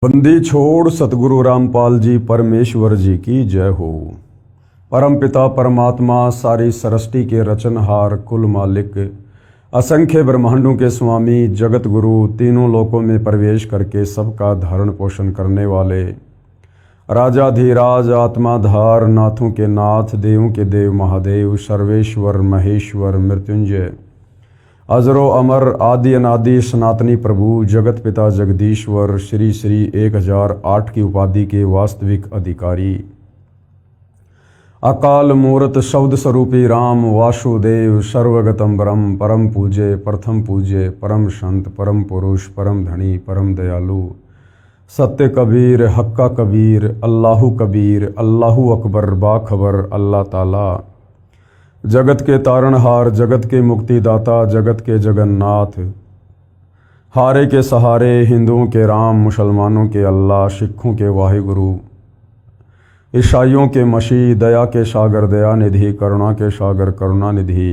बंदी छोड़ सतगुरु रामपाल जी परमेश्वर जी की जय हो। परम पिता परमात्मा सारी सृष्टि के रचनहार कुल मालिक असंख्य ब्रह्मांडों के स्वामी जगत गुरु तीनों लोकों में प्रवेश करके सबका धारण पोषण करने वाले राजाधिराज आत्माधार नाथों के नाथ देवों के देव महादेव सर्वेश्वर महेश्वर मृत्युंजय अजरो अमर आदि अनादि सनातनी प्रभु जगत पिता जगदीश्वर श्री श्री 1008 की उपाधि के वास्तविक अधिकारी अकाल मूर्त शब्द स्वरूपी राम वासुदेव सर्वगतम ब्रह्म परम पूज्य प्रथम पूज्य परम संत परम पुरुष परम धनी परम दयालु सत्य कबीर हक्का कबीर अल्लाहु अकबर बाखबर अल्लाह ताला जगत के तारणहार जगत के मुक्तिदाता जगत के जगन्नाथ हारे के सहारे हिंदुओं के राम मुसलमानों के अल्लाह सिखों के वाहिगुरु ईसाइयों के मसीह दया के सागर दया निधि करुणा के सागर करुणा निधि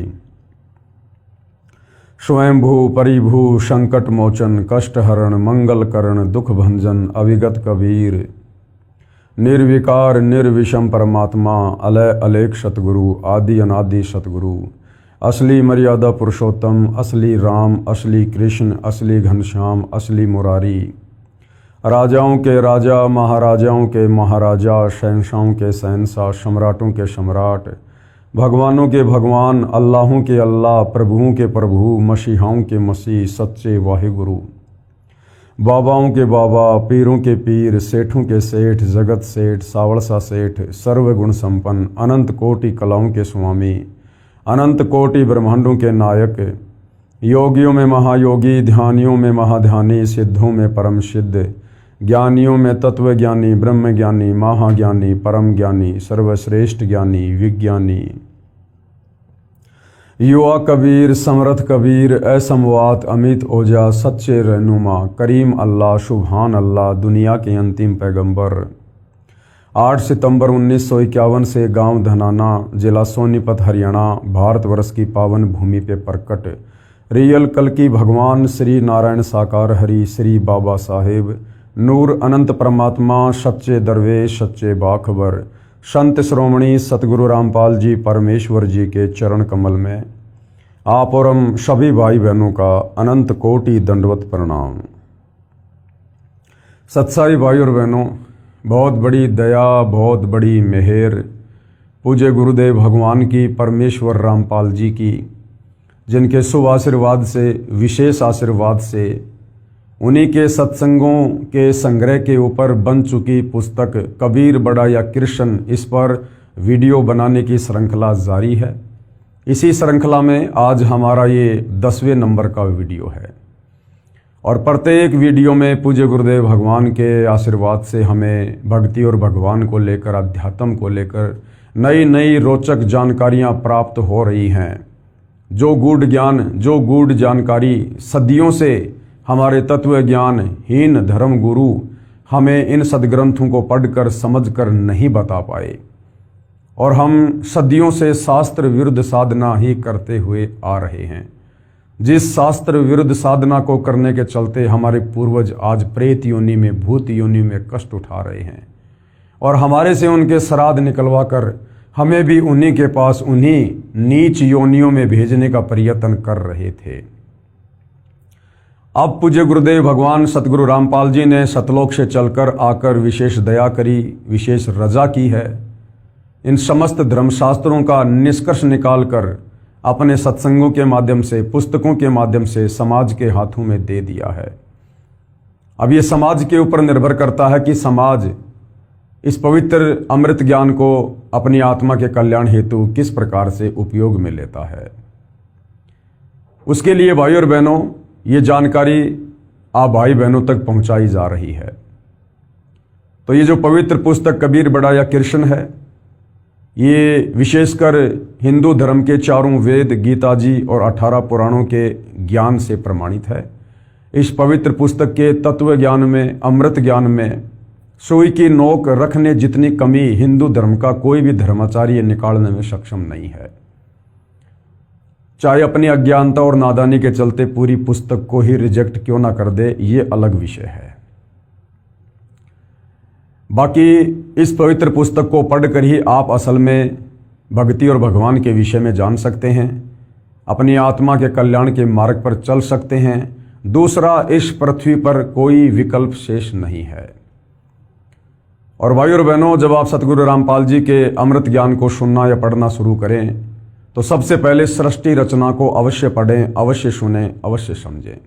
स्वयंभू परिभू संकट मोचन कष्ट हरण मंगल करण दुख भंजन अविगत कबीर निर्विकार निर्विषम परमात्मा अलय अलेख सतगुरु आदि अनादि सतगुरु असली मर्यादा पुरुषोत्तम असली राम असली कृष्ण असली घनश्याम असली मुरारी राजाओं के राजा महाराजाओं के महाराजा शहंशाहों के शहंशाह सम्राटों के सम्राट भगवानों के भगवान अल्लाहों के अल्लाह प्रभुओं के प्रभु मसीहाओं के मसीह सच्चे वाहिगुरु बाबाओं के बाबा पीरों के पीर सेठों के सेठ जगत सेठ सावड़सा सेठ सर्वगुण संपन्न अनंत कोटि कलाओं के स्वामी अनंत कोटि ब्रह्मांडों के नायक योगियों में महायोगी ध्यानियों में महाध्यानी सिद्धों में परम सिद्ध ज्ञानियों में तत्व ज्ञानी ब्रह्म ज्ञानी महाज्ञानी परम ज्ञानी सर्वश्रेष्ठ ज्ञानी विज्ञानी युवा कबीर समर्थ कबीर असमवात अमित ओजा सच्चे रहनुमा करीम अल्लाह सुभान अल्लाह दुनिया के अंतिम पैगंबर 8 सितंबर 1951 से गांव धनाना जिला सोनीपत हरियाणा भारतवर्ष की पावन भूमि पे प्रकट रियल कल की भगवान श्री नारायण साकार हरि श्री बाबा साहेब नूर अनंत परमात्मा सच्चे दरवेश सच्चे बाखबर संत श्रोमणी सतगुरु रामपाल जी परमेश्वर जी के चरण कमल में आप और हम सभी भाई बहनों का अनंत कोटि दंडवत प्रणाम। सत्साई भाई और बहनों, बहुत बड़ी दया बहुत बड़ी मेहर पूज्य गुरुदेव भगवान की परमेश्वर रामपाल जी की, जिनके शुभ आशीर्वाद से विशेष आशीर्वाद से उन्हीं के सत्संगों के संग्रह के ऊपर बन चुकी पुस्तक कबीर बड़ा या कृष्ण, इस पर वीडियो बनाने की श्रृंखला जारी है। इसी श्रृंखला में आज हमारा ये 10वें नंबर का वीडियो है और प्रत्येक वीडियो में पूज्य गुरुदेव भगवान के आशीर्वाद से हमें भक्ति और भगवान को लेकर अध्यात्म को लेकर नई नई रोचक जानकारियाँ प्राप्त हो रही हैं। जो गूढ़ ज्ञान जो गूढ़ जानकारी सदियों से हमारे तत्व ज्ञान हीन धर्म गुरु हमें इन सदग्रंथों को पढ़कर समझकर नहीं बता पाए और हम सदियों से शास्त्र विरुद्ध साधना ही करते हुए आ रहे हैं। जिस शास्त्र विरुद्ध साधना को करने के चलते हमारे पूर्वज आज प्रेत योनि में भूत योनि में कष्ट उठा रहे हैं और हमारे से उनके श्राद्ध निकलवा कर हमें भी उन्हीं के पास उन्हीं नीच योनियों में भेजने का प्रयत्न कर रहे थे। अब पूज्य गुरुदेव भगवान सतगुरु रामपाल जी ने सतलोक से चलकर आकर विशेष दया करी, विशेष रजा की है। इन समस्त धर्मशास्त्रों का निष्कर्ष निकालकर अपने सत्संगों के माध्यम से पुस्तकों के माध्यम से समाज के हाथों में दे दिया है। अब ये समाज के ऊपर निर्भर करता है कि समाज इस पवित्र अमृत ज्ञान को अपनी आत्मा के कल्याण हेतु किस प्रकार से उपयोग में लेता है। उसके लिए भाई और बहनों, ये जानकारी आप भाई बहनों तक पहुंचाई जा रही है। तो ये जो पवित्र पुस्तक कबीर बड़ा या कृष्ण है, ये विशेषकर हिंदू धर्म के चारों वेद गीता जी और 18 पुराणों के ज्ञान से प्रमाणित है। इस पवित्र पुस्तक के तत्व ज्ञान में अमृत ज्ञान में सुई की नोक रखने जितनी कमी हिंदू धर्म का कोई भी धर्माचार्य निकालने में सक्षम नहीं है। चाहे अपनी अज्ञानता और नादानी के चलते पूरी पुस्तक को ही रिजेक्ट क्यों ना कर दे, ये अलग विषय है। बाकी इस पवित्र पुस्तक को पढ़कर ही आप असल में भक्ति और भगवान के विषय में जान सकते हैं, अपनी आत्मा के कल्याण के मार्ग पर चल सकते हैं। दूसरा, इस पृथ्वी पर कोई विकल्प शेष नहीं है। और भाई और बहनों, जब आप सतगुरु रामपाल जी के अमृत ज्ञान को सुनना या पढ़ना शुरू करें तो सबसे पहले सृष्टि रचना को अवश्य पढ़ें, अवश्य सुनें, अवश्य समझें,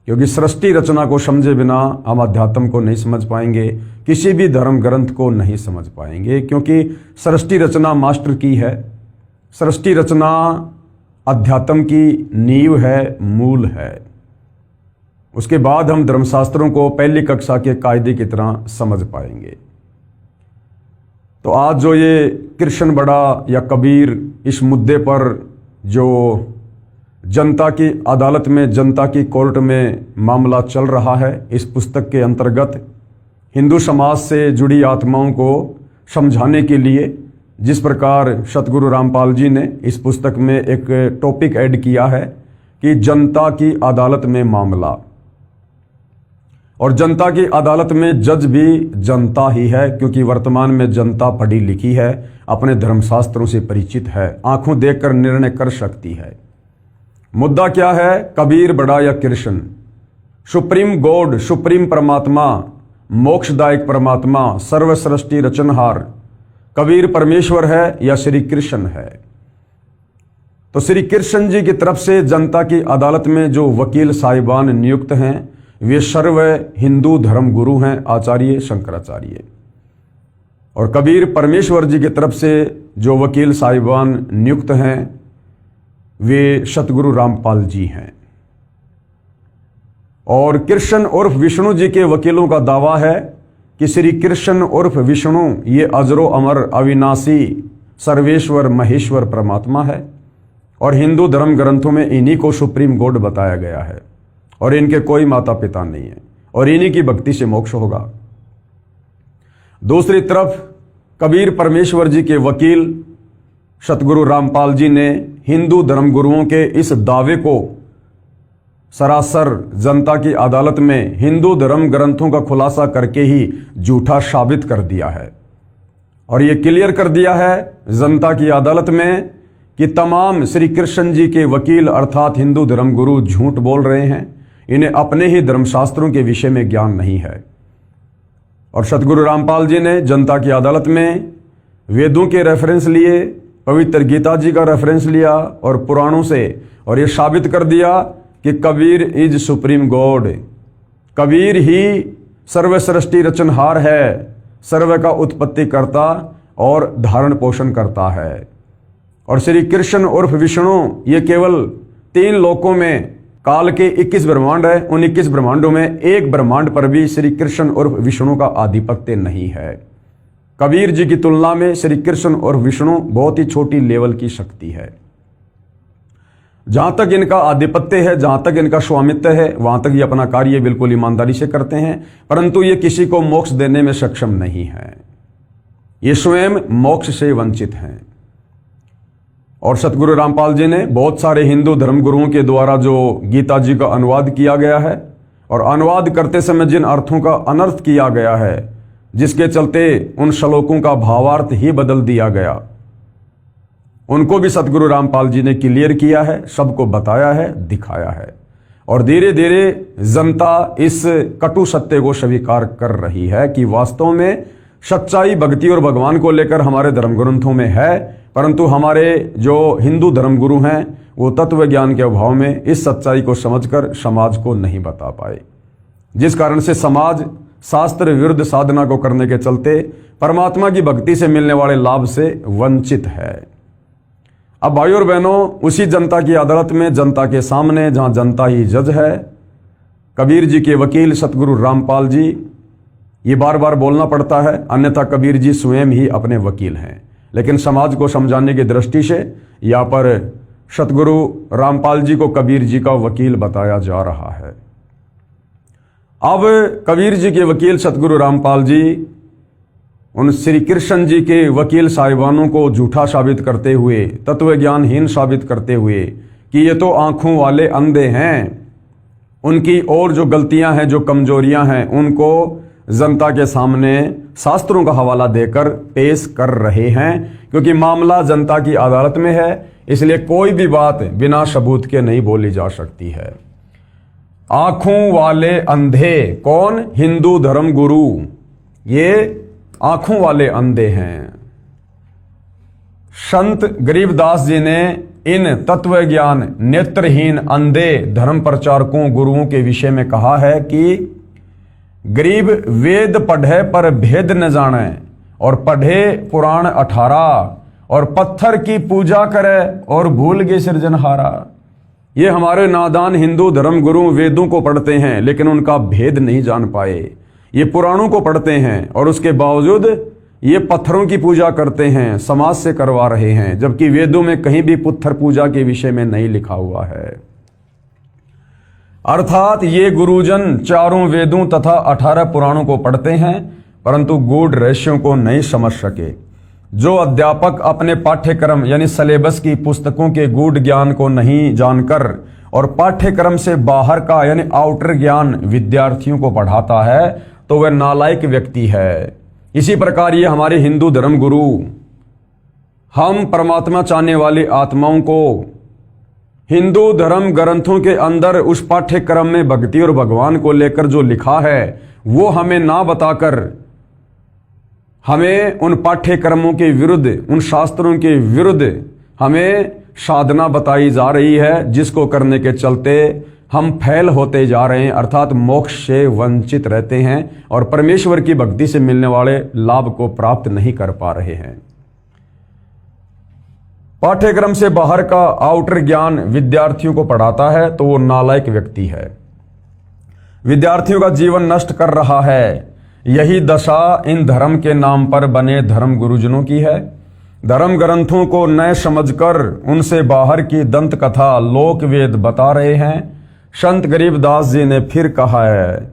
क्योंकि सृष्टि रचना को समझे बिना हम अध्यात्म को नहीं समझ पाएंगे, किसी भी धर्म ग्रंथ को नहीं समझ पाएंगे, क्योंकि सृष्टि रचना मास्टर की है। सृष्टि रचना अध्यात्म की नींव है, मूल है। उसके बाद हम धर्मशास्त्रों को पहली कक्षा के कायदे की तरह समझ पाएंगे। तो आज जो ये कृष्ण बड़ा या कबीर इस मुद्दे पर जो जनता की अदालत में, जनता की कोर्ट में मामला चल रहा है, इस पुस्तक के अंतर्गत हिंदू समाज से जुड़ी आत्माओं को समझाने के लिए जिस प्रकार सतगुरु रामपाल जी ने इस पुस्तक में एक टॉपिक ऐड किया है कि जनता की अदालत में मामला, और जनता की अदालत में जज भी जनता ही है, क्योंकि वर्तमान में जनता पढ़ी लिखी है, अपने धर्मशास्त्रों से परिचित है, आंखों देखकर निर्णय कर सकती है। मुद्दा क्या है? कबीर बड़ा या कृष्ण? सुप्रीम गॉड, सुप्रीम परमात्मा, मोक्षदायक परमात्मा, सर्व सृष्टि रचनहार कबीर परमेश्वर है या श्री कृष्ण है? तो श्री कृष्ण जी की तरफ से जनता की अदालत में जो वकील साहिबान नियुक्त हैं वे सर्व हिंदू धर्म गुरु हैं, आचार्य शंकराचार्य। और कबीर परमेश्वर जी की तरफ से जो वकील साहिबान नियुक्त हैं वे सतगुरु रामपाल जी हैं। और कृष्ण उर्फ विष्णु जी के वकीलों का दावा है कि श्री कृष्ण उर्फ विष्णु ये अजरो अमर अविनाशी सर्वेश्वर महेश्वर परमात्मा है, और हिंदू धर्म ग्रंथों में इन्हीं को सुप्रीम गॉड बताया गया है, और इनके कोई माता पिता नहीं है, और इन्हीं की भक्ति से मोक्ष होगा। दूसरी तरफ कबीर परमेश्वर जी के वकील सतगुरु रामपाल जी ने हिंदू धर्मगुरुओं के इस दावे को सरासर जनता की अदालत में हिंदू धर्म ग्रंथों का खुलासा करके ही झूठा साबित कर दिया है, और ये क्लियर कर दिया है जनता की अदालत में कि तमाम श्री कृष्ण जी के वकील अर्थात हिंदू धर्मगुरु झूठ बोल रहे हैं, इन्हें अपने ही धर्मशास्त्रों के विषय में ज्ञान नहीं है। और सतगुरु रामपाल जी ने जनता की अदालत में वेदों के रेफरेंस लिए, पवित्र गीता जी का रेफरेंस लिया और पुराणों से, और ये साबित कर दिया कि Kabir is supreme god, Kabir ही सर्व सृष्टि रचनहार है, सर्व का उत्पत्ति करता और धारण पोषण करता है। और श्री कृष्ण उर्फ विष्णु ये केवल 3 लोकों में, काल के 21 ब्रह्मांड है, उन 21 ब्रह्मांडों में एक ब्रह्मांड पर भी श्री कृष्ण उर्फ विष्णु का आधिपत्य नहीं है। कबीर जी की तुलना में श्री कृष्ण और विष्णु बहुत ही छोटी लेवल की शक्ति है। जहां तक इनका आधिपत्य है, जहां तक इनका स्वामित्व है, वहां तक ये अपना कार्य बिल्कुल ईमानदारी से करते हैं, परंतु ये किसी को मोक्ष देने में सक्षम नहीं है, ये स्वयं मोक्ष से वंचित हैं। और सतगुरु रामपाल जी ने बहुत सारे हिंदू धर्मगुरुओं के द्वारा जो गीता जी का अनुवाद किया गया है, और अनुवाद करते समय जिन अर्थों का अनर्थ किया गया है, जिसके चलते उन श्लोकों का भावार्थ ही बदल दिया गया, उनको भी सतगुरु रामपाल जी ने क्लियर किया है, सबको बताया है, दिखाया है। और धीरे धीरे जनता इस कटु सत्य को स्वीकार कर रही है कि वास्तव में सच्चाई भक्ति और भगवान को लेकर हमारे धर्म ग्रंथों में है, परंतु हमारे जो हिंदू धर्मगुरु हैं वो तत्व ज्ञान के अभाव में इस सच्चाई को समझकर समाज को नहीं बता पाए, जिस कारण से समाज शास्त्र विरुद्ध साधना को करने के चलते परमात्मा की भक्ति से मिलने वाले लाभ से वंचित है। अब भाइयों और बहनों, उसी जनता की अदालत में, जनता के सामने, जहां जनता ही जज है, कबीर जी के वकील सतगुरु रामपाल जी, ये बार बार बोलना पड़ता है, अन्यथा कबीर जी स्वयं ही अपने वकील हैं, लेकिन समाज को समझाने की दृष्टि से यहाँ पर सतगुरु रामपाल जी को कबीर जी का वकील बताया जा रहा है। अब कबीर जी के वकील सतगुरु रामपाल जी उन श्री कृष्ण जी के वकील साहिबानों को झूठा साबित करते हुए, तत्व ज्ञानहीन साबित करते हुए कि ये तो आंखों वाले अंधे हैं, उनकी और जो गलतियां हैं, जो कमजोरियां हैं, उनको जनता के सामने शास्त्रों का हवाला देकर पेश कर रहे हैं, क्योंकि मामला जनता की अदालत में है, इसलिए कोई भी बात बिना सबूत के नहीं बोली जा सकती है। आंखों वाले अंधे कौन? हिंदू धर्म गुरु। ये आंखों वाले अंधे हैं। संत गरीबदास जी ने इन तत्व ज्ञान नेत्रहीन अंधे धर्म प्रचारकों गुरुओं के विषय में कहा है कि गरीब वेद पढ़े पर भेद न जाने, और पढ़े पुराण 18, और पत्थर की पूजा करे और भूल गए सृजनहारा। ये हमारे नादान हिंदू धर्म गुरु वेदों को पढ़ते हैं लेकिन उनका भेद नहीं जान पाए। ये पुराणों को पढ़ते हैं और उसके बावजूद ये पत्थरों की पूजा करते हैं, समाज से करवा रहे हैं, जबकि वेदों में कहीं भी पत्थर पूजा के विषय में नहीं लिखा हुआ है। अर्थात ये गुरुजन चारों वेदों तथा 18 पुराणों को पढ़ते हैं परंतु गूढ़ रहस्यों को नहीं समझ सके। जो अध्यापक अपने पाठ्यक्रम यानी सिलेबस की पुस्तकों के गूढ़ ज्ञान को नहीं जानकर और पाठ्यक्रम से बाहर का यानी आउटर ज्ञान विद्यार्थियों को पढ़ाता है तो वह नालायक व्यक्ति है। इसी प्रकार ये हमारे हिंदू धर्म गुरु हम परमात्मा चाहने वाली आत्माओं को हिंदू धर्म ग्रंथों के अंदर उस पाठ्यक्रम में भक्ति और भगवान को लेकर जो लिखा है वो हमें ना बताकर हमें उन पाठ्यक्रमों के विरुद्ध, उन शास्त्रों के विरुद्ध हमें साधना बताई जा रही है, जिसको करने के चलते हम फेल होते जा रहे हैं, अर्थात मोक्ष से वंचित रहते हैं और परमेश्वर की भक्ति से मिलने वाले लाभ को प्राप्त नहीं कर पा रहे हैं। पाठ्यक्रम से बाहर का आउटर ज्ञान विद्यार्थियों को पढ़ाता है तो वो नालायक व्यक्ति है, विद्यार्थियों का जीवन नष्ट कर रहा है। यही दशा इन धर्म के नाम पर बने धर्म गुरुजनों की है। धर्म ग्रंथों को न समझकर उनसे बाहर की दंत कथा लोक वेद बता रहे हैं। संत गरीबदास जी ने फिर कहा है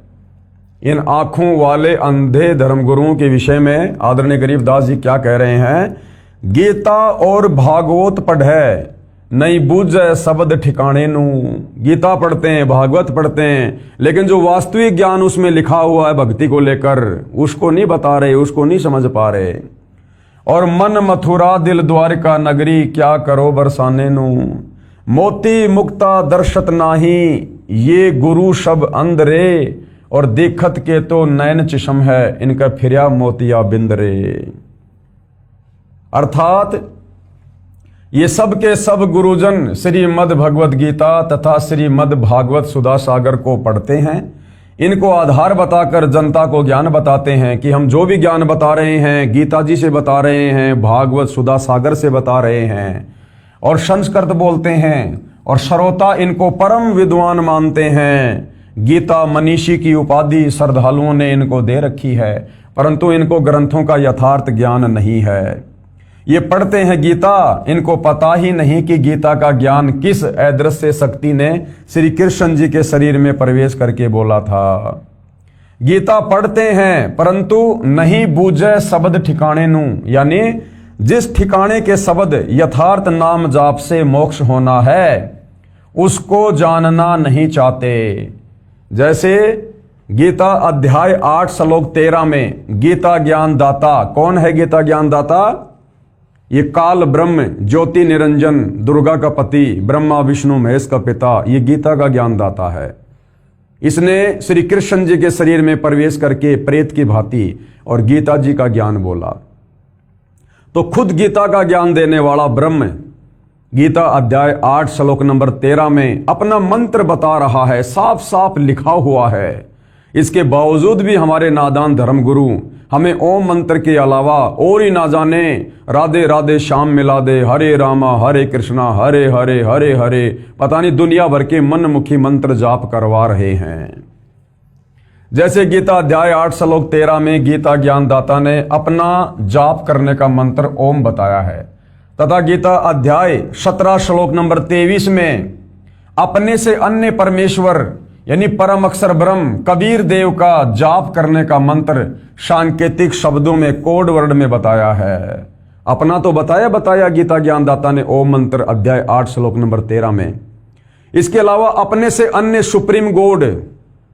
इन आंखों वाले अंधे धर्म गुरुओं के विषय में। आदरणीय गरीबदास जी क्या कह रहे हैं? गीता और भागवत पढ़े नहीं बूझे शब्द ठिकाने नू। गीता पढ़ते हैं, भागवत पढ़ते हैं, लेकिन जो वास्तविक ज्ञान उसमें लिखा हुआ है भक्ति को लेकर उसको नहीं बता रहे, उसको नहीं समझ पा रहे। और मन मथुरा दिल द्वारिका नगरी क्या करो बरसाने नू। मोती मुक्ता दर्शत नाही ये गुरु सब अंधरे, और देखत के तो नैन चिशम है इनका फिरिया मोतिया बिंदरे। अर्थात ये सब के सब गुरुजन श्रीमद् भगवद गीता तथा श्रीमद् भागवत सुधा सागर को पढ़ते हैं। इनको आधार बताकर जनता को ज्ञान बताते हैं कि हम जो भी ज्ञान बता रहे हैं गीता जी से बता रहे हैं, भागवत सुधा सागर से बता रहे हैं, और संस्कृत बोलते हैं और श्रोता इनको परम विद्वान मानते हैं। गीता मनीषी की उपाधि श्रद्धालुओं ने इनको दे रखी है, परंतु इनको ग्रंथों का यथार्थ ज्ञान नहीं है। ये पढ़ते हैं गीता, इनको पता ही नहीं कि गीता का ज्ञान किस अदृश्य शक्ति ने श्री कृष्ण जी के शरीर में प्रवेश करके बोला था। गीता पढ़ते हैं परंतु नहीं बूझे शब्द ठिकाने नू, यानी जिस ठिकाने के शब्द यथार्थ नाम जाप से मोक्ष होना है उसको जानना नहीं चाहते। जैसे गीता अध्याय 8 श्लोक 13 में गीता ज्ञान दाता कौन है? गीता ज्ञान दाता ये काल ब्रह्म ज्योति निरंजन दुर्गा का पति ब्रह्मा विष्णु महेश का पिता, ये गीता का ज्ञान दाता है। इसने श्री कृष्ण जी के शरीर में प्रवेश करके प्रेत की भांति और गीता जी का ज्ञान बोला। तो खुद गीता का ज्ञान देने वाला ब्रह्म गीता अध्याय 8 श्लोक नंबर 13 में अपना मंत्र बता रहा है, साफ साफ लिखा हुआ है। इसके बावजूद भी हमारे नादान धर्म गुरु हमें ओम मंत्र के अलावा और ही ना जाने राधे राधे श्याम मिला दे, हरे रामा हरे कृष्णा हरे हरे हरे हरे, पता नहीं दुनिया भर के मनमुखी मंत्र जाप करवा रहे हैं। जैसे गीता अध्याय 8 श्लोक 13 में गीता ज्ञानदाता ने अपना जाप करने का मंत्र ओम बताया है, तथा गीता अध्याय 17 श्लोक नंबर 23 में अपने से अन्य परमेश्वर यानी परम अक्षर ब्रह्म कबीर देव का जाप करने का मंत्र सांकेतिक शब्दों में कोड वर्ड में बताया है। अपना तो बताया गीता ज्ञानदाता ने ओम मंत्र अध्याय 8 श्लोक नंबर 13 में। इसके अलावा अपने से अन्य सुप्रीम गॉड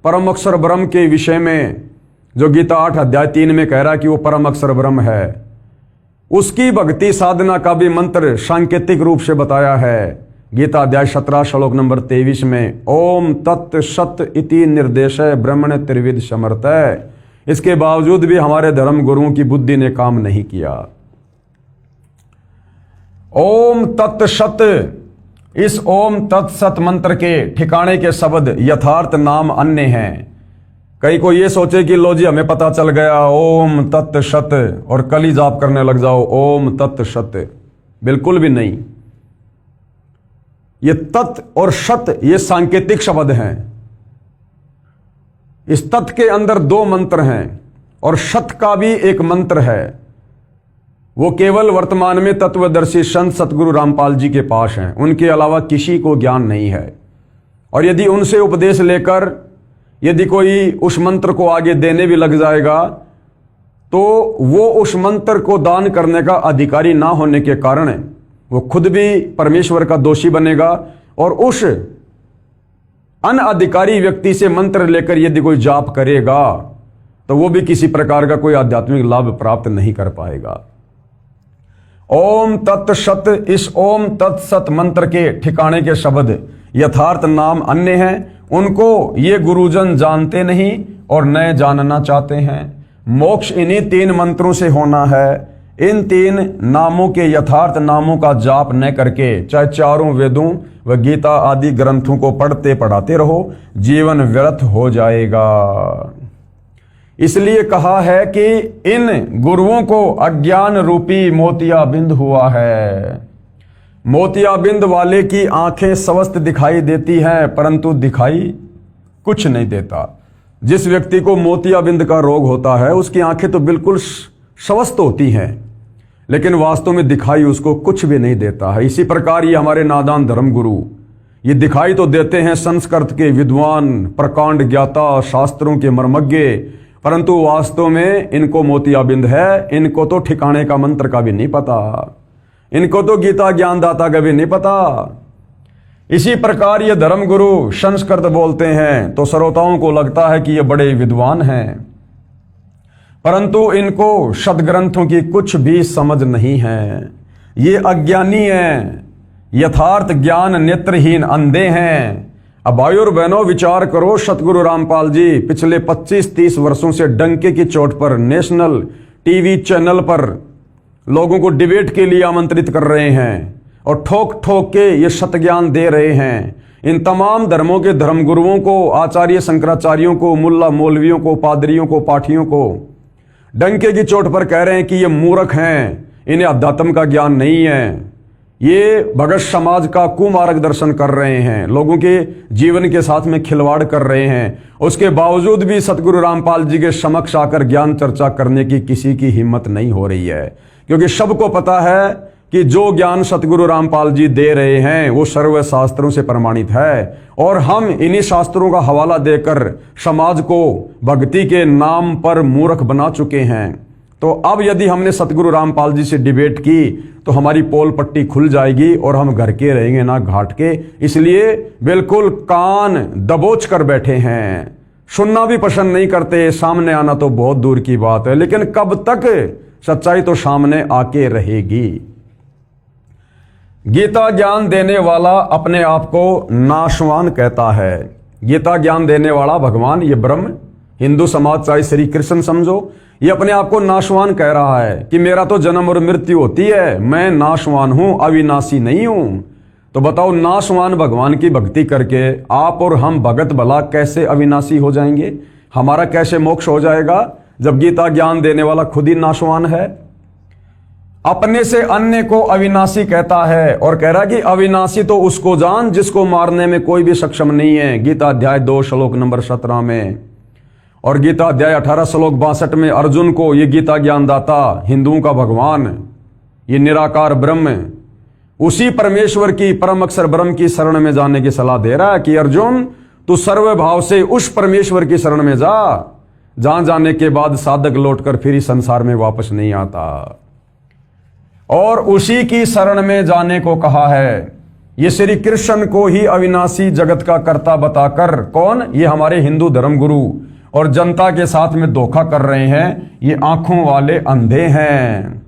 परम अक्षर ब्रह्म के विषय में जो गीता 8 अध्याय 3 में कह रहा है कि वो परम अक्षर ब्रह्म है, उसकी भक्ति साधना का भी मंत्र सांकेतिक रूप से बताया है। गीता अध्याय 17 श्लोक नंबर 23 में ओम तत् सत इति निर्देश ब्रह्मण त्रिविध समर्थ है। इसके बावजूद भी हमारे धर्म गुरुओं की बुद्धि ने काम नहीं किया। ओम तत् सत, इस ओम तत्सत मंत्र के ठिकाने के शब्द यथार्थ नाम अन्य हैं। कई को ये सोचे कि लो जी हमें पता चल गया ओम तत् सत और कल ही जाप करने लग जाओ ओम तत् सत, बिल्कुल भी नहीं। ये तत् और सत ये सांकेतिक शब्द हैं। इस तत् के अंदर 2 मंत्र हैं और सत का भी एक मंत्र है। वो केवल वर्तमान में तत्वदर्शी संत सतगुरु रामपाल जी के पास हैं, उनके अलावा किसी को ज्ञान नहीं है। और यदि उनसे उपदेश लेकर यदि कोई उस मंत्र को आगे देने भी लग जाएगा तो वो उस मंत्र को दान करने का अधिकारी ना होने के कारण वो खुद भी परमेश्वर का दोषी बनेगा और उस अनअधिकारी व्यक्ति से मंत्र लेकर यदि कोई जाप करेगा तो वो भी किसी प्रकार का कोई आध्यात्मिक लाभ प्राप्त नहीं कर पाएगा। ओम तत्सत, इस ओम तत्सत मंत्र के ठिकाने के शब्द यथार्थ नाम अन्य हैं। उनको ये गुरुजन जानते नहीं और नए जानना चाहते हैं। मोक्ष इन्हीं 3 मंत्रों से होना है। इन 3 नामों के यथार्थ नामों का जाप न करके चाहे चारों वेदों व गीता आदि ग्रंथों को पढ़ते पढ़ाते रहो, जीवन व्यर्थ हो जाएगा। इसलिए कहा है कि इन गुरुओं को अज्ञान रूपी मोतियाबिंद हुआ है। मोतियाबिंद वाले की आंखें स्वस्थ दिखाई देती हैं परंतु दिखाई कुछ नहीं देता। जिस व्यक्ति को मोतियाबिंद का रोग होता है उसकी आंखें तो बिल्कुल स्वस्थ होती हैं लेकिन वास्तव में दिखाई उसको कुछ भी नहीं देता है। इसी प्रकार ये हमारे नादान धर्म गुरु ये दिखाई तो देते हैं संस्कृत के विद्वान, प्रकांड ज्ञाता, शास्त्रों के मर्मज्ञ, परंतु वास्तव में इनको मोतियाबिंद है। इनको तो ठिकाने का मंत्र का भी नहीं पता, इनको तो गीता ज्ञानदाता का भी नहीं पता। इसी प्रकार ये धर्मगुरु संस्कृत बोलते हैं तो श्रोताओं को लगता है कि ये बड़े विद्वान हैं, परंतु इनको सदग्रंथों की कुछ भी समझ नहीं है। ये अज्ञानी हैं, यथार्थ ज्ञान नेत्रहीन अंधे हैं। अब भाइयों और बहनों विचार करो, सतगुरु रामपाल जी पिछले 25-30 वर्षों से डंके की चोट पर नेशनल टीवी चैनल पर लोगों को डिबेट के लिए आमंत्रित कर रहे हैं और ठोक ठोक के ये सत्य ज्ञान दे रहे हैं। इन तमाम धर्मों के धर्मगुरुओं को, आचार्य शंकराचार्यों को, मुल्ला मौलवियों को, पादरियों को, पाठियों को डंके की चोट पर कह रहे हैं कि ये मूर्ख हैं, इन्हें अध्यात्म का ज्ञान नहीं है, ये भगत समाज का कुमार्गदर्शन कर रहे हैं, लोगों के जीवन के साथ में खिलवाड़ कर रहे हैं। उसके बावजूद भी सतगुरु रामपाल जी के समक्ष आकर ज्ञान चर्चा करने की किसी की हिम्मत नहीं हो रही है, क्योंकि सबको पता है कि जो ज्ञान सतगुरु रामपाल जी दे रहे हैं वो सर्व शास्त्रों से प्रमाणित है और हम इन्हीं शास्त्रों का हवाला देकर समाज को भक्ति के नाम पर मूर्ख बना चुके हैं। तो अब यदि हमने सतगुरु रामपाल जी से डिबेट की तो हमारी पोल पट्टी खुल जाएगी और हम घर के रहेंगे ना घाट के। इसलिए बिल्कुल कान दबोच कर बैठे हैं, सुनना भी पसंद नहीं करते, सामने आना तो बहुत दूर की बात है। लेकिन कब तक सच्चाई तो सामने आके रहेगी। गीता ज्ञान देने वाला अपने आप को नाशवान कहता है। गीता ज्ञान देने वाला भगवान, ये ब्रह्म, हिंदू समाज चाहे श्री कृष्ण समझो, ये अपने आप को नाशवान कह रहा है कि मेरा तो जन्म और मृत्यु होती है, मैं नाशवान हूं, अविनाशी नहीं हूं। तो बताओ, नाशवान भगवान की भक्ति करके आप और हम भगत भला कैसे अविनाशी हो जाएंगे? हमारा कैसे मोक्ष हो जाएगा जब गीता ज्ञान देने वाला खुद ही नाशवान है? अपने से अन्य को अविनाशी कहता है और कह रहा है कि अविनाशी तो उसको जान जिसको मारने में कोई भी सक्षम नहीं है। गीता अध्याय 2 श्लोक नंबर 17 में और गीता अध्याय 18 श्लोक 62 में अर्जुन को ये गीता ज्ञानदाता, हिंदुओं का भगवान, ये निराकार ब्रह्म, उसी परमेश्वर की परम अक्षर ब्रह्म की शरण में जाने की सलाह दे रहा है कि अर्जुन तू सर्वभाव से उस परमेश्वर की शरण में जा, जहां जाने के बाद साधक लौटकर फिर इस संसार में वापस नहीं आता। और उसी की शरण में जाने को कहा है। ये श्री कृष्ण को ही अविनाशी जगत का कर्ता बताकर, कौन? ये हमारे हिंदू धर्म गुरु और जनता के साथ में धोखा कर रहे हैं, ये आंखों वाले अंधे हैं।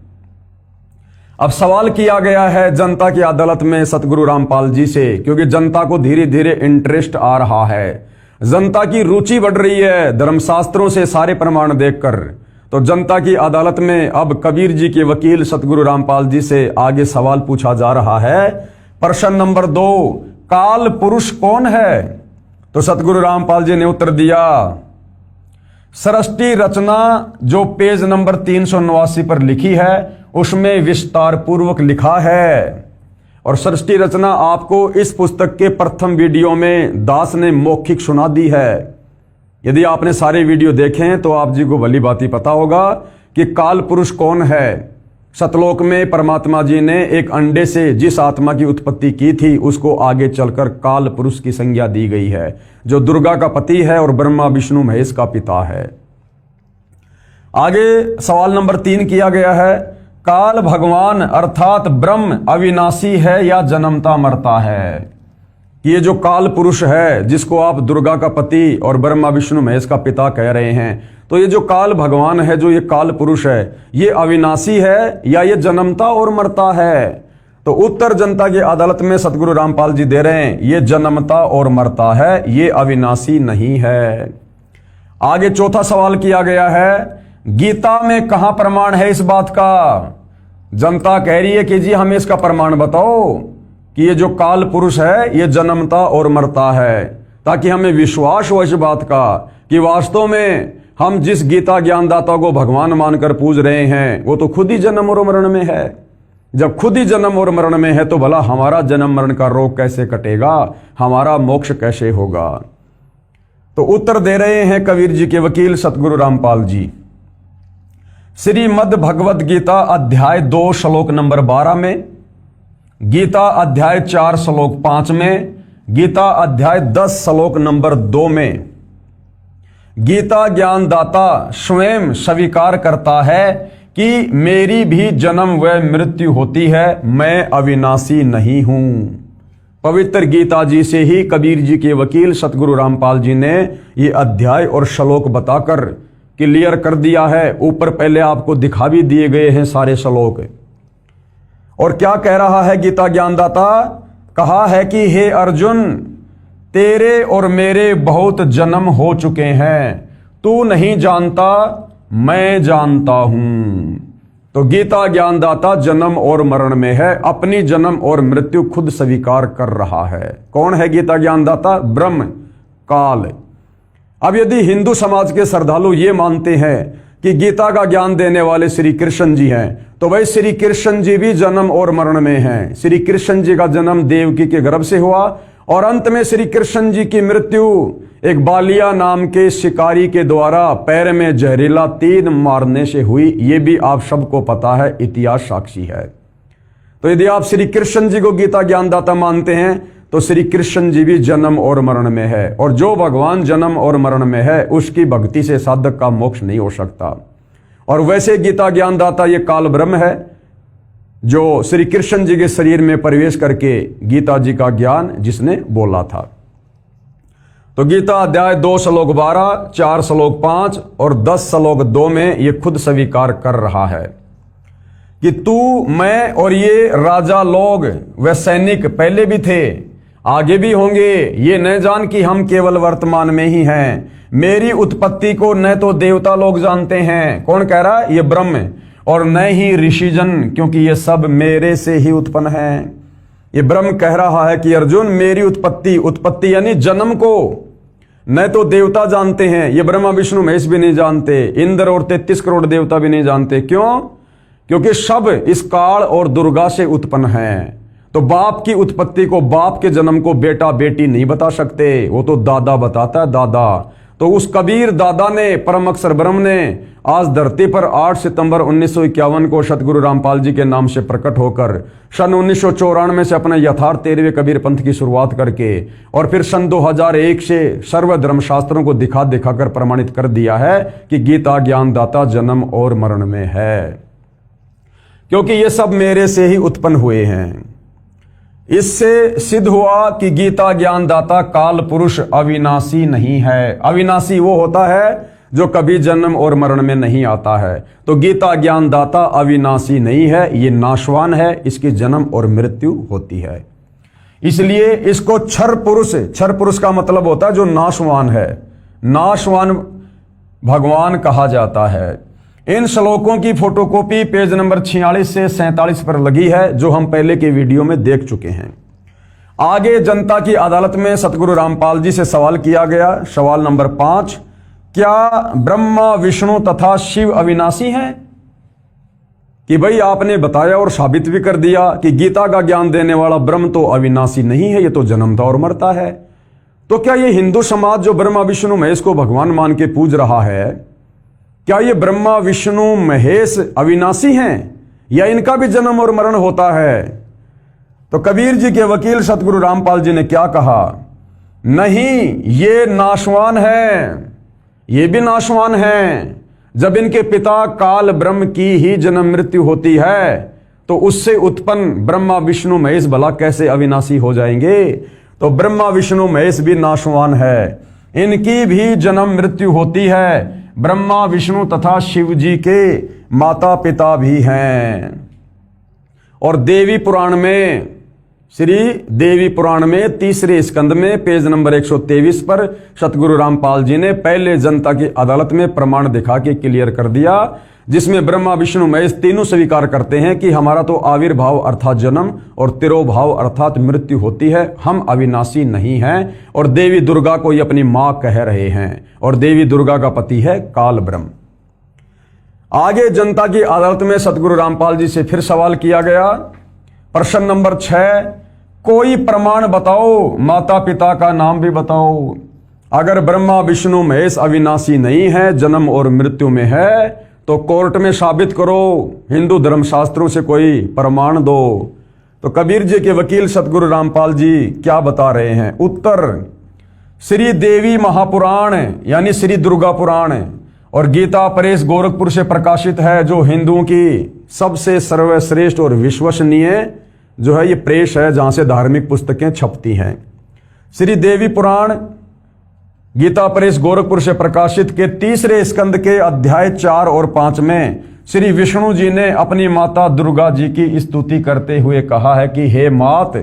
अब सवाल किया गया है जनता की अदालत में सतगुरु रामपाल जी से, क्योंकि जनता को धीरे धीरे इंटरेस्ट आ रहा है, जनता की रुचि बढ़ रही है धर्मशास्त्रों से सारे प्रमाण देखकर। तो जनता की अदालत में अब कबीर जी के वकील सतगुरु रामपाल जी से आगे सवाल पूछा जा रहा है। प्रश्न नंबर 2, काल पुरुष कौन है? तो सतगुरु रामपाल जी ने उत्तर दिया, सृष्टि रचना जो पेज नंबर 389 पर लिखी है उसमें विस्तार पूर्वक लिखा है। और सृष्टि रचना आपको इस पुस्तक के प्रथम वीडियो में दास ने मौखिक सुना दी है। यदि आपने सारे वीडियो देखे हैं तो आप जी को भली बात ही पता होगा कि काल पुरुष कौन है। सतलोक में परमात्मा जी ने एक अंडे से जिस आत्मा की उत्पत्ति की थी उसको आगे चलकर काल पुरुष की संज्ञा दी गई है, जो दुर्गा का पति है और ब्रह्मा विष्णु महेश का पिता है। आगे सवाल नंबर 3 किया गया है, काल भगवान अर्थात ब्रह्म अविनाशी है या जन्मता मरता है? ये जो काल पुरुष है जिसको आप दुर्गा का पति और ब्रह्मा विष्णु महेश का पिता कह रहे हैं, तो ये जो काल भगवान है, जो ये काल पुरुष है, ये अविनाशी है या ये जन्मता और मरता है? तो उत्तर जनता की अदालत में सतगुरु रामपाल जी दे रहे हैं, ये जन्मता और मरता है, ये अविनाशी नहीं है। आगे चौथा सवाल किया गया है, गीता में कहां प्रमाण है इस बात का? जनता कह रही है कि जी हमें इसका प्रमाण बताओ कि ये जो काल पुरुष है ये जन्मता और मरता है, ताकि हमें विश्वास हो इस बात का कि वास्तव में हम जिस गीता ज्ञानदाता को भगवान मानकर पूज रहे हैं वो तो खुद ही जन्म और मरण में है। जब खुद ही जन्म और मरण में है तो भला हमारा जन्म मरण का रोग कैसे कटेगा, हमारा मोक्ष कैसे होगा? तो उत्तर दे रहे हैं कबीर जी के वकील सतगुरु रामपाल जी। श्रीमद् भगवद गीता अध्याय 2 श्लोक नंबर 12 में, गीता अध्याय 4 श्लोक 5 में, गीता अध्याय 10 श्लोक नंबर 2 में गीता ज्ञानदाता स्वयं स्वीकार करता है कि मेरी भी जन्म व मृत्यु होती है, मैं अविनाशी नहीं हूं। पवित्र गीता जी से ही कबीर जी के वकील सतगुरु रामपाल जी ने ये अध्याय और श्लोक बताकर क्लियर कर दिया है। ऊपर पहले आपको दिखा भी दिए गए हैं सारे श्लोक। और क्या कह रहा है गीता ज्ञानदाता? कहा है कि हे अर्जुन, तेरे और मेरे बहुत जन्म हो चुके हैं, तू नहीं जानता, मैं जानता हूं। तो गीता ज्ञानदाता जन्म और मरण में है, अपनी जन्म और मृत्यु खुद स्वीकार कर रहा है। कौन है गीता ज्ञानदाता? ब्रह्म काल। अब यदि हिंदू समाज के श्रद्धालु ये मानते हैं कि गीता का ज्ञान देने वाले श्री कृष्ण जी हैं, तो भाई श्री कृष्ण जी भी जन्म और मरण में हैं। श्री कृष्ण जी का जन्म देवकी के गर्भ से हुआ और अंत में श्री कृष्ण जी की मृत्यु एक बालिया नाम के शिकारी के द्वारा पैर में जहरीला तीर मारने से हुई। ये भी आप सबको पता है, इतिहास साक्षी है। तो यदि आप श्री कृष्ण जी को गीता ज्ञानदाता मानते हैं तो श्री कृष्ण जी भी जन्म और मरण में है, और जो भगवान जन्म और मरण में है उसकी भक्ति से साधक का मोक्ष नहीं हो सकता। और वैसे गीता ज्ञानदाता ये काल ब्रह्म है जो श्री कृष्ण जी के शरीर में प्रवेश करके गीता जी का ज्ञान जिसने बोला था। तो गीता अध्याय 2 श्लोक 12, 4 श्लोक 5 और 10 श्लोक 2 में ये खुद स्वीकार कर रहा है कि तू, मैं और ये राजा लोग व सैनिक पहले भी थे, आगे भी होंगे। ये न जान कि हम केवल वर्तमान में ही हैं। मेरी उत्पत्ति को न तो देवता लोग जानते हैं, कौन कह रहा है? ये ब्रह्म, और न ही ऋषिजन, क्योंकि ये सब मेरे से ही उत्पन्न है। ये ब्रह्म कह रहा है कि अर्जुन, मेरी उत्पत्ति यानी जन्म को न तो देवता जानते हैं, ये ब्रह्मा विष्णु महेश भी नहीं जानते, इंद्र और 33 करोड़ देवता भी नहीं जानते। क्यों? क्योंकि सब इस काल और दुर्गा से उत्पन्न हैं। तो बाप की उत्पत्ति को, बाप के जन्म को बेटा बेटी नहीं बता सकते, वो तो दादा बताता है, दादा। तो उस कबीर दादा ने, परम अक्षर ब्रह्म ने आज धरती पर 8 सितंबर 1951 को सतगुरु रामपाल जी के नाम से प्रकट होकर सन 1994 से अपने यथार्थ 13वें कबीर पंथ की शुरुआत करके और फिर सन 2001 से सर्व धर्मशास्त्रों को दिखा दिखाकर प्रमाणित कर दिया है कि गीता ज्ञानदाता जन्म और मरण में है, क्योंकि ये सब मेरे से ही उत्पन्न हुए हैं। इससे सिद्ध हुआ कि गीता ज्ञानदाता काल पुरुष अविनाशी नहीं है। अविनाशी वो होता है जो कभी जन्म और मरण में नहीं आता है। तो गीता ज्ञानदाता अविनाशी नहीं है, ये नाशवान है, इसकी जन्म और मृत्यु होती है। इसलिए इसको क्षर पुरुष का मतलब होता है जो नाशवान है, नाशवान भगवान कहा जाता है। इन श्लोकों की फोटोकॉपी पेज नंबर 46 से 47 पर लगी है, जो हम पहले के वीडियो में देख चुके हैं। आगे जनता की अदालत में सतगुरु रामपाल जी से सवाल किया गया। सवाल नंबर 5, क्या ब्रह्मा विष्णु तथा शिव अविनाशी हैं? कि भाई आपने बताया और साबित भी कर दिया कि गीता का ज्ञान देने वाला ब्रह्म तो अविनाशी नहीं है, ये तो जन्मता और मरता है। तो क्या ये हिंदू समाज जो ब्रह्मा विष्णु महेश को भगवान मान के पूज रहा है, क्या ये ब्रह्मा विष्णु महेश अविनाशी हैं या इनका भी जन्म और मरण होता है? तो कबीर जी के वकील सतगुरु रामपाल जी ने क्या कहा? नहीं, ये नाशवान है, ये भी नाशवान है। जब इनके पिता काल ब्रह्म की ही जन्म मृत्यु होती है तो उससे उत्पन्न ब्रह्मा विष्णु महेश भला कैसे अविनाशी हो जाएंगे? तो ब्रह्मा विष्णु महेश भी नाशवान है, इनकी भी जन्म मृत्यु होती है। ब्रह्मा विष्णु तथा शिव जी के माता पिता भी हैं। और देवी पुराण में, श्री देवी पुराण में 3रे स्कंद में पेज नंबर 123 पर सतगुरु रामपाल जी ने पहले जनता की अदालत में प्रमाण दिखा के क्लियर कर दिया, जिसमें ब्रह्मा विष्णु महेश तीनों स्वीकार करते हैं कि हमारा तो आविर्भाव अर्थात जन्म और तिरोभाव अर्थात मृत्यु होती है, हम अविनाशी नहीं हैं। और देवी दुर्गा को ये अपनी मां कह रहे हैं, और देवी दुर्गा का पति है काल ब्रह्म। आगे जनता की अदालत में सतगुरु रामपाल जी से फिर सवाल किया गया। प्रश्न नंबर 6, कोई प्रमाण बताओ, माता पिता का नाम भी बताओ। अगर ब्रह्मा विष्णु महेश अविनाशी नहीं है, जन्म और मृत्यु में है, तो कोर्ट में साबित करो, हिंदू धर्मशास्त्रों से कोई प्रमाण दो। तो कबीर जी के वकील सतगुरु रामपाल जी क्या बता रहे हैं? उत्तर, श्री देवी महापुराण यानी श्री दुर्गा पुराण और गीता प्रेस गोरखपुर से प्रकाशित है, जो हिंदुओं की सबसे सर्वश्रेष्ठ और विश्वसनीय जो है ये प्रेस है, जहां से धार्मिक पुस्तकें छपती हैं। श्री देवी पुराण गीता प्रेस गोरखपुर से प्रकाशित के 3रे स्कंद के अध्याय 4 और 5 में श्री विष्णु जी ने अपनी माता दुर्गा जी की स्तुति करते हुए कहा है कि हे मात,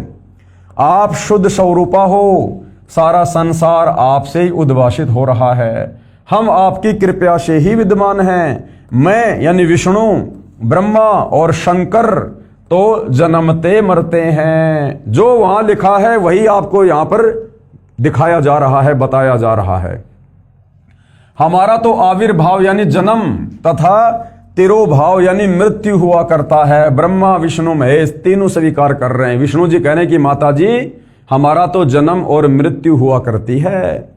आप शुद्ध स्वरूपा हो, सारा संसार आपसे ही उद्भाषित हो रहा है, हम आपकी कृपा से ही विद्यमान हैं। मैं यानी विष्णु, ब्रह्मा और शंकर तो जन्मते मरते हैं। जो वहां लिखा है वही आपको यहां पर दिखाया जा रहा है, बताया जा रहा है। हमारा तो आविर्भाव यानी जन्म तथा तिरोभाव यानी मृत्यु हुआ करता है। ब्रह्मा विष्णु महेश तीनों स्वीकार कर रहे हैं। विष्णु जी कह रहे हैं कि माता जी, हमारा तो जन्म और मृत्यु हुआ करती है,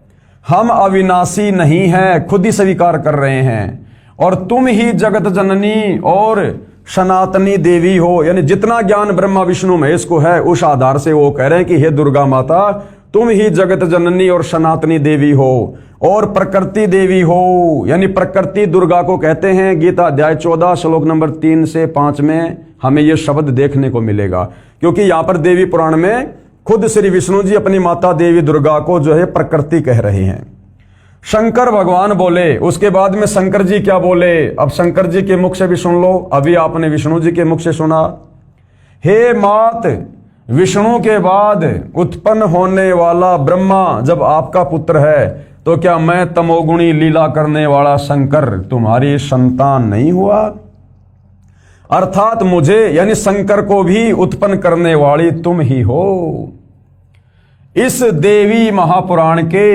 हम अविनाशी नहीं हैं, खुद ही स्वीकार कर रहे हैं। और तुम ही जगत जननी और सनातनी देवी हो, यानी जितना ज्ञान ब्रह्मा विष्णु महेश को है उस आधार से वो कह रहे हैं कि हे दुर्गा माता, तुम ही जगत जननी और सनातनी देवी हो और प्रकृति देवी हो, यानी प्रकृति दुर्गा को कहते हैं। गीता अध्याय 14 श्लोक नंबर 3 से 5 में हमें यह शब्द देखने को मिलेगा, क्योंकि यहां पर देवी पुराण में खुद श्री विष्णु जी अपनी माता देवी दुर्गा को जो है प्रकृति कह रहे हैं। शंकर भगवान बोले, उसके बाद में शंकर जी क्या बोले, अब शंकर जी के मुख से भी सुन लो। अभी आपने विष्णु जी के मुख से सुना, हे मात, विष्णु के बाद उत्पन्न होने वाला ब्रह्मा जब आपका पुत्र है, तो क्या मैं तमोगुणी लीला करने वाला शंकर तुम्हारी संतान नहीं हुआ? अर्थात मुझे यानी शंकर को भी उत्पन्न करने वाली तुम ही हो। इस देवी महापुराण के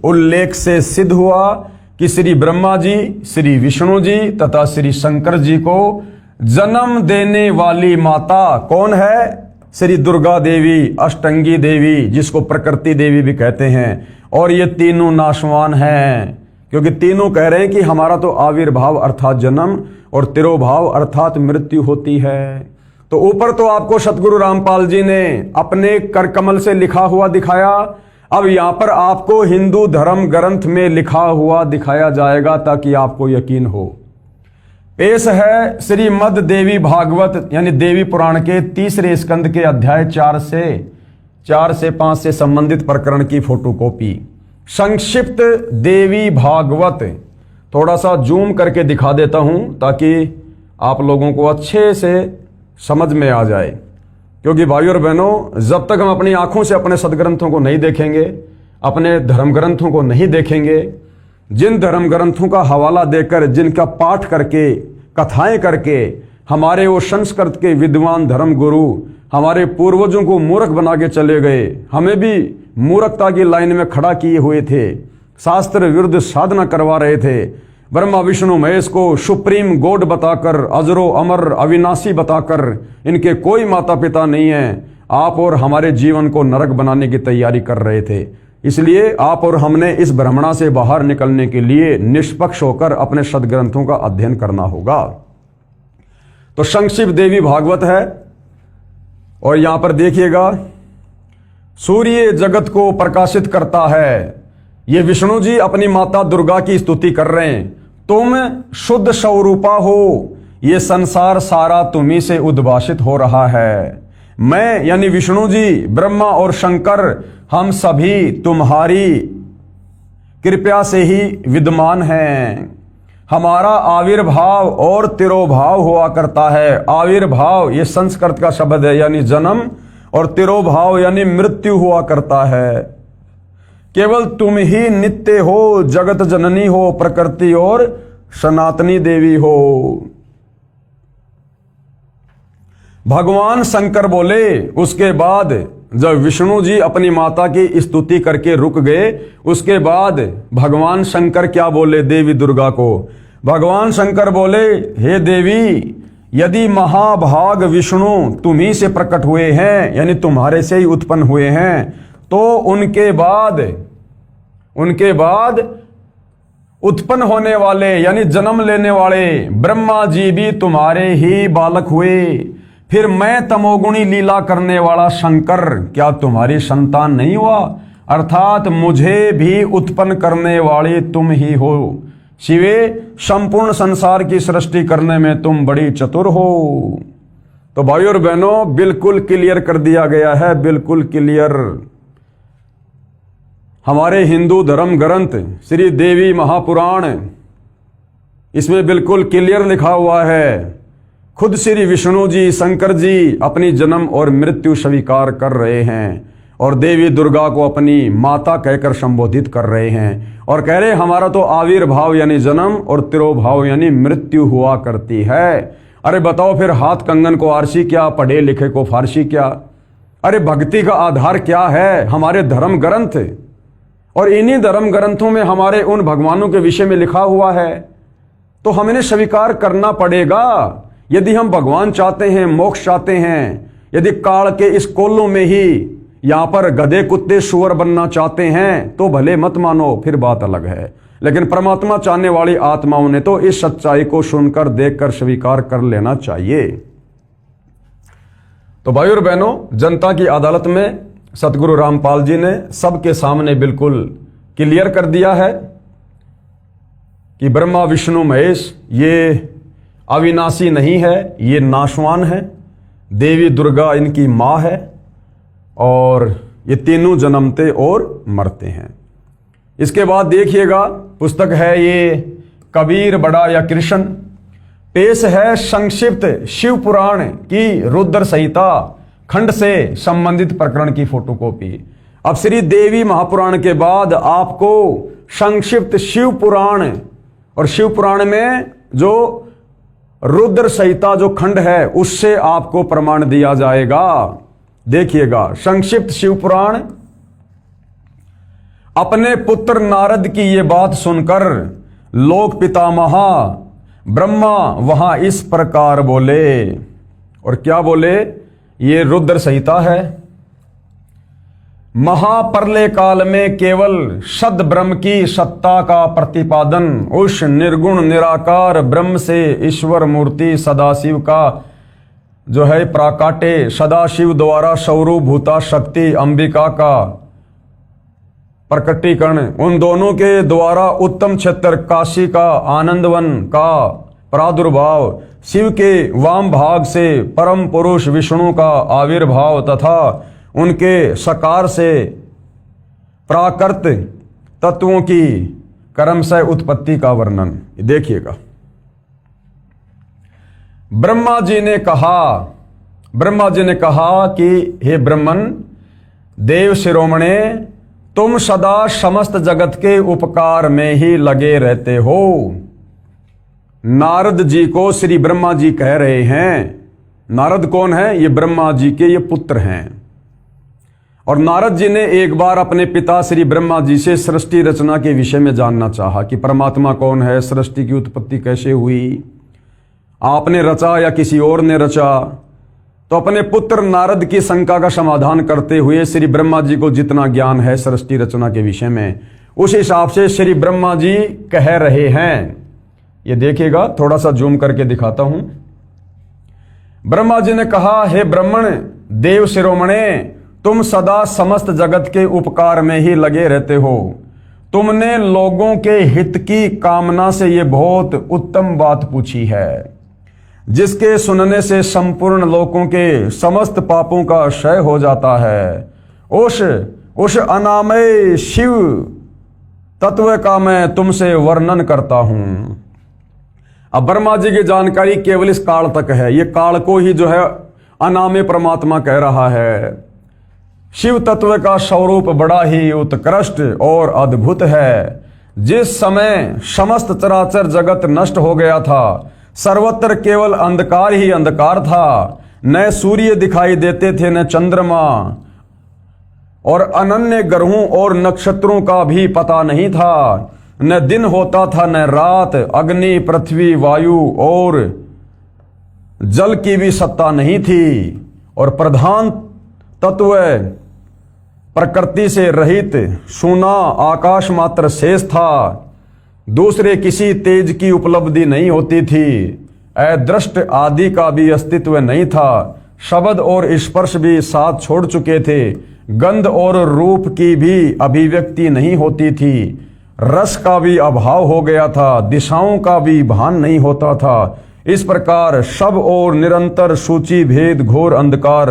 उल्लेख से सिद्ध हुआ कि श्री ब्रह्मा जी, श्री विष्णु जी तथा श्री शंकर जी को जन्म देने वाली माता कौन है? श्री दुर्गा देवी, अष्टंगी देवी, जिसको प्रकृति देवी भी कहते हैं। और ये तीनों नाशवान हैं, क्योंकि तीनों कह रहे हैं कि हमारा तो आविर्भाव अर्थात जन्म और तिरोभाव अर्थात मृत्यु होती है। तो ऊपर तो आपको सतगुरु रामपाल जी ने अपने कर कमल से लिखा हुआ दिखाया, अब यहां पर आपको हिंदू धर्म ग्रंथ में लिखा हुआ दिखाया जाएगा ताकि आपको यकीन हो। पेश है श्रीमद् देवी भागवत यानी देवी पुराण के तीसरे स्कंद के अध्याय 4 से 5 से संबंधित प्रकरण की फोटोकॉपी। संक्षिप्त देवी भागवत थोड़ा सा जूम करके दिखा देता हूं ताकि आप लोगों को अच्छे से समझ में आ जाए, क्योंकि भाइयों और बहनों, जब तक हम अपनी आंखों से अपने सदग्रंथों को नहीं देखेंगे, अपने धर्म ग्रंथों को नहीं देखेंगे, जिन धर्म ग्रंथों का हवाला देकर, जिनका पाठ करके, कथाएं करके हमारे वो संस्कृत के विद्वान धर्म गुरु हमारे पूर्वजों को मूर्ख बना के चले गए, हमें भी मूर्खता की लाइन में खड़ा किए हुए थे, शास्त्र विरुद्ध साधना करवा रहे थे, ब्रह्मा विष्णु महेश को सुप्रीम गॉड बताकर, अजरो अमर अविनाशी बताकर इनके कोई माता पिता नहीं है, आप और हमारे जीवन को नरक बनाने की तैयारी कर रहे थे। इसलिए आप और हमने इस भ्रमणा से बाहर निकलने के लिए निष्पक्ष होकर अपने सदग्रंथों का अध्ययन करना होगा। तो संक्षिप्त देवी भागवत है और यहां पर देखिएगा, सूर्य जगत को प्रकाशित करता है। ये विष्णु जी अपनी माता दुर्गा की स्तुति कर रहे हैं। तुम शुद्ध स्वरूपा हो, ये संसार सारा तुम्ही से उद्भाषित हो रहा है। मैं यानी विष्णु जी, ब्रह्मा और शंकर, हम सभी तुम्हारी कृपा से ही विद्यमान हैं। हमारा आविर्भाव और तिरोभाव हुआ करता है। आविर्भाव ये संस्कृत का शब्द है यानी जन्म, और तिरोभाव यानी मृत्यु हुआ करता है। केवल तुम ही नित्य हो, जगत जननी हो, प्रकृति और सनातनी देवी हो। भगवान शंकर बोले। उसके बाद जब विष्णु जी अपनी माता की स्तुति करके रुक गए, उसके बाद भगवान शंकर क्या बोले देवी दुर्गा को? भगवान शंकर बोले, हे देवी, यदि महाभाग विष्णु तुम्ही से प्रकट हुए हैं यानी तुम्हारे से ही उत्पन्न हुए हैं, तो उनके बाद उत्पन्न होने वाले यानी जन्म लेने वाले ब्रह्मा जी भी तुम्हारे ही बालक हुए। फिर मैं तमोगुणी लीला करने वाला शंकर क्या तुम्हारी संतान नहीं हुआ? अर्थात मुझे भी उत्पन्न करने वाले तुम ही हो। शिवे, संपूर्ण संसार की सृष्टि करने में तुम बड़ी चतुर हो। तो भाइयों और बहनों, बिल्कुल क्लियर कर दिया गया है, बिल्कुल क्लियर। हमारे हिंदू धर्म ग्रंथ श्री देवी महापुराण, इसमें बिल्कुल क्लियर लिखा हुआ है, खुद श्री विष्णु जी, शंकर जी अपनी जन्म और मृत्यु स्वीकार कर रहे हैं और देवी दुर्गा को अपनी माता कहकर संबोधित कर रहे हैं और कह रहे हमारा तो आविर्भाव यानी जन्म और तिरोभाव यानी मृत्यु हुआ करती है। अरे बताओ फिर, हाथ कंगन को आरसी क्या, पढ़े लिखे को फारसी क्या? अरे भक्ति का आधार क्या है? हमारे धर्म ग्रंथ, और इन्हीं धर्म ग्रंथों में हमारे उन भगवानों के विषय में लिखा हुआ है, तो हमें स्वीकार करना पड़ेगा। यदि हम भगवान चाहते हैं, मोक्ष चाहते हैं, यदि काल के इस कोल्लों में ही यहां पर गधे कुत्ते सुअर बनना चाहते हैं तो भले मत मानो, फिर बात अलग है। लेकिन परमात्मा चाहने वाली आत्माओं ने तो इस सच्चाई को सुनकर, देखकर स्वीकार कर लेना चाहिए। तो भाइयों और बहनों, जनता की अदालत में सतगुरु रामपाल जी ने सबके सामने बिल्कुल क्लियर कर दिया है कि ब्रह्मा विष्णु महेश ये अविनाशी नहीं है, ये नाशवान है। देवी दुर्गा इनकी माँ है और ये तीनों जन्मते और मरते हैं। इसके बाद देखिएगा, पुस्तक है ये कबीर बड़ा या कृष्ण। पेश है संक्षिप्त शिव पुराण की रुद्र संहिता खंड से संबंधित प्रकरण की फोटोकॉपी। अब श्री देवी महापुराण के बाद आपको संक्षिप्त शिव पुराण, और शिव पुराण में जो रुद्र संहिता जो खंड है उससे आपको प्रमाण दिया जाएगा। देखिएगा, संक्षिप्त शिव पुराण। अपने पुत्र नारद की ये बात सुनकर लोक पितामहा ब्रह्मा वहां इस प्रकार बोले। और क्या बोले? ये रुद्र संहिता है। महाप्रलय काल में केवल सद ब्रह्म की सत्ता का प्रतिपादन उस निर्गुण निराकार ब्रह्म से ईश्वर मूर्ति सदाशिव का जो है प्राकाटे, सदाशिव द्वारा स्वरूप भूता शक्ति अंबिका का प्रकटीकरण, उन दोनों के द्वारा उत्तम क्षेत्र काशी का आनंदवन का प्रादुर्भाव, शिव के वाम भाग से परम पुरुष विष्णु का आविर्भाव तथा उनके सकार से प्राकृत तत्वों की क्रमशः उत्पत्ति का वर्णन। देखिएगा, ब्रह्मा जी ने कहा कि हे ब्रह्मन, देव शिरोमणे, तुम सदा समस्त जगत के उपकार में ही लगे रहते हो। नारद जी को श्री ब्रह्मा जी कह रहे हैं। नारद कौन है? ये ब्रह्मा जी के ये पुत्र हैं। और नारद जी ने एक बार अपने पिता श्री ब्रह्मा जी से सृष्टि रचना के विषय में जानना चाहा कि परमात्मा कौन है, सृष्टि की उत्पत्ति कैसे हुई, आपने रचा या किसी और ने रचा। तो अपने पुत्र नारद की शंका का समाधान करते हुए श्री ब्रह्मा जी को जितना ज्ञान है सृष्टि रचना के विषय में, उस हिसाब से श्री ब्रह्मा जी कह रहे हैं। ये देखिएगा, थोड़ा सा जूम करके दिखाता हूं। ब्रह्मा जी ने कहा, हे ब्राह्मण देव शिरोमणे, तुम सदा समस्त जगत के उपकार में ही लगे रहते हो। तुमने लोगों के हित की कामना से ये बहुत उत्तम बात पूछी है, जिसके सुनने से संपूर्ण लोगों के समस्त पापों का क्षय हो जाता है। उस अनामय शिव तत्व का मैं तुमसे वर्णन करता हूं। अब ब्रह्मा जी की जानकारी केवल इस काल तक है। ये काल को ही जो है अनामय परमात्मा कह रहा है। शिव तत्व का स्वरूप बड़ा ही उत्कृष्ट और अद्भुत है। जिस समय समस्त चराचर जगत नष्ट हो गया था, सर्वत्र केवल अंधकार ही अंधकार था। न सूर्य दिखाई देते थे, न चंद्रमा, और अनन्य ग्रहों और नक्षत्रों का भी पता नहीं था। न दिन होता था न रात। अग्नि, पृथ्वी, वायु और जल की भी सत्ता नहीं थी। और प्रधान तत्व प्रकृति से रहित सूना आकाश मात्र शेष था। दूसरे किसी तेज की उपलब्धि नहीं होती थी। अदृष्ट आदि का भी अस्तित्व नहीं था। शब्द और स्पर्श भी साथ छोड़ चुके थे। गंध और रूप की भी अभिव्यक्ति नहीं होती थी। रस का भी अभाव हो गया था। दिशाओं का भी भान नहीं होता था। इस प्रकार सब और निरंतर सूची भेद घोर अंधकार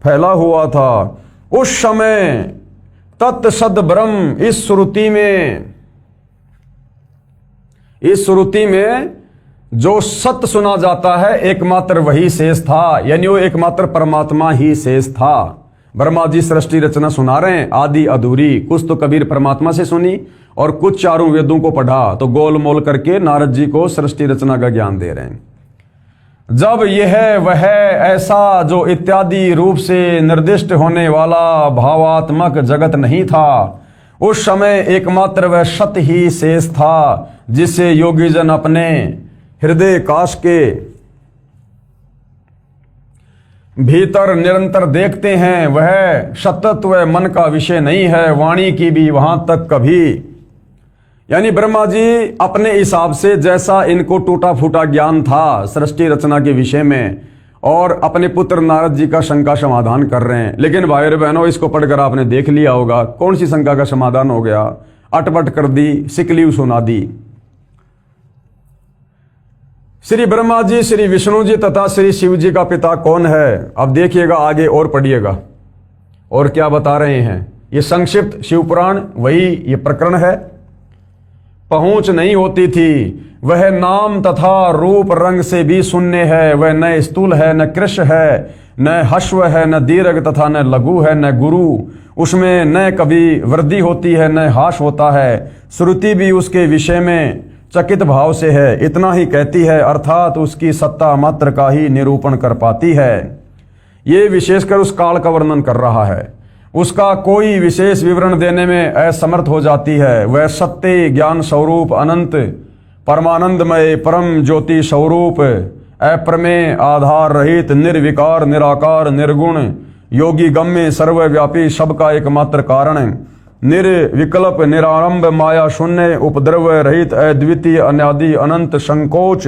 फैला हुआ था। उस समय तत्सद ब्रह्म इस श्रुति में जो सत्य सुना जाता है एकमात्र वही शेष था, यानी वो एकमात्र परमात्मा ही शेष था। ब्रह्मा जी सृष्टि रचना सुना रहे हैं, आदि अधूरी। कुछ तो कबीर परमात्मा से सुनी और कुछ चारों वेदों को पढ़ा, तो गोल मोल करके नारद जी को सृष्टि रचना का ज्ञान दे रहे हैं। जब यह वह ऐसा जो इत्यादि रूप से निर्दिष्ट होने वाला भावात्मक जगत नहीं था, उस समय एकमात्र वह सत्य ही शेष था, जिसे योगी जन अपने हृदय काश के भीतर निरंतर देखते हैं। वह सतत्व मन का विषय नहीं है, वाणी की भी वहां तक कभी। यानी ब्रह्मा जी अपने हिसाब से जैसा इनको टूटा फूटा ज्ञान था सृष्टि रचना के विषय में, और अपने पुत्र नारद जी का शंका समाधान कर रहे हैं। लेकिन भाई और बहनों, इसको पढ़कर आपने देख लिया होगा कौन सी शंका का समाधान हो गया। अटपट कर दी, सिकलीव सुना दी। श्री ब्रह्मा जी, श्री विष्णु जी तथा श्री शिव जी का पिता कौन है? अब देखिएगा आगे और पढ़िएगा और क्या बता रहे हैं। ये संक्षिप्त शिव पुराण वही ये प्रकरण है। पहुंच नहीं होती थी। वह नाम तथा रूप रंग से भी शून्य है। वह न स्थूल है, न कृश है, न हश्व है, न दीर्घ तथा न लघु है, न गुरु। उसमें न कभी वृद्धि होती है, न हास होता है। श्रुति भी उसके विषय में चकित भाव से है। इतना ही कहती है, अर्थात उसकी सत्ता मात्र का ही निरूपण कर पाती है। ये विशेषकर उस काल का वर्णन कर रहा है। उसका कोई विशेष विवरण देने में असमर्थ हो जाती है। वह सत्य ज्ञान स्वरूप, अनंत परमानंदमय परम ज्योति स्वरूप, अप्रमेय, आधार रहित, निर्विकार, निराकार, निर्गुण, योगी गम्य, सर्वव्यापी, सबका एकमात्र कारण, निर्विकल्प, निरारंभ, माया शून्य, उपद्रव रहित, अद्वितीय, अनादि, अनंत, संकोच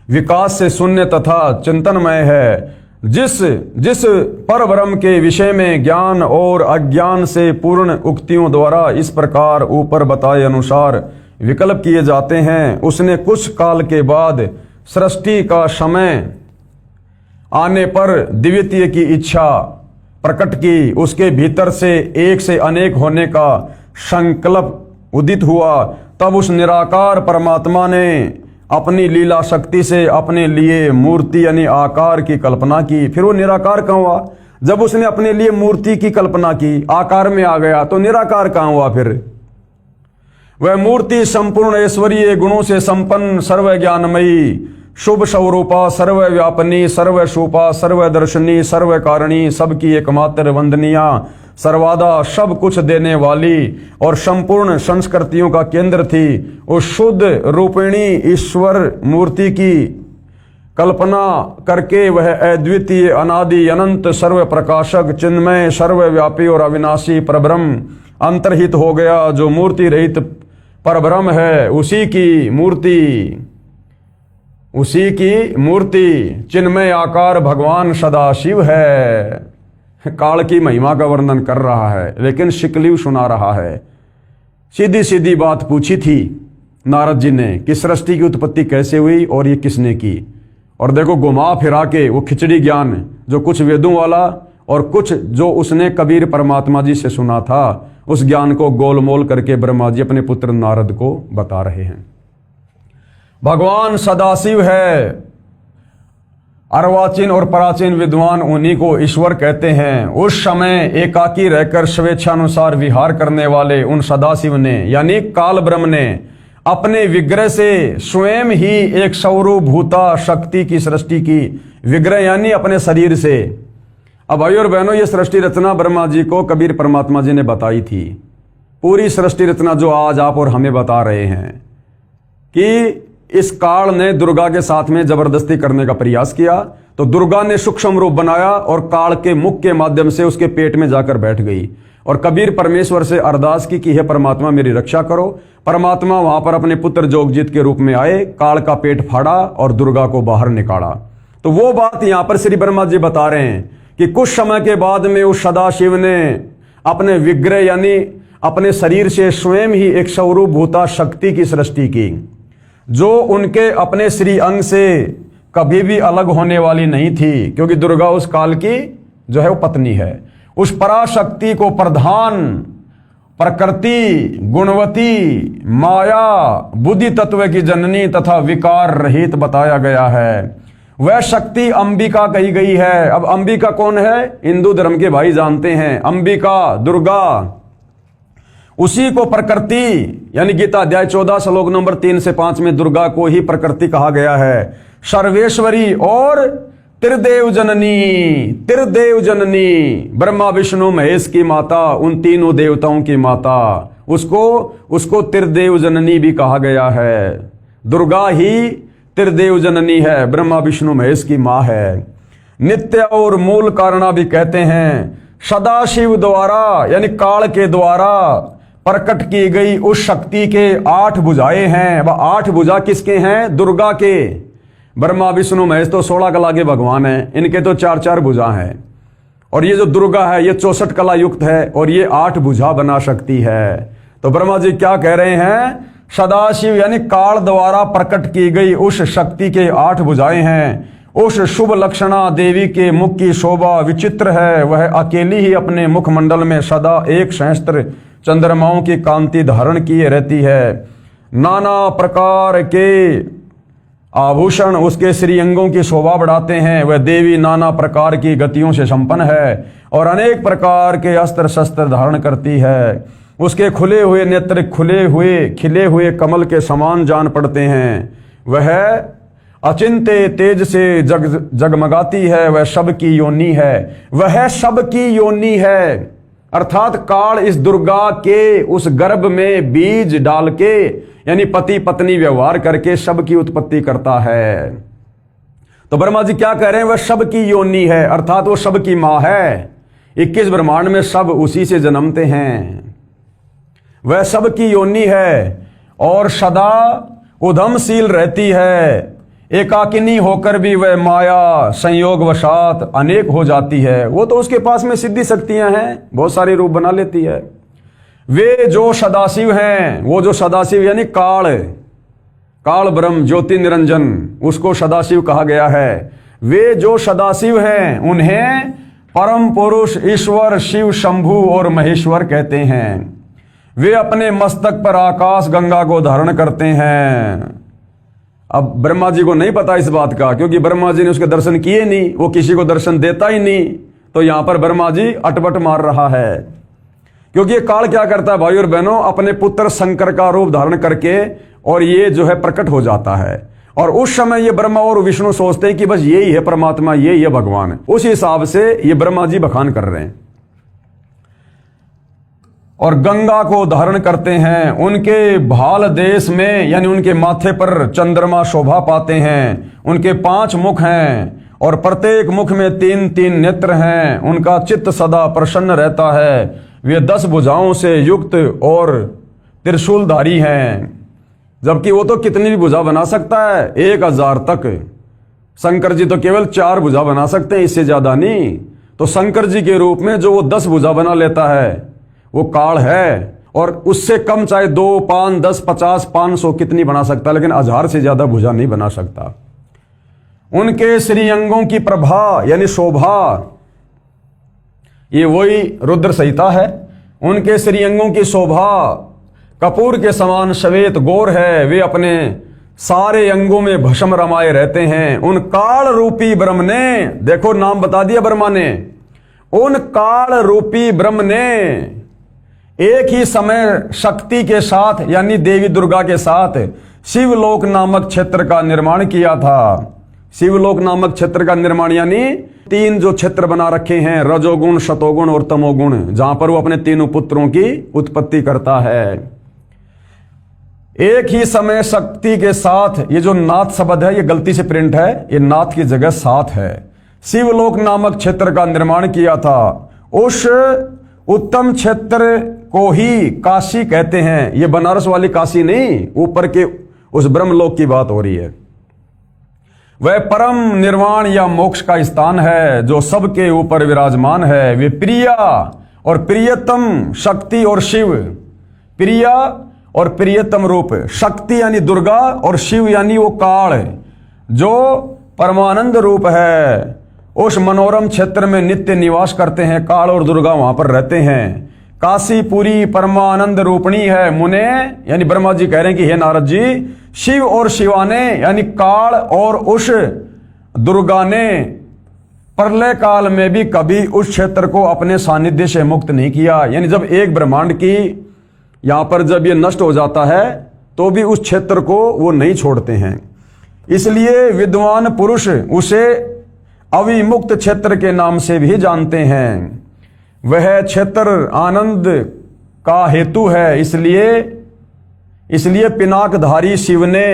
विकास से शून्य तथा चिंतनमय है। जिस परब्रह्म के विषय में ज्ञान और अज्ञान से पूर्ण उक्तियों द्वारा इस प्रकार ऊपर बताए अनुसार विकल्प किए जाते हैं। उसने कुछ काल के बाद सृष्टि का समय आने पर द्वितीय की इच्छा प्रकट की। उसके भीतर से एक से अनेक होने का संकल्प उदित हुआ। तब उस निराकार परमात्मा ने अपनी लीला शक्ति से अपने लिए मूर्ति यानी आकार की कल्पना की। फिर वो निराकार कहाँ हुआ? जब उसने अपने लिए मूर्ति की कल्पना की, आकार में आ गया, तो निराकार कहाँ हुआ? फिर वह मूर्ति संपूर्ण ऐश्वर्य गुणों से संपन्न, सर्व ज्ञानमयी, शुभ स्वरूपा, सर्वव्यापनी, सर्वशूपा, सर्वदर्शनी, सर्वकारणी, सबकी एकमात्र वंदनिया, सर्वादा सब कुछ देने वाली और संपूर्ण संस्कृतियों का केंद्र थी। उस शुद्ध रूपिणी ईश्वर मूर्ति की कल्पना करके वह अद्वितीय, अनादि, अनंत, सर्व प्रकाशक, चिन्मय, सर्वव्यापी और अविनाशी परब्रह्म अंतर्हित हो गया। जो मूर्ति रहित परब्रह्म है, उसी की मूर्ति चिन्मय आकार भगवान सदाशिव है। काल की महिमा का वर्णन कर रहा है, लेकिन शिकलीव सुना रहा है। सीधी सीधी बात पूछी थी नारद जी ने कि सृष्टि की उत्पत्ति कैसे हुई और ये किसने की। और देखो घुमा फिरा के वो खिचड़ी ज्ञान जो कुछ वेदों वाला और कुछ जो उसने कबीर परमात्मा जी से सुना था, उस ज्ञान को गोलमोल करके ब्रह्मा जी अपने पुत्र नारद को बता रहे हैं। भगवान सदाशिव है। अर्वाचीन और प्राचीन विद्वान उन्हीं को ईश्वर कहते हैं। उस समय एकाकी रहकर स्वेच्छानुसार विहार करने वाले उन सदाशिव ने यानी काल ब्रह्म ने अपने विग्रह से स्वयं ही एक स्वरूपभूता शक्ति की सृष्टि की। विग्रह यानी अपने शरीर से। अब भाई और बहनों, ये सृष्टि रचना ब्रह्मा जी को कबीर परमात्मा जी ने बताई थी। पूरी सृष्टि रचना जो आज आप और हमें बता रहे हैं कि इस काल ने दुर्गा के साथ में जबरदस्ती करने का प्रयास किया, तो दुर्गा ने सूक्ष्म रूप बनाया और काल के मुख के माध्यम से उसके पेट में जाकर बैठ गई। और कबीर परमेश्वर से अरदास की कि हे परमात्मा मेरी रक्षा करो। परमात्मा वहां पर अपने पुत्र जोगजीत के रूप में आए, काल का पेट फाड़ा और दुर्गा को बाहर निकाला। तो वो बात यहां पर श्री ब्रह्मा जी बता रहे हैं कि कुछ समय के बाद में उस सदाशिव ने अपने विग्रह यानी अपने शरीर से स्वयं ही एक स्वरूपभूता शक्ति की सृष्टि की, जो उनके अपने श्री अंग से कभी भी अलग होने वाली नहीं थी, क्योंकि दुर्गा उस काल की जो है वो पत्नी है। उस पराशक्ति को प्रधान, प्रकृति, गुणवती, माया, बुद्धि तत्व की जननी तथा विकार रहित बताया गया है। वह शक्ति अंबिका कही गई है। अब अंबिका कौन है? हिंदू धर्म के भाई जानते हैं। अंबिका, दुर्गा, उसी को प्रकृति यानी गीता अध्याय 14 श्लोक नंबर 3 से 5 में दुर्गा को ही प्रकृति कहा गया है। सर्वेश्वरी और त्रिदेव जननी, ब्रह्मा विष्णु महेश की माता, उन तीनों देवताओं की माता, उसको त्रिदेव जननी भी कहा गया है। दुर्गा ही त्रिदेव जननी है, ब्रह्मा विष्णु महेश की मां है। नित्य और मूल कारणा भी कहते हैं। सदाशिव द्वारा यानी काल के द्वारा प्रकट की गई उस शक्ति के 8 भुजाएं हैं। वह 8 भुजा किसके हैं? दुर्गा के। ब्रह्मा विष्णु महेश तो 16 कला के भगवान हैं, इनके तो 4-4 भुजा हैं। और ये जो दुर्गा है ये 64 कला युक्त है और ये 8 भुजा बना शक्ति है। तो ब्रह्मा जी क्या कह रहे हैं? सदाशिव यानी काल द्वारा प्रकट की गई उस शक्ति के 8 भुजाएं हैं। उस शुभ लक्षणा देवी के मुख की शोभा विचित्र है। वह अकेली ही अपने मुखमंडल में सदा एक सहस्त्र चंद्रमाओं की कांति धारण किए रहती है। नाना प्रकार के आभूषण उसके श्रीअंगों की शोभा बढ़ाते हैं। वह देवी नाना प्रकार की गतियों से संपन्न है और अनेक प्रकार के अस्त्र शस्त्र धारण करती है। उसके खुले हुए नेत्र खिले हुए कमल के समान जान पड़ते हैं। वह अचिंत्य तेज से जगमगाती है। वह सबकी योनि है। अर्थात काल इस दुर्गा के उस गर्भ में बीज डाल के यानी पति पत्नी व्यवहार करके सबकी उत्पत्ति करता है। तो ब्रह्मा जी क्या कह रहे हैं? वह सबकी योनि है, अर्थात वो सबकी मां है। 21 ब्रह्मांड में सब उसी से जन्मते हैं। वह सबकी योनि है और सदा उधमशील रहती है। एकाकिनी होकर भी वह माया संयोग वशात अनेक हो जाती है। वो तो उसके पास में सिद्धि शक्तियां हैं, बहुत सारे रूप बना लेती है। वे जो सदाशिव हैं, वो जो सदाशिव यानी काल ब्रह्म ज्योति निरंजन, उसको सदाशिव कहा गया है। वे जो सदाशिव हैं उन्हें परम पुरुष ईश्वर शिव शंभु और महेश्वर कहते हैं। वे अपने मस्तक पर आकाश गंगा को धारण करते हैं। अब ब्रह्मा जी को नहीं पता इस बात का, क्योंकि ब्रह्मा जी ने उसके दर्शन किए नहीं, वो किसी को दर्शन देता ही नहीं। तो यहां पर ब्रह्मा जी अटपट मार रहा है, क्योंकि ये काल क्या करता है भाई और बहनों, अपने पुत्र शंकर का रूप धारण करके और ये जो है प्रकट हो जाता है। और उस समय ये ब्रह्मा और विष्णु सोचते हैं कि बस यही है परमात्मा, यही है भगवान। उस हिसाब से ये ब्रह्मा जी बखान कर रहे हैं। और गंगा को धारण करते हैं। उनके भाल देश में यानी उनके माथे पर चंद्रमा शोभा पाते हैं। उनके 5 मुख हैं और प्रत्येक मुख में 3-3 नेत्र हैं। उनका चित्त सदा प्रसन्न रहता है। वे 10 भुजाओं से युक्त और त्रिशूलधारी हैं। जबकि वो तो कितनी भी भुजा बना सकता है, 1000 तक। शंकर जी तो केवल 4 भुजा बना सकते हैं, इससे ज्यादा नहीं। तो शंकर जी के रूप में जो वो 10 भुजा बना लेता है वो काल है। और उससे कम चाहे 2, 5, 10, 50, 500 कितनी बना सकता है, लेकिन 1000 से ज्यादा भुजा नहीं बना सकता। उनके श्रीअंगों की प्रभा यानी शोभा, ये वही रुद्र संहिता है। उनके श्रीअंगों की शोभा कपूर के समान श्वेत गौर है। वे अपने सारे अंगों में भस्म रमाए रहते हैं। उन काल रूपी ब्रह्म ने, देखो नाम बता दिया ब्रह्मा ने, उन काल रूपी ब्रह्म ने एक ही समय शक्ति के साथ यानी देवी दुर्गा के साथ शिवलोक नामक क्षेत्र का निर्माण किया था। शिवलोक नामक क्षेत्र का निर्माण यानी 3 जो क्षेत्र बना रखे हैं, रजोगुण, शतोगुण और तमोगुण, जहां पर वो अपने 3 पुत्रों की उत्पत्ति करता है। एक ही समय शक्ति के साथ, ये जो नाथ शब्द है ये गलती से प्रिंट है, ये नाथ की जगह साथ है। शिवलोक नामक क्षेत्र का निर्माण किया था। उस उत्तम क्षेत्र को ही काशी कहते हैं। ये बनारस वाली काशी नहीं, ऊपर के उस ब्रह्मलोक की बात हो रही है। वह परम निर्वाण या मोक्ष का स्थान है जो सबके ऊपर विराजमान है। वे प्रिया और प्रियतम शक्ति और शिव, प्रिया और प्रियतम रूप, शक्ति यानी दुर्गा और शिव यानी वो काल जो परमानंद रूप है, उस मनोरम क्षेत्र में नित्य निवास करते हैं। काल और दुर्गा वहां पर रहते हैं। काशी पूरी परमानंद रूपणी है। मुने यानी ब्रह्मा जी कह रहे हैं कि हे नारद जी, शिव और शिवाने यानी काल और उस दुर्गा ने प्रलय काल में भी कभी उस क्षेत्र को अपने सानिध्य से मुक्त नहीं किया। यानी जब एक ब्रह्मांड की यहां पर जब ये नष्ट हो जाता है तो भी उस क्षेत्र को वो नहीं छोड़ते हैं। इसलिए विद्वान पुरुष उसे अविमुक्त क्षेत्र के नाम से भी जानते हैं। वह क्षेत्र आनंद का हेतु है। इसलिए पिनाकधारी शिव ने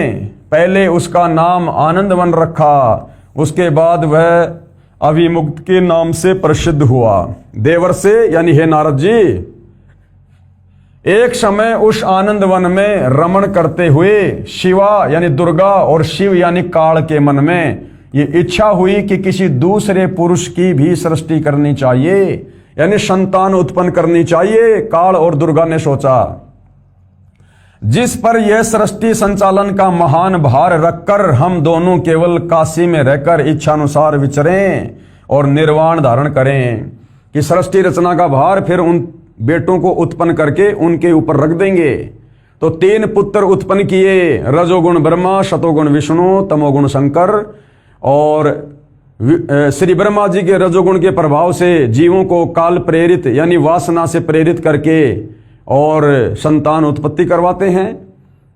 पहले उसका नाम आनंदवन रखा, उसके बाद वह अविमुक्त के नाम से प्रसिद्ध हुआ। देवर से यानी हे नारद जी, एक समय उस आनंदवन में रमण करते हुए शिवा यानी दुर्गा और शिव यानी काल के मन में ये इच्छा हुई कि किसी दूसरे पुरुष की भी सृष्टि करनी चाहिए, यानी संतान उत्पन्न करनी चाहिए। काल और दुर्गा ने सोचा, जिस पर यह सृष्टि संचालन का महान भार रखकर हम दोनों केवल काशी में रहकर इच्छानुसार विचरें और निर्वाण धारण करें, कि सृष्टि रचना का भार फिर उन बेटों को उत्पन्न करके उनके ऊपर रख देंगे। तो 3 पुत्र उत्पन्न किए, रजोगुण ब्रह्मा, शतोगुण विष्णु, तमोगुण शंकर। और श्री ब्रह्मा जी के रजोगुण के प्रभाव से जीवों को काल प्रेरित यानी वासना से प्रेरित करके और संतान उत्पत्ति करवाते हैं।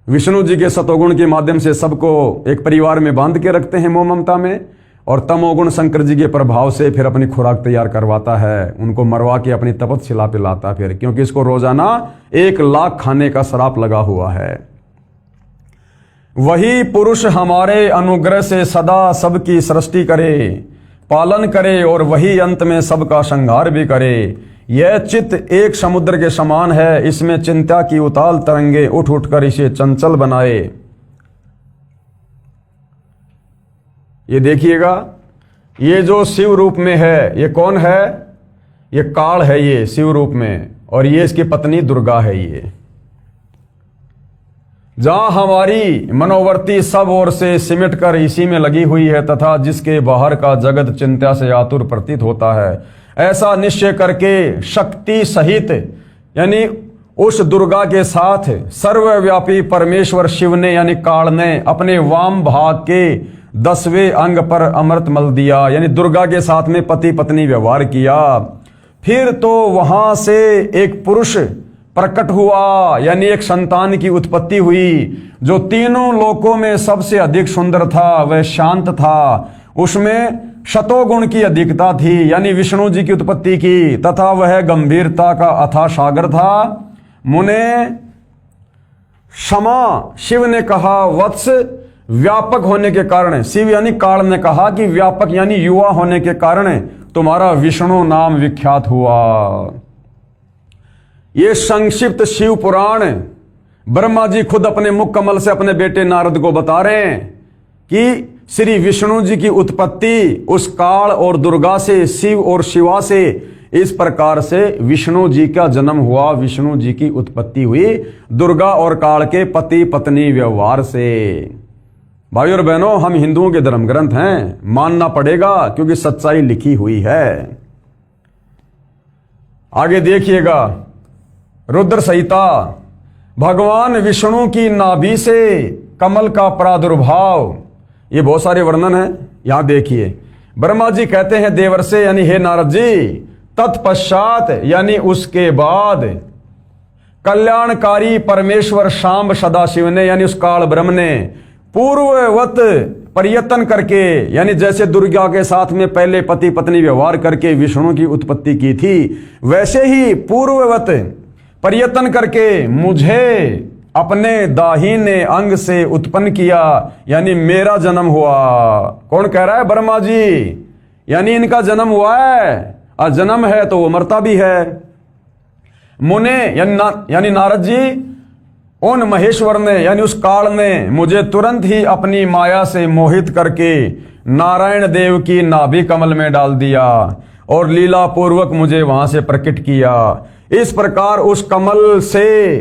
विष्णु जी के शतोगुण के माध्यम से सबको एक परिवार में बांध के रखते हैं मोह ममता में। और तमोगुण शंकर जी के प्रभाव से फिर अपनी खुराक तैयार करवाता है, उनको मरवा के अपनी तपस्या पिलाता फिर, क्योंकि इसको रोजाना 1 लाख खाने का श्राप लगा हुआ है। वही पुरुष हमारे अनुग्रह से सदा सबकी सृष्टि करे, पालन करे और वही अंत में सबका संहार भी करे। यह चित्त एक समुद्र के समान है, इसमें चिंता की उताल तरंगे उठ उठकर इसे चंचल बनाए। ये देखिएगा, ये जो शिव रूप में है, ये कौन है? ये काल है। ये शिव रूप में और ये इसकी पत्नी दुर्गा है। ये जहां हमारी मनोवृत्ति सब ओर से सिमट कर इसी में लगी हुई है तथा जिसके बाहर का जगत चिंता से आतुर प्रतीत होता है, ऐसा निश्चय करके शक्ति सहित यानी उस दुर्गा के साथ सर्वव्यापी परमेश्वर शिव ने यानी काल ने अपने वाम भाग के 10वें अंग पर अमृत मल दिया, यानी दुर्गा के साथ में पति पत्नी व्यवहार किया। फिर तो वहां से एक पुरुष प्रकट हुआ, यानी एक संतान की उत्पत्ति हुई जो तीनों लोकों में सबसे अधिक सुंदर था। वह शांत था, उसमें शतोगुण की अधिकता थी, यानी विष्णु जी की उत्पत्ति की, तथा वह गंभीरता का अथाह सागर था। मुने क्षमा शिव ने कहा, वत्स व्यापक होने के कारण, शिव यानी काल ने कहा कि व्यापक यानी युवा होने के कारण तुम्हारा विष्णु नाम विख्यात हुआ। ये संक्षिप्त शिव पुराण ब्रह्मा जी खुद अपने मुख कमल से अपने बेटे नारद को बता रहे हैं कि श्री विष्णु जी की उत्पत्ति उस काल और दुर्गा से, शिव और शिवा से, इस प्रकार से विष्णु जी का जन्म हुआ, विष्णु जी की उत्पत्ति हुई दुर्गा और काल के पति पत्नी व्यवहार से। भाई और बहनों, हम हिंदुओं के धर्म ग्रंथ हैं, मानना पड़ेगा क्योंकि सच्चाई लिखी हुई है। आगे देखिएगा, रुद्र संहिता। भगवान विष्णु की नाभि से कमल का प्रादुर्भाव, ये बहुत सारे वर्णन है। यहां देखिए, ब्रह्मा जी कहते हैं देवर से, यानी हे नारद जी, तत्पश्चात यानी उसके बाद कल्याणकारी परमेश्वर शांब सदाशिव ने, यानी उस काल ब्रह्म ने पूर्ववत प्रयत्न करके, यानी जैसे दुर्गा के साथ में पहले पति पत्नी व्यवहार करके विष्णु की उत्पत्ति की थी, वैसे ही पूर्ववत प्रयत्न करके मुझे अपने दाहिने अंग से उत्पन्न किया, यानी मेरा जन्म हुआ। कौन कह रहा है? ब्रह्मा जी, यानी इनका जन्म हुआ है, और जन्म है तो वो मरता भी है। मुने यानी नारद जी, उन महेश्वर ने यानी उस काल ने मुझे तुरंत ही अपनी माया से मोहित करके नारायण देव की नाभि कमल में डाल दिया और लीला पूर्वक मुझे वहां से प्रकट किया। इस प्रकार उस कमल से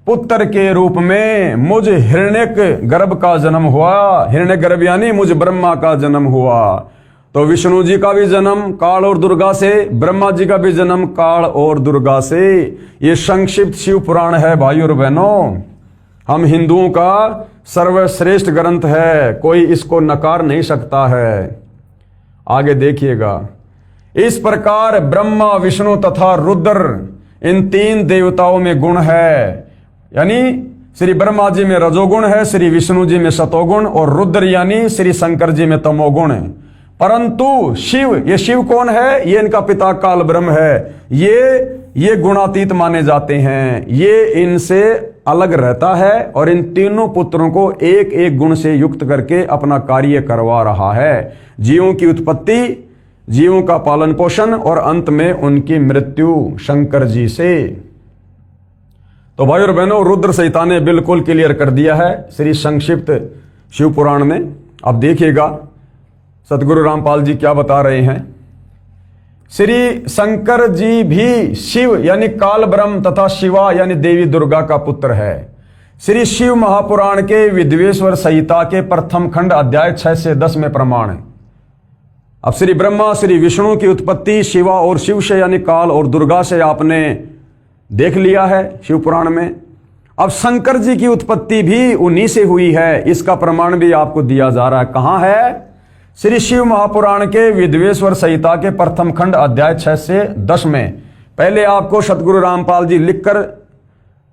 पुत्र के रूप में मुझ हिरण्यक गर्भ का जन्म हुआ। हिरण्यक गर्भ यानी मुझ ब्रह्मा का जन्म हुआ। तो विष्णु जी का भी जन्म काल और दुर्गा से, ब्रह्मा जी का भी जन्म काल और दुर्गा से। ये संक्षिप्त शिव पुराण है भाई और बहनों, हम हिंदुओं का सर्वश्रेष्ठ ग्रंथ है, कोई इसको नकार नहीं सकता है। आगे देखिएगा, इस प्रकार ब्रह्मा विष्णु तथा रुद्र इन तीन देवताओं में गुण है, यानी श्री ब्रह्मा जी में रजोगुण है, श्री विष्णु जी में सतोगुण और रुद्र यानी श्री शंकर जी में तमोगुण है। परंतु शिव, ये शिव कौन है? ये इनका पिता काल ब्रह्म है। ये गुणातीत माने जाते हैं, ये इनसे अलग रहता है और इन तीनों पुत्रों को एक एक गुण से युक्त करके अपना कार्य करवा रहा है। जीवों की उत्पत्ति, जीवों का पालन पोषण और अंत में उनकी मृत्यु शंकर जी से। तो भाई और बहनों, रुद्र संहिता ने बिल्कुल क्लियर कर दिया है श्री संक्षिप्त शिव पुराण में। अब देखिएगा सतगुरु रामपाल जी क्या बता रहे हैं। श्री शंकर जी भी शिव यानी काल ब्रह्म तथा शिवा यानी देवी दुर्गा का पुत्र है। श्री शिव महापुराण के विद्वेश्वर संहिता के प्रथम खंड अध्याय 6 से 10 में प्रमाण है। अब श्री ब्रह्मा श्री विष्णु की उत्पत्ति शिवा और शिव से यानी काल और दुर्गा से आपने देख लिया है शिव पुराण में। अब शंकर जी की उत्पत्ति भी उन्हीं से हुई है, इसका प्रमाण भी आपको दिया जा रहा है। कहां है? श्री शिव महापुराण के विद्वेश्वर संहिता के प्रथम खंड अध्याय 6 से 10 में। पहले आपको सतगुरु रामपाल जी लिखकर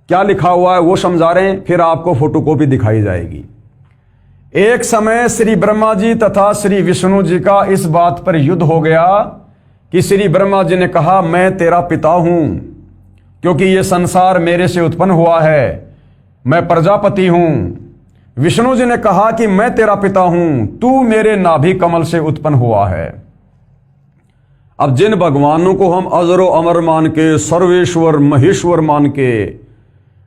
क्या लिखा हुआ है वो समझा रहे हैं, फिर आपको फोटोकॉपी दिखाई जाएगी। एक समय श्री ब्रह्मा जी तथा श्री विष्णु जी का इस बात पर युद्ध हो गया कि श्री ब्रह्मा जी ने कहा, मैं तेरा पिता हूं क्योंकि यह संसार मेरे से उत्पन्न हुआ है, मैं प्रजापति हूं। विष्णु जी ने कहा कि मैं तेरा पिता हूं, तू मेरे नाभि कमल से उत्पन्न हुआ है। अब जिन भगवानों को हम अजरो अमर मान के, सर्वेश्वर महेश्वर मान के,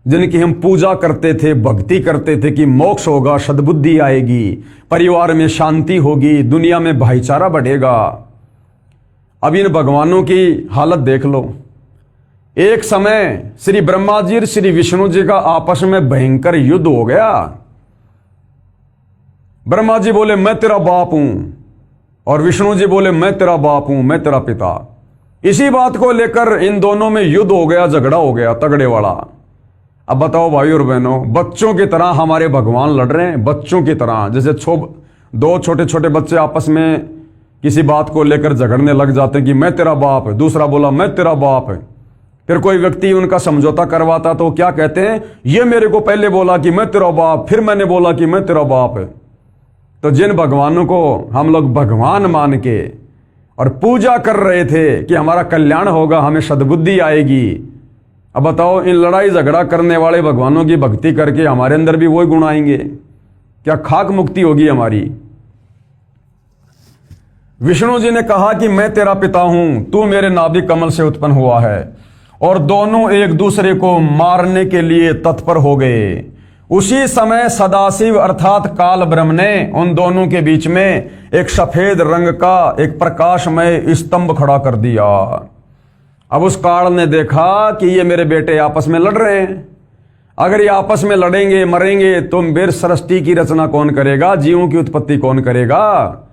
जिनकी हम पूजा करते थे, भक्ति करते थे कि मोक्ष होगा, सद्बुद्धि आएगी, परिवार में शांति होगी, दुनिया में भाईचारा बढ़ेगा, अब इन भगवानों की हालत देख लो। एक समय श्री ब्रह्मा जी और श्री विष्णु जी का आपस में भयंकर युद्ध हो गया। ब्रह्मा जी बोले मैं तेरा बाप हूं और विष्णु जी बोले मैं तेरा बाप हूं, मैं तेरा पिता। इसी बात को लेकर इन दोनों में युद्ध हो गया, झगड़ा हो गया तगड़े वाला। अब बताओ भाई और बहनों, बच्चों की तरह हमारे भगवान लड़ रहे हैं, बच्चों की तरह। जैसे दो छोटे छोटे बच्चे आपस में किसी बात को लेकर झगड़ने लग जाते हैं कि मैं तेरा बाप, दूसरा बोला मैं तेरा बाप। फिर कोई व्यक्ति उनका समझौता करवाता तो क्या कहते हैं, ये मेरे को पहले बोला कि मैं तेरा बाप, फिर मैंने बोला कि मैं तेरा बाप। तो जिन भगवानों को हम लोग भगवान मान के और पूजा कर रहे थे कि हमारा कल्याण होगा, हमें सद्बुद्धि आएगी, अब बताओ इन लड़ाई झगड़ा करने वाले भगवानों की भक्ति करके हमारे अंदर भी वही गुण आएंगे? क्या खाक मुक्ति होगी हमारी? विष्णु जी ने कहा कि मैं तेरा पिता हूं, तू मेरे नाभि कमल से उत्पन्न हुआ है, और दोनों एक दूसरे को मारने के लिए तत्पर हो गए। उसी समय सदाशिव अर्थात काल ब्रह्म ने उन दोनों के बीच में एक सफेद रंग का एक प्रकाशमय स्तंभ खड़ा कर दिया। अब उस काल ने देखा कि ये मेरे बेटे आपस में लड़ रहे हैं, अगर ये आपस में लड़ेंगे मरेंगे तो फिर सृष्टि की रचना कौन करेगा, जीवों की उत्पत्ति कौन करेगा?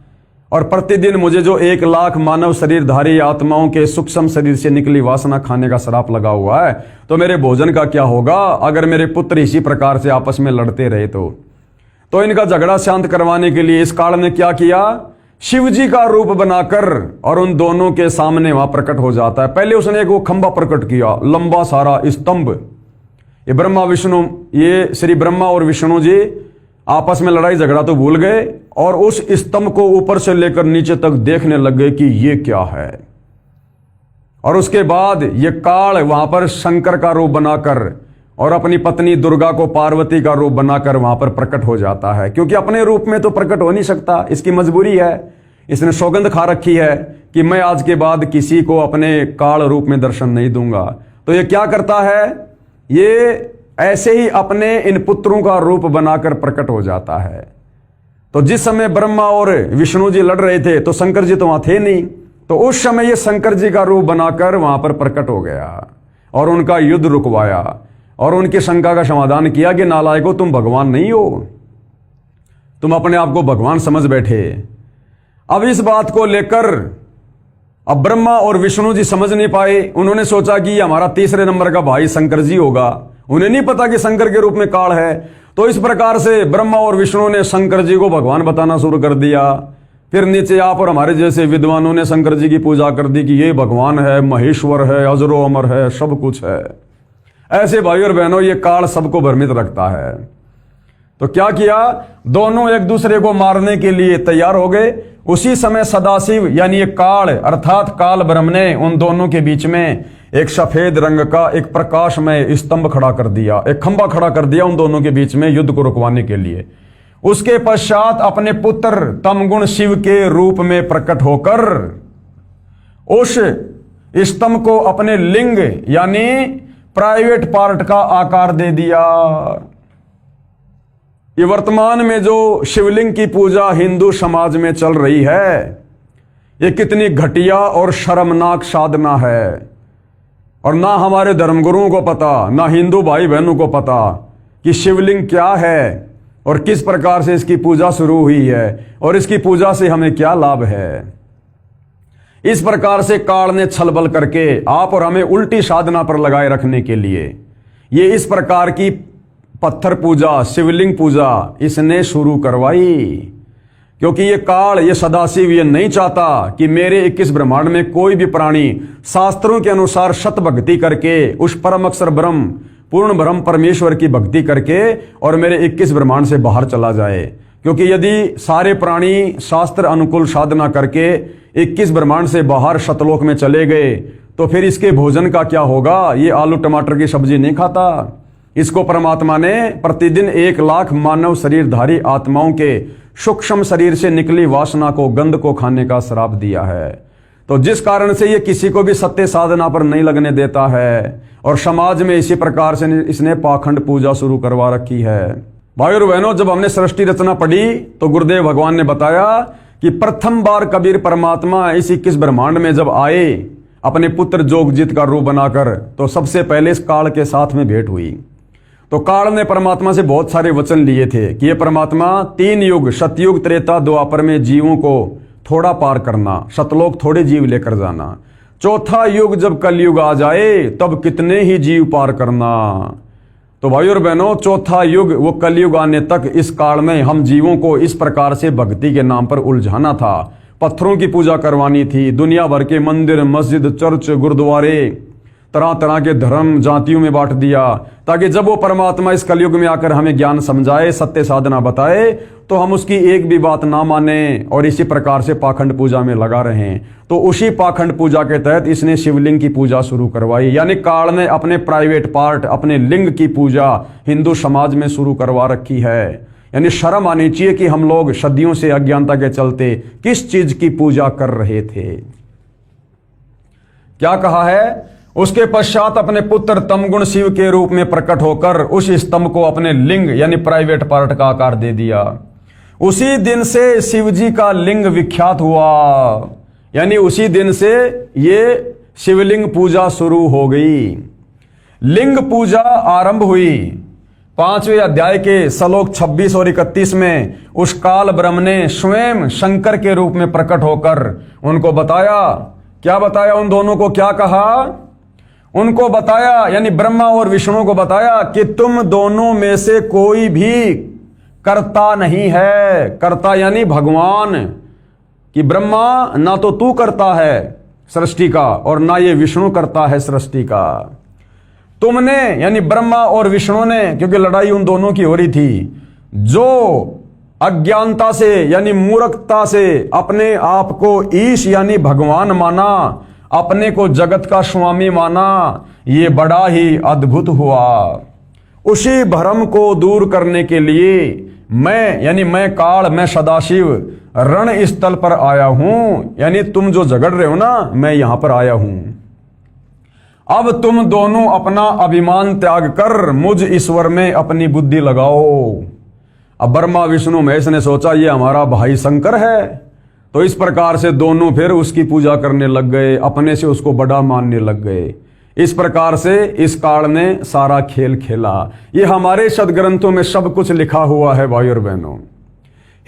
और प्रतिदिन मुझे जो 1 लाख मानव शरीरधारी आत्माओं के सूक्ष्म शरीर से निकली वासना खाने का श्राप लगा हुआ है, तो मेरे भोजन का क्या होगा अगर मेरे पुत्र इसी प्रकार से आपस में लड़ते रहे? तो इनका झगड़ा शांत करवाने के लिए इस काल ने क्या किया, शिव जी का रूप बनाकर और उन दोनों के सामने वहां प्रकट हो जाता है। पहले उसने एक वो खंबा प्रकट किया, लंबा सारा स्तंभ। ये श्री ब्रह्मा और विष्णु जी आपस में लड़ाई झगड़ा तो भूल गए और उस स्तंभ को ऊपर से लेकर नीचे तक देखने लग गए कि ये क्या है। और उसके बाद ये काल वहां पर शंकर का रूप बनाकर और अपनी पत्नी दुर्गा को पार्वती का रूप बनाकर वहां पर प्रकट हो जाता है, क्योंकि अपने रूप में तो प्रकट हो नहीं सकता, इसकी मजबूरी है। इसने सौगंध खा रखी है कि मैं आज के बाद किसी को अपने काल रूप में दर्शन नहीं दूंगा। तो ये क्या करता है, ये ऐसे ही अपने इन पुत्रों का रूप बनाकर प्रकट हो जाता है। तो जिस समय ब्रह्मा और विष्णु जी लड़ रहे थे तो शंकर जी तो वहां थे नहीं, तो उस समय ये शंकर जी का रूप बनाकर वहां पर प्रकट हो गया और उनका युद्ध रुकवाया और उनकी शंका का समाधान किया कि नालायकों, तुम भगवान नहीं हो, तुम अपने आप को भगवान समझ बैठे। अब इस बात को लेकर अब ब्रह्मा और विष्णु जी समझ नहीं पाए। उन्होंने सोचा कि हमारा तीसरे नंबर का भाई शंकर जी होगा, उन्हें नहीं पता कि शंकर के रूप में काल है। तो इस प्रकार से ब्रह्मा और विष्णु ने शंकर जी को भगवान बताना शुरू कर दिया। फिर नीचे आप और हमारे जैसे विद्वानों ने शंकर जी की पूजा कर दी कि ये भगवान है, महेश्वर है, अजरो अमर है, सब कुछ है। ऐसे भाई और बहनों, ये काल सबको भ्रमित रखता है। तो क्या किया, दोनों एक दूसरे को मारने के लिए तैयार हो गए। उसी समय सदाशिव यानी ये काल अर्थात काल ब्रह्म ने उन दोनों के बीच में एक सफेद रंग का एक प्रकाशमय स्तंभ खड़ा कर दिया, एक खंबा खड़ा कर दिया उन दोनों के बीच में युद्ध को रुकवाने के लिए। उसके पश्चात अपने पुत्र तमगुण शिव के रूप में प्रकट होकर उस स्तंभ को अपने लिंग यानी प्राइवेट पार्ट का आकार दे दिया। ये वर्तमान में जो शिवलिंग की पूजा हिंदू समाज में चल रही है, ये कितनी घटिया और शर्मनाक साधना है। और ना हमारे धर्मगुरुओं को पता, ना हिंदू भाई बहनों को पता कि शिवलिंग क्या है और किस प्रकार से इसकी पूजा शुरू हुई है और इसकी पूजा से हमें क्या लाभ है। इस प्रकार से काल ने छलबल करके आप और हमें उल्टी साधना पर लगाए रखने के लिए ये इस प्रकार की पत्थर पूजा, शिवलिंग पूजा इसने शुरू करवाई। क्योंकि ये काल, ये सदाशिव ये नहीं चाहता कि मेरे 21 ब्रह्मांड में कोई भी प्राणी शास्त्रों के अनुसार सत भक्ति करके उस परम अक्षर ब्रह्म पूर्ण ब्रह्म परमेश्वर की भक्ति करके और मेरे 21 ब्रह्मांड से बाहर चला जाए। क्योंकि यदि सारे प्राणी शास्त्र अनुकूल साधना करके 21 ब्रह्मांड से बाहर सतलोक में चले गए तो फिर इसके भोजन का क्या होगा। ये आलू टमाटर की सब्जी नहीं खाता। इसको परमात्मा ने प्रतिदिन 1 लाख मानव शरीरधारी आत्माओं के सूक्ष्म शरीर से निकली वासना को, गंध को खाने का श्राप दिया है। तो जिस कारण से ये किसी को भी सत्य साधना पर नहीं लगने देता है और समाज में इसी प्रकार से इसने पाखंड पूजा शुरू करवा रखी है। भाई और बहनों, जब हमने सृष्टि रचना पढ़ी तो गुरुदेव भगवान ने बताया कि प्रथम बार कबीर परमात्मा इस 21 ब्रह्मांड में जब आए, अपने पुत्र जोगजित का रूप बनाकर, तो सबसे पहले इस काल के साथ में भेंट हुई। तो काल ने परमात्मा से बहुत सारे वचन लिए थे कि ये परमात्मा 3 युग, सतयुग, त्रेता, द्वापर में जीवों को थोड़ा पार करना, सतलोक थोड़े जीव लेकर जाना, 4था युग जब कलयुग आ जाए तब कितने ही जीव पार करना। तो भाई और बहनों, 4था युग, वो कलयुग आने तक इस काल में हम जीवों को इस प्रकार से भक्ति के नाम पर उलझाना था, पत्थरों की पूजा करवानी थी, दुनिया भर के मंदिर, मस्जिद, चर्च, गुरुद्वारे, तरह तरह के धर्म जातियों में बांट दिया, ताकि जब वो परमात्मा इस कलयुग में आकर हमें ज्ञान समझाए, सत्य साधना बताए, तो हम उसकी एक भी बात ना माने और इसी प्रकार से पाखंड पूजा में लगा रहें। तो उसी पाखंड पूजा के तहत इसने शिवलिंग की पूजा शुरू करवाई, यानी काल ने अपने प्राइवेट पार्ट, अपने लिंग की पूजा हिंदू समाज में शुरू करवा रखी है। यानी शर्म आनी चाहिए कि हम लोग सदियों से अज्ञानता के चलते किस चीज की पूजा कर रहे थे। क्या कहा है? उसके पश्चात अपने पुत्र तमगुण शिव के रूप में प्रकट होकर उस स्तंभ को अपने लिंग यानी प्राइवेट पार्ट का आकार दे दिया। उसी दिन से शिव जी का लिंग विख्यात हुआ, यानी उसी दिन से ये शिवलिंग पूजा शुरू गई। लिंग पूजा आरंभ हुई 5वें अध्याय के श्लोक 26 और 31 में। उस काल ब्रह्म ने स्वयं शंकर के रूप में प्रकट होकर उनको बताया। क्या बताया? उन दोनों को क्या कहा? उनको बताया, यानी ब्रह्मा और विष्णु को बताया कि तुम दोनों में से कोई भी कर्ता नहीं है। कर्ता यानी भगवान, कि ब्रह्मा ना तो तू करता है सृष्टि का और ना ये विष्णु करता है सृष्टि का। तुमने यानी ब्रह्मा और विष्णु ने, क्योंकि लड़ाई उन दोनों की हो रही थी, जो अज्ञानता से यानी मूर्खता से अपने आप को ईश यानी भगवान माना, अपने को जगत का स्वामी माना, ये बड़ा ही अद्भुत हुआ। उसी भ्रम को दूर करने के लिए मैं यानी मैं काल, मैं सदाशिव रण स्थल पर आया हूं। यानी तुम जो झगड़ रहे हो ना, मैं यहां पर आया हूं। अब तुम दोनों अपना अभिमान त्याग कर मुझ ईश्वर में अपनी बुद्धि लगाओ। अब ब्रह्मा विष्णु महेश ने सोचा ये हमारा भाई शंकर है, तो इस प्रकार से दोनों फिर उसकी पूजा करने लग गए, अपने से उसको बड़ा मानने लग गए। इस प्रकार से इस काल ने सारा खेल खेला। ये हमारे सदग्रंथों में सब कुछ लिखा हुआ है भाई और बहनों।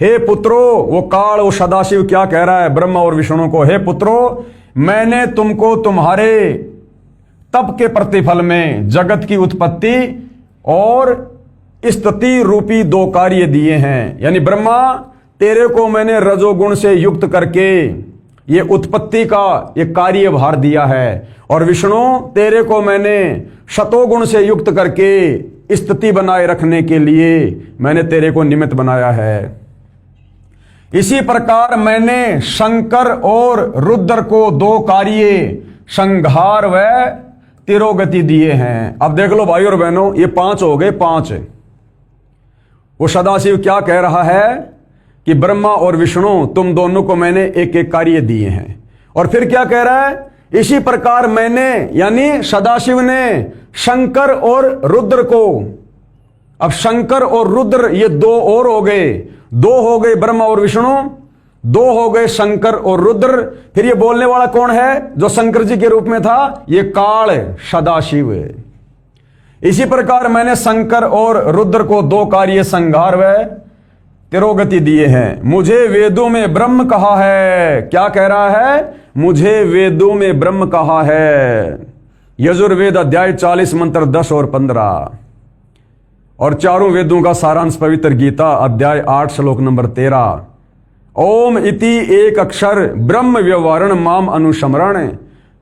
हे पुत्रो, वो काल, वो सदाशिव क्या कह रहा है ब्रह्मा और विष्णु को? हे पुत्रो, मैंने तुमको तुम्हारे तप के प्रतिफल में जगत की उत्पत्ति और स्थिति रूपी 2 कार्य दिए हैं। यानी ब्रह्मा, तेरे को मैंने रजोगुण से युक्त करके ये उत्पत्ति का ये कार्य भार दिया है, और विष्णु, तेरे को मैंने शतोगुण से युक्त करके स्थिति बनाए रखने के लिए मैंने तेरे को निमित्त बनाया है। इसी प्रकार मैंने शंकर और रुद्र को 2 कार्य, संहार व तिरोगति दिए हैं। अब देख लो भाई और बहनों, ये 5 हो गए, 5। वो सदाशिव क्या कह रहा है कि ब्रह्मा और विष्णु तुम दोनों को मैंने एक एक कार्य दिए हैं। और फिर क्या कह रहा है? इसी प्रकार मैंने यानी सदाशिव ने शंकर और रुद्र को, अब शंकर और रुद्र ये 2 और हो गए, 2 हो गए ब्रह्मा और विष्णु, 2 हो गए शंकर और रुद्र। फिर ये बोलने वाला कौन है जो शंकर जी के रूप में था? ये काल सदाशिव। इसी प्रकार मैंने शंकर और रुद्र को 2 कार्य, संहार व तिरोगति दिए हैं। मुझे वेदों में ब्रह्म कहा है। क्या कह रहा है? मुझे वेदों में ब्रह्म कहा है। यजुर्वेद अध्याय 40 मंत्र 10 और 15, और चारों वेदों का सारांश पवित्र गीता अध्याय 8 श्लोक नंबर 13। ओम इति एक अक्षर ब्रह्म व्यवहारण माम अनुस्मरण,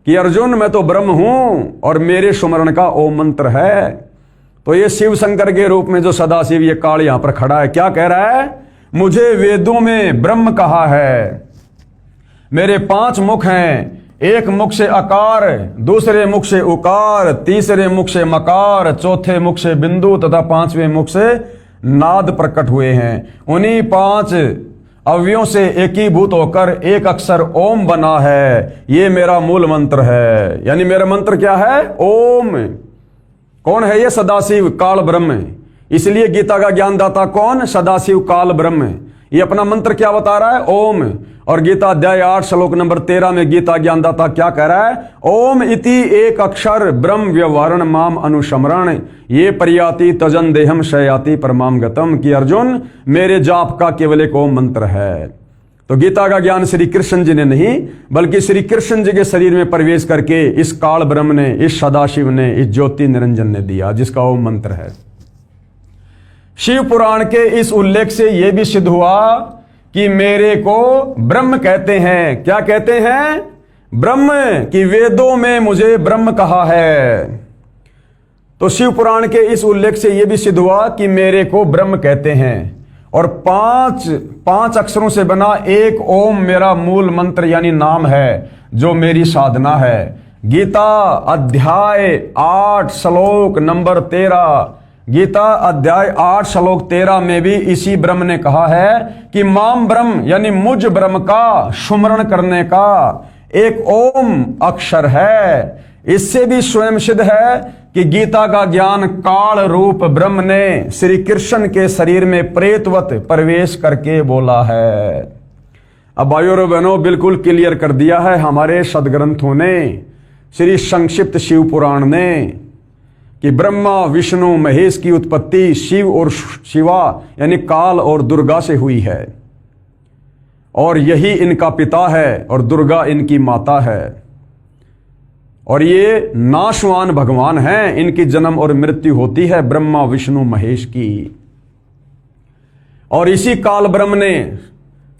कि अर्जुन मैं तो ब्रह्म हूं और मेरे सुमरण का ओम मंत्र है। तो ये शिव शंकर के रूप में जो सदाशिव ये काल यहां पर खड़ा है, क्या कह रहा है? मुझे वेदों में ब्रह्म कहा है। मेरे 5 मुख हैं, एक मुख से अकार, दूसरे मुख से उकार, तीसरे मुख से मकार, चौथे मुख से बिंदु तथा 5वें मुख से नाद प्रकट हुए हैं। उन्हीं 5 अवयवों से एकीभूत होकर एक अक्षर ओम बना है। ये मेरा मूल मंत्र है। यानी मेरा मंत्र क्या है? ओम। कौन है ये? सदाशिव काल ब्रह्म। इसलिए गीता का ज्ञानदाता कौन? सदाशिव काल ब्रह्म। ये अपना मंत्र क्या बता रहा है? ओम। और गीता अध्याय 8 श्लोक नंबर 13 में गीता ज्ञानदाता क्या कह रहा है? ओम इति एक अक्षर ब्रह्म व्यवहारण माम अनुशमरण ये परियाति तजन देहम शयाति परमाम गतम, कि अर्जुन मेरे जाप का केवल एक ओम मंत्र है। तो गीता का ज्ञान श्री कृष्ण जी ने नहीं, बल्कि श्री कृष्ण जी के शरीर में प्रवेश करके इस काल ब्रह्म ने, इस सदाशिव ने, इस ज्योति निरंजन ने दिया, जिसका ओम मंत्र है। शिव पुराण के इस उल्लेख से यह भी सिद्ध हुआ कि मेरे को ब्रह्म कहते हैं। क्या कहते हैं? ब्रह्म, कि वेदों में मुझे ब्रह्म कहा है। तो शिव पुराण के इस उल्लेख से यह भी सिद्ध हुआ कि मेरे को ब्रह्म कहते हैं। और पांच अक्षरों से बना एक ओम मेरा मूल मंत्र यानी नाम है, जो मेरी साधना है। गीता अध्याय 8 श्लोक नंबर 13, गीता अध्याय 8 श्लोक 13 में भी इसी ब्रह्म ने कहा है कि माम ब्रह्म यानी मुझ ब्रह्म का सुमरण करने का एक ओम अक्षर है। इससे भी स्वयं सिद्ध है कि गीता का ज्ञान काल रूप ब्रह्म ने श्री कृष्ण के शरीर में प्रेतवत प्रवेश करके बोला है। अब भाइयों और बहनों, बिल्कुल क्लियर कर दिया है हमारे सदग्रंथों ने, श्री संक्षिप्त शिव पुराण ने, कि ब्रह्मा विष्णु महेश की उत्पत्ति शिव और शिवा यानी काल और दुर्गा से हुई है, और यही इनका पिता है और दुर्गा इनकी माता है। और ये नाशवान भगवान हैं, इनकी जन्म और मृत्यु होती है ब्रह्मा विष्णु महेश की। और इसी काल ब्रह्म ने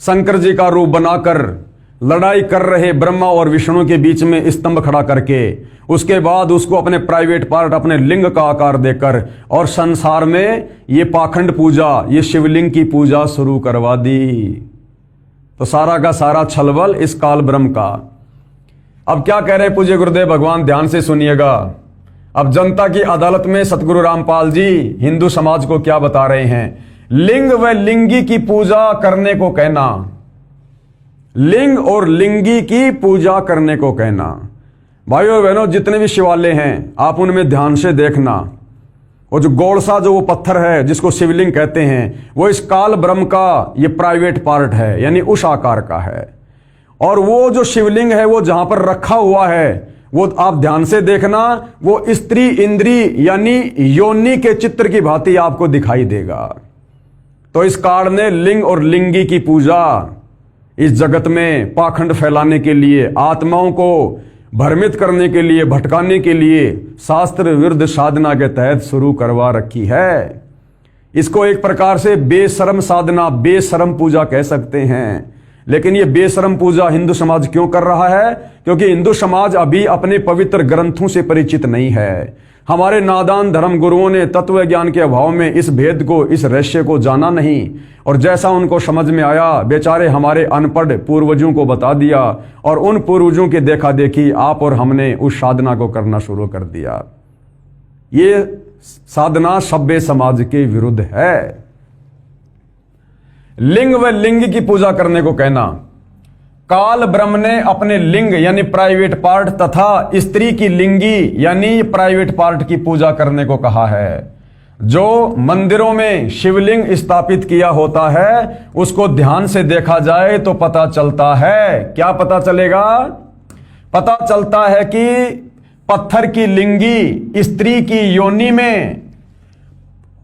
शंकर जी का रूप बनाकर लड़ाई कर रहे ब्रह्मा और विष्णु के बीच में स्तंभ खड़ा करके, उसके बाद उसको अपने प्राइवेट पार्ट, अपने लिंग का आकार देकर और संसार में ये पाखंड पूजा, ये शिवलिंग की पूजा शुरू करवा दी। तो सारा का सारा छलबल इस काल ब्रह्म का। अब क्या कह रहे हैं पूज्य गुरुदेव भगवान, ध्यान से सुनिएगा। अब जनता की अदालत में सतगुरु रामपाल जी हिंदू समाज को क्या बता रहे हैं? लिंग व लिंगी की पूजा करने को कहना, लिंग और लिंगी की पूजा करने को कहना। भाइयों बहनों, जितने भी शिवालय हैं आप उनमें ध्यान से देखना, वो जो गोलसा जो वो पत्थर है जिसको शिवलिंग कहते हैं, वो इस काल ब्रह्म का ये प्राइवेट पार्ट है, यानी उस आकार का है। और वो जो शिवलिंग है वो जहां पर रखा हुआ है, वो आप ध्यान से देखना, वो स्त्री इंद्री यानी योनि के चित्र की भांति आपको दिखाई देगा। तो इस काल ने लिंग और लिंगी की पूजा इस जगत में पाखंड फैलाने के लिए, आत्माओं को भ्रमित करने के लिए, भटकाने के लिए शास्त्र विरुद्ध साधना के तहत शुरू करवा रखी है। इसको एक प्रकार से बेशरम साधना, बेशरम पूजा कह सकते हैं। लेकिन ये बेशरम पूजा हिंदू समाज क्यों कर रहा है? क्योंकि हिंदू समाज अभी अपने पवित्र ग्रंथों से परिचित नहीं है। हमारे नादान धर्म गुरुओं ने तत्व ज्ञान के अभाव में इस भेद को, इस रहस्य को जाना नहीं, और जैसा उनको समझ में आया बेचारे हमारे अनपढ़ पूर्वजों को बता दिया, और उन पूर्वजों की देखा देखी आप और हमने उस साधना को करना शुरू कर दिया। ये साधना सभ्य समाज के विरुद्ध है। लिंग व लिंग की पूजा करने को कहना, काल ब्रह्म ने अपने लिंग यानी प्राइवेट पार्ट तथा स्त्री की लिंगी यानी प्राइवेट पार्ट की पूजा करने को कहा है। जो मंदिरों में शिवलिंग स्थापित किया होता है उसको ध्यान से देखा जाए तो पता चलता है, क्या पता चलेगा? पता चलता है कि पत्थर की लिंगी स्त्री की योनि में,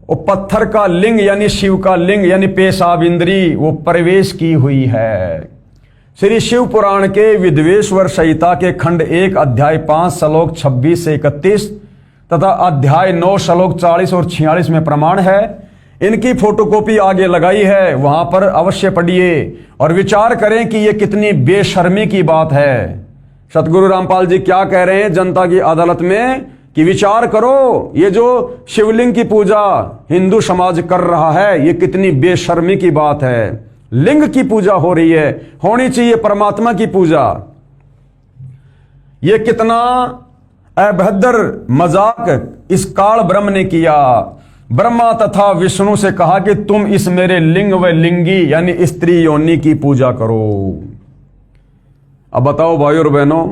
वो पत्थर का लिंग यानी शिव का लिंग यानी पेशाब इंद्री वो प्रवेश की हुई है। श्री शिव पुराण के विद्वेश्वर संहिता के खंड 1 अध्याय 5 श्लोक 26 से 31 तथा अध्याय 9 श्लोक 40 और 46 में प्रमाण है। इनकी फोटोकॉपी आगे लगाई है, वहां पर अवश्य पढ़िए और विचार करें कि यह कितनी बेशर्मी की बात है। सतगुरु रामपाल जी क्या कह रहे हैं जनता की अदालत में कि विचार करो, ये जो शिवलिंग की पूजा हिंदू समाज कर रहा है ये कितनी बेशर्मी की बात है। लिंग की पूजा हो रही है, होनी चाहिए परमात्मा की पूजा। ये कितना अभद्र मजाक इस काल ब्रह्म ने किया। ब्रह्मा तथा विष्णु से कहा कि तुम इस मेरे लिंग व लिंगी यानी स्त्री योनि की पूजा करो। अब बताओ भाइयों और बहनों,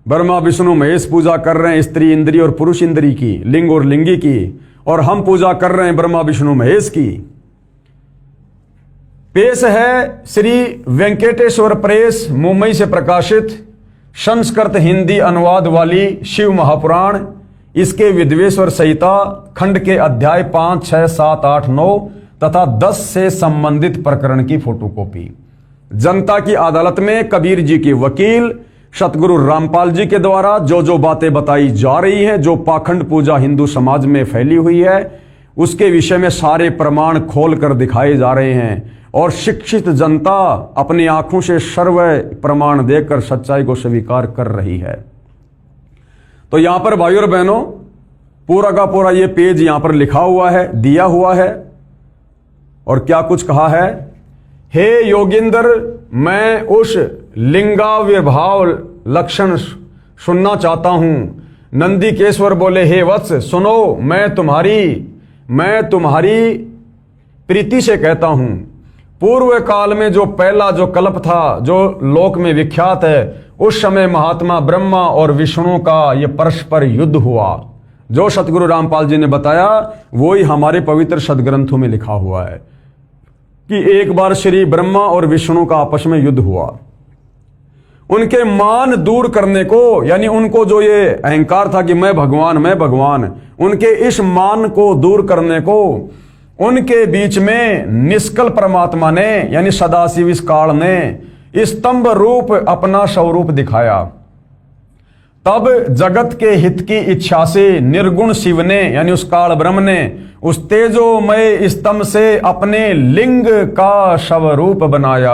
ब्रह्मा विष्णु महेश पूजा कर रहे हैं स्त्री इंद्री और पुरुष इंद्री की, लिंग और लिंगी की, और हम पूजा कर रहे हैं ब्रह्मा विष्णु महेश की। पेश है श्री वेंकटेश्वर प्रेस मुंबई से प्रकाशित संस्कृत हिंदी अनुवाद वाली शिव महापुराण, इसके विद्वेश्वर संहिता खंड के अध्याय 5, 6, 7, 8, 9 तथा 10 से संबंधित प्रकरण की फोटोकॉपी। जनता की अदालत में कबीर जी के वकील सतगुरु रामपाल जी के द्वारा जो बातें बताई जा रही हैं, जो पाखंड पूजा हिंदू समाज में फैली हुई है, उसके विषय में सारे प्रमाण खोल कर दिखाए जा रहे हैं और शिक्षित जनता अपनी आंखों से सर्व प्रमाण देखकर सच्चाई को स्वीकार कर रही है। तो यहां पर भाइयों और बहनों, पूरा का पूरा ये पेज यहां पर लिखा हुआ है, दिया हुआ है, और क्या कुछ कहा है। हे योगिंद्र, मैं उस लिंगाविर्भाव लक्षण सुनना चाहता हूं। नंदीकेश्वर बोले, हे वत्स सुनो, मैं तुम्हारी प्रीति से कहता हूं। पूर्व काल में जो पहला जो कल्प था, जो लोक में विख्यात है, उस समय महात्मा ब्रह्मा और विष्णु का यह परस्पर युद्ध हुआ। जो सतगुरु रामपाल जी ने बताया वही हमारे पवित्र सदग्रंथों में लिखा हुआ है कि एक बार श्री ब्रह्मा और विष्णु का आपस में युद्ध हुआ। उनके मान दूर करने को, यानी उनको जो ये अहंकार था कि मैं भगवान, उनके इस मान को दूर करने को उनके बीच में निष्कल परमात्मा ने, यानी सदाशिव इस काल ने स्तंभ रूप अपना स्वरूप दिखाया। तब जगत के हित की इच्छा से निर्गुण शिव ने, यानी उस काल ब्रह्म ने, उस तेजोमय स्तंभ से अपने लिंग का स्वरूप बनाया,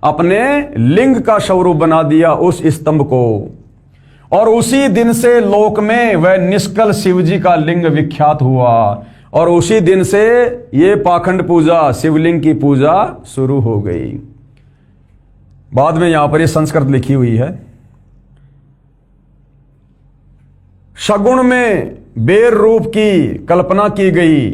अपने लिंग का स्वरूप बना दिया उस स्तंभ को। और उसी दिन से लोक में वह निष्कल शिव जी का लिंग विख्यात हुआ, और उसी दिन से ये पाखंड पूजा, शिवलिंग की पूजा शुरू हो गई। बाद में यहां पर ये संस्कृत लिखी हुई है। सगुण में बेर रूप की कल्पना की गई।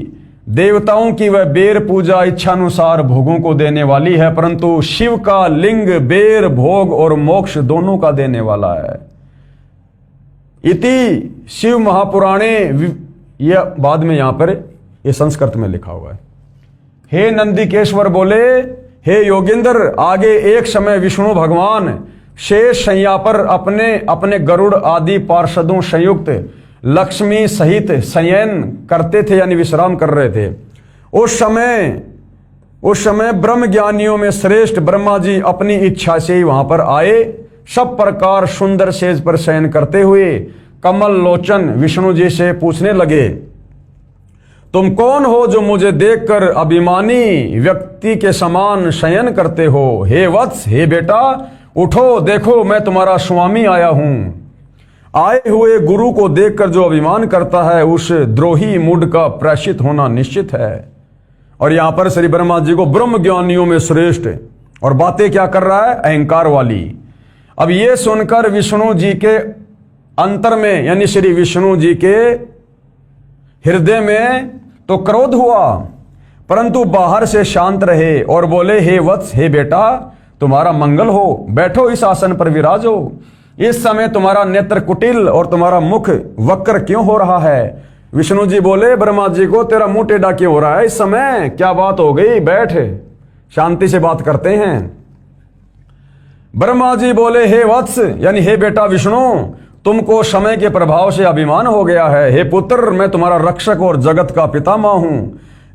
देवताओं की वह बेर पूजा इच्छानुसार भोगों को देने वाली है, परंतु शिव का लिंग बेर, भोग और मोक्ष दोनों का देने वाला है। इति शिव महापुराणे, यह बाद में यहां पर यह संस्कृत में लिखा हुआ है। हे नंदीकेश्वर बोले, हे योगिंद्र, आगे एक समय विष्णु भगवान शेष शैया पर अपने गरुड़ आदि पार्षदों संयुक्त लक्ष्मी सहित शयन करते थे, यानी विश्राम कर रहे थे। उस समय ब्रह्म ज्ञानियों में श्रेष्ठ ब्रह्मा जी अपनी इच्छा से ही वहां पर आए। सब प्रकार सुंदर सेज पर शयन करते हुए कमल लोचन विष्णु जी से पूछने लगे, तुम कौन हो जो मुझे देखकर अभिमानी व्यक्ति के समान शयन करते हो? हे वत्स, हे बेटा, उठो, देखो मैं तुम्हारा स्वामी आया हूं। आए हुए गुरु को देखकर जो अभिमान करता है, उस द्रोही मूड का प्रायश्चित होना निश्चित है। और यहां पर श्री ब्रह्मा जी को ब्रह्म ज्ञानियों में श्रेष्ठ, और बातें क्या कर रहा है? अहंकार वाली। अब ये सुनकर विष्णु जी के अंतर में, यानी श्री विष्णु जी के हृदय में तो क्रोध हुआ, परंतु बाहर से शांत रहे और बोले, हे वत्स, हे बेटा, तुम्हारा मंगल हो, बैठो इस आसन पर विराजो। इस समय तुम्हारा नेत्र कुटिल और तुम्हारा मुख वक्र क्यों हो रहा है? विष्णु जी बोले ब्रह्मा जी को, तेरा मुंह टेढ़ा क्यों हो रहा है इस समय? क्या बात हो गई? बैठ, शांति से बात करते हैं। ब्रह्मा जी बोले, हे वत्स, यानी हे बेटा विष्णु, तुमको समय के प्रभाव से अभिमान हो गया है। हे पुत्र, मैं तुम्हारा रक्षक और जगत का पितामह हूं।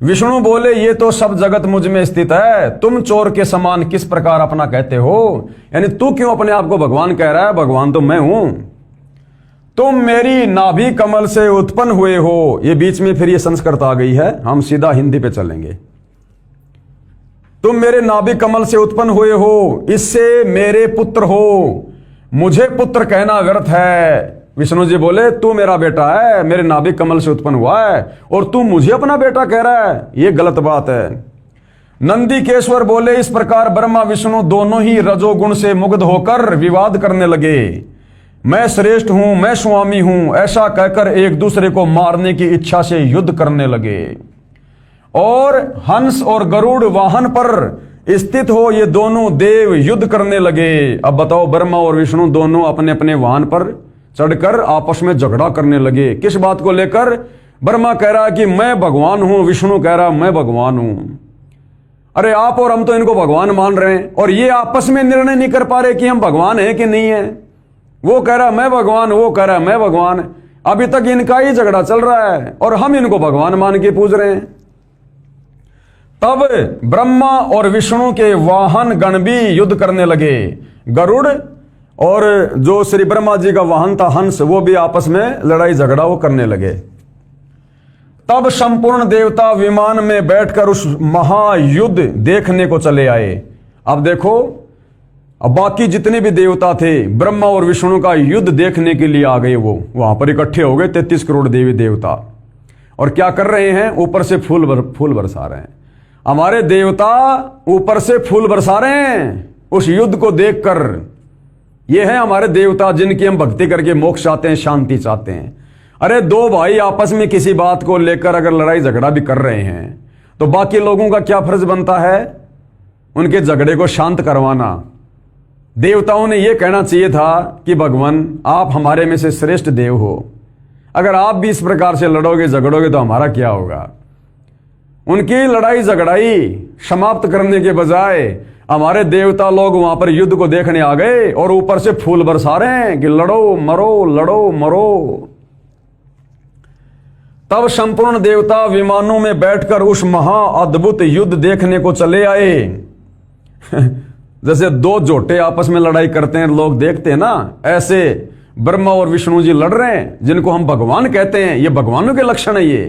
विष्णु बोले, ये तो सब जगत मुझ में स्थित है, तुम चोर के समान किस प्रकार अपना कहते हो? यानी तू क्यों अपने आप को भगवान कह रहा है? भगवान तो मैं हूं। तुम मेरी नाभि कमल से उत्पन्न हुए हो। ये बीच में फिर ये संस्कृत आ गई है, हम सीधा हिंदी पे चलेंगे। तुम मेरे नाभि कमल से उत्पन्न हुए हो, इससे मेरे पुत्र हो। मुझे पुत्र कहना व्यर्थ है। विष्णु जी बोले, तू मेरा बेटा है, मेरे नाभि कमल से उत्पन्न हुआ है, और तू मुझे अपना बेटा कह रहा है, ये गलत बात है। नंदीकेश्वर बोले, इस प्रकार ब्रह्मा विष्णु दोनों ही रजोगुण से मुग्ध होकर विवाद करने लगे। मैं श्रेष्ठ हूं, मैं स्वामी हूं, ऐसा कहकर एक दूसरे को मारने की इच्छा से युद्ध करने लगे। और हंस और गरुड़ वाहन पर स्थित हो ये दोनों देव युद्ध करने लगे। अब बताओ, ब्रह्मा और विष्णु दोनों अपने अपने वाहन पर चढ़कर आपस में झगड़ा करने लगे। किस बात को लेकर? ब्रह्मा कह रहा है कि मैं भगवान हूं, विष्णु कह रहा है मैं भगवान हूं। अरे आप और हम तो इनको भगवान मान रहे हैं, और ये आपस में निर्णय नहीं कर पा रहे कि हम भगवान हैं कि नहीं है। वो कह रहा मैं भगवान, वो कह रहा मैं भगवान। अभी तक इनका ही झगड़ा चल रहा है और हम इनको भगवान मान के पूज रहे हैं। तब ब्रह्मा और विष्णु के वाहन गण भी युद्ध करने लगे। गरुड़ और जो श्री ब्रह्मा जी का वाहन था हंस, वो भी आपस में लड़ाई झगड़ा वो करने लगे। तब संपूर्ण देवता विमान में बैठकर उस महायुद्ध देखने को चले आए। अब देखो, अब बाकी जितने भी देवता थे ब्रह्मा और विष्णु का युद्ध देखने के लिए आ गए। वो वहां पर इकट्ठे हो गए 33 करोड़ देवी देवता, और क्या कर रहे हैं? ऊपर से फूल बरसा रहे हैं। हमारे देवता ऊपर से फूल बरसा रहे हैं उस युद्ध को देखकर। ये है हमारे देवता जिनकी हम भक्ति करके मोक्ष चाहते हैं, शांति चाहते हैं। अरे दो भाई आपस में किसी बात को लेकर अगर लड़ाई झगड़ा भी कर रहे हैं तो बाकी लोगों का क्या फर्ज बनता है? उनके झगड़े को शांत करवाना। देवताओं ने यह कहना चाहिए था कि भगवान आप हमारे में से श्रेष्ठ देव हो, अगर आप भी इस प्रकार से लड़ोगे झगड़ोगे तो हमारा क्या होगा? उनकी लड़ाई झगड़ाई समाप्त करने के बजाय हमारे देवता लोग वहां पर युद्ध को देखने आ गए और ऊपर से फूल बरसा रहे हैं कि लड़ो मरो, लड़ो मरो। तब संपूर्ण देवता विमानों में बैठकर उस महा अद्भुत युद्ध देखने को चले आए। जैसे दो जोटे आपस में लड़ाई करते हैं, लोग देखते हैं ना, ऐसे ब्रह्मा और विष्णु जी लड़ रहे हैं जिनको हम भगवान कहते हैं। ये भगवानों के लक्षण है ये।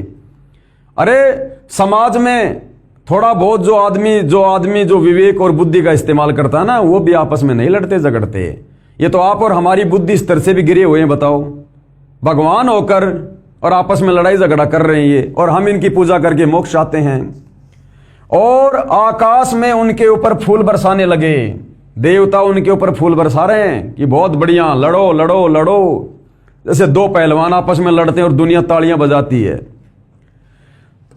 अरे समाज में थोड़ा बहुत जो आदमी जो विवेक और बुद्धि का इस्तेमाल करता है ना, वो भी आपस में नहीं लड़ते झगड़ते। ये तो आप और हमारी बुद्धि स्तर से भी गिरे हुए हैं। बताओ, भगवान होकर और आपस में लड़ाई झगड़ा कर रहे हैं ये, और हम इनकी पूजा करके मोक्ष चाहते हैं। और आकाश में उनके ऊपर फूल बरसाने लगे। देवता उनके ऊपर फूल बरसा रहे हैं कि बहुत बढ़िया, लड़ो लड़ो लड़ो। जैसे दो पहलवान आपस में लड़ते हैं और दुनिया तालियां बजाती है।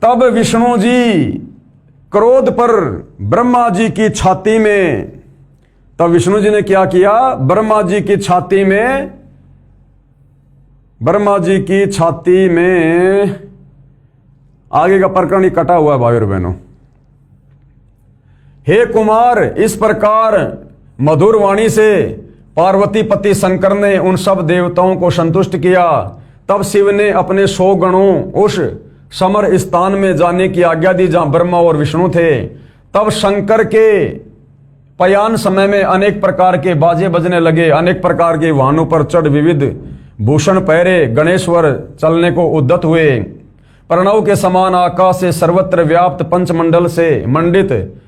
तब विष्णु जी क्रोध पर ब्रह्मा जी की छाती में, तब विष्णु जी ने क्या किया? ब्रह्मा जी की छाती में आगे का प्रकरण ही कटा हुआ है भाई और बहनों। हे कुमार, इस प्रकार मधुर वाणी से पार्वती पति शंकर ने उन सब देवताओं को संतुष्ट किया। तब शिव ने अपने 100 गणों उस समर स्थान में जाने की आज्ञा दी जहां ब्रह्मा और विष्णु थे। तब शंकर के पयान समय में अनेक प्रकार के बाजे बजने लगे। अनेक प्रकार के वाहनों पर चढ़ विविध भूषण पहरे गणेश्वर चलने को उद्यत हुए। प्रणव के समान आकाश से सर्वत्र व्याप्त पंचमंडल से मंडित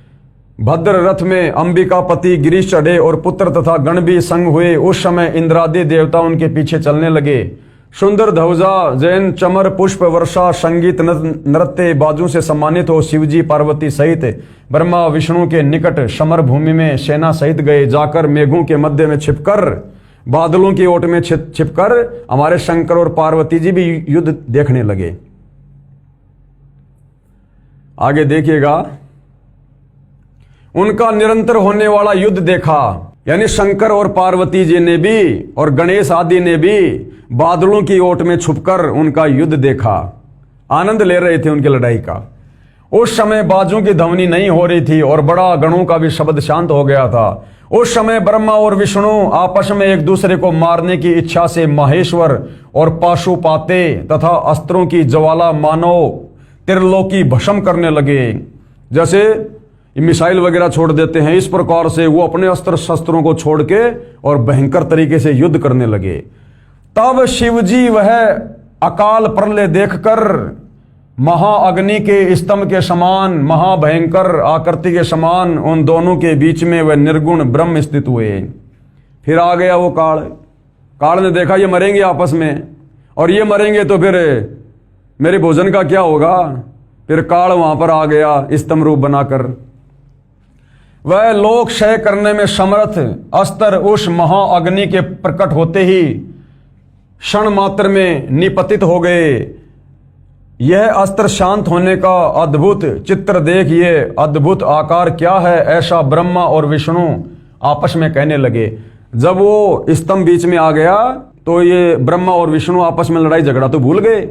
भद्र रथ में अंबिकापति गिरीश चढ़े और पुत्र तथा गण भी संग हुए। उस समय इंद्रादि देवता उनके पीछे चलने लगे। सुंदर ध्वजा जैन चमर पुष्प वर्षा संगीत नृत्य बाजू से सम्मानित हो शिवजी पार्वती सहित ब्रह्मा विष्णु के निकट समर भूमि में सेना सहित गए। जाकर मेघों के मध्य में छिपकर, बादलों की ओट में छिपकर हमारे शंकर और पार्वती जी भी युद्ध देखने लगे। आगे देखिएगा, उनका निरंतर होने वाला युद्ध देखा। यानी शंकर और पार्वती जी ने भी और गणेश आदि ने भी बादलों की ओट में छुपकर उनका युद्ध देखा, आनंद ले रहे थे उनकी लड़ाई का। उस समय बाजों की ध्वनि नहीं हो रही थी और बड़ा गणों का भी शब्द शांत हो गया था। उस समय ब्रह्मा और विष्णु आपस में एक दूसरे को मारने की इच्छा से माहेश्वर और पाशुपाते तथा अस्त्रों की ज्वाला मानव त्रिलोकी भस्म करने लगे। जैसे मिसाइल वगैरह छोड़ देते हैं, इस प्रकार से वो अपने अस्त्र शस्त्रों को छोड़ के और भयंकर तरीके से युद्ध करने लगे। तब शिवजी वह अकाल प्रलय देखकर महाअग्नि के स्तंभ के समान, महाभयंकर आकृति के समान उन दोनों के बीच में वह निर्गुण ब्रह्म स्थित हुए। फिर आ गया वो काल ने देखा ये मरेंगे आपस में, और ये मरेंगे तो फिर मेरे भोजन का क्या होगा। फिर काल वहां पर आ गया स्तंभ रूप बनाकर। वह लोक क्षय करने में समर्थ अस्त्र उस महाअग्नि के प्रकट होते ही क्षण मात्र में निपतित हो गए। यह अस्त्र शांत होने का अद्भुत चित्र देख ये अद्भुत आकार क्या है, ऐसा ब्रह्मा और विष्णु आपस में कहने लगे। जब वो स्तंभ बीच में आ गया तो ये ब्रह्मा और विष्णु आपस में लड़ाई झगड़ा तो भूल गए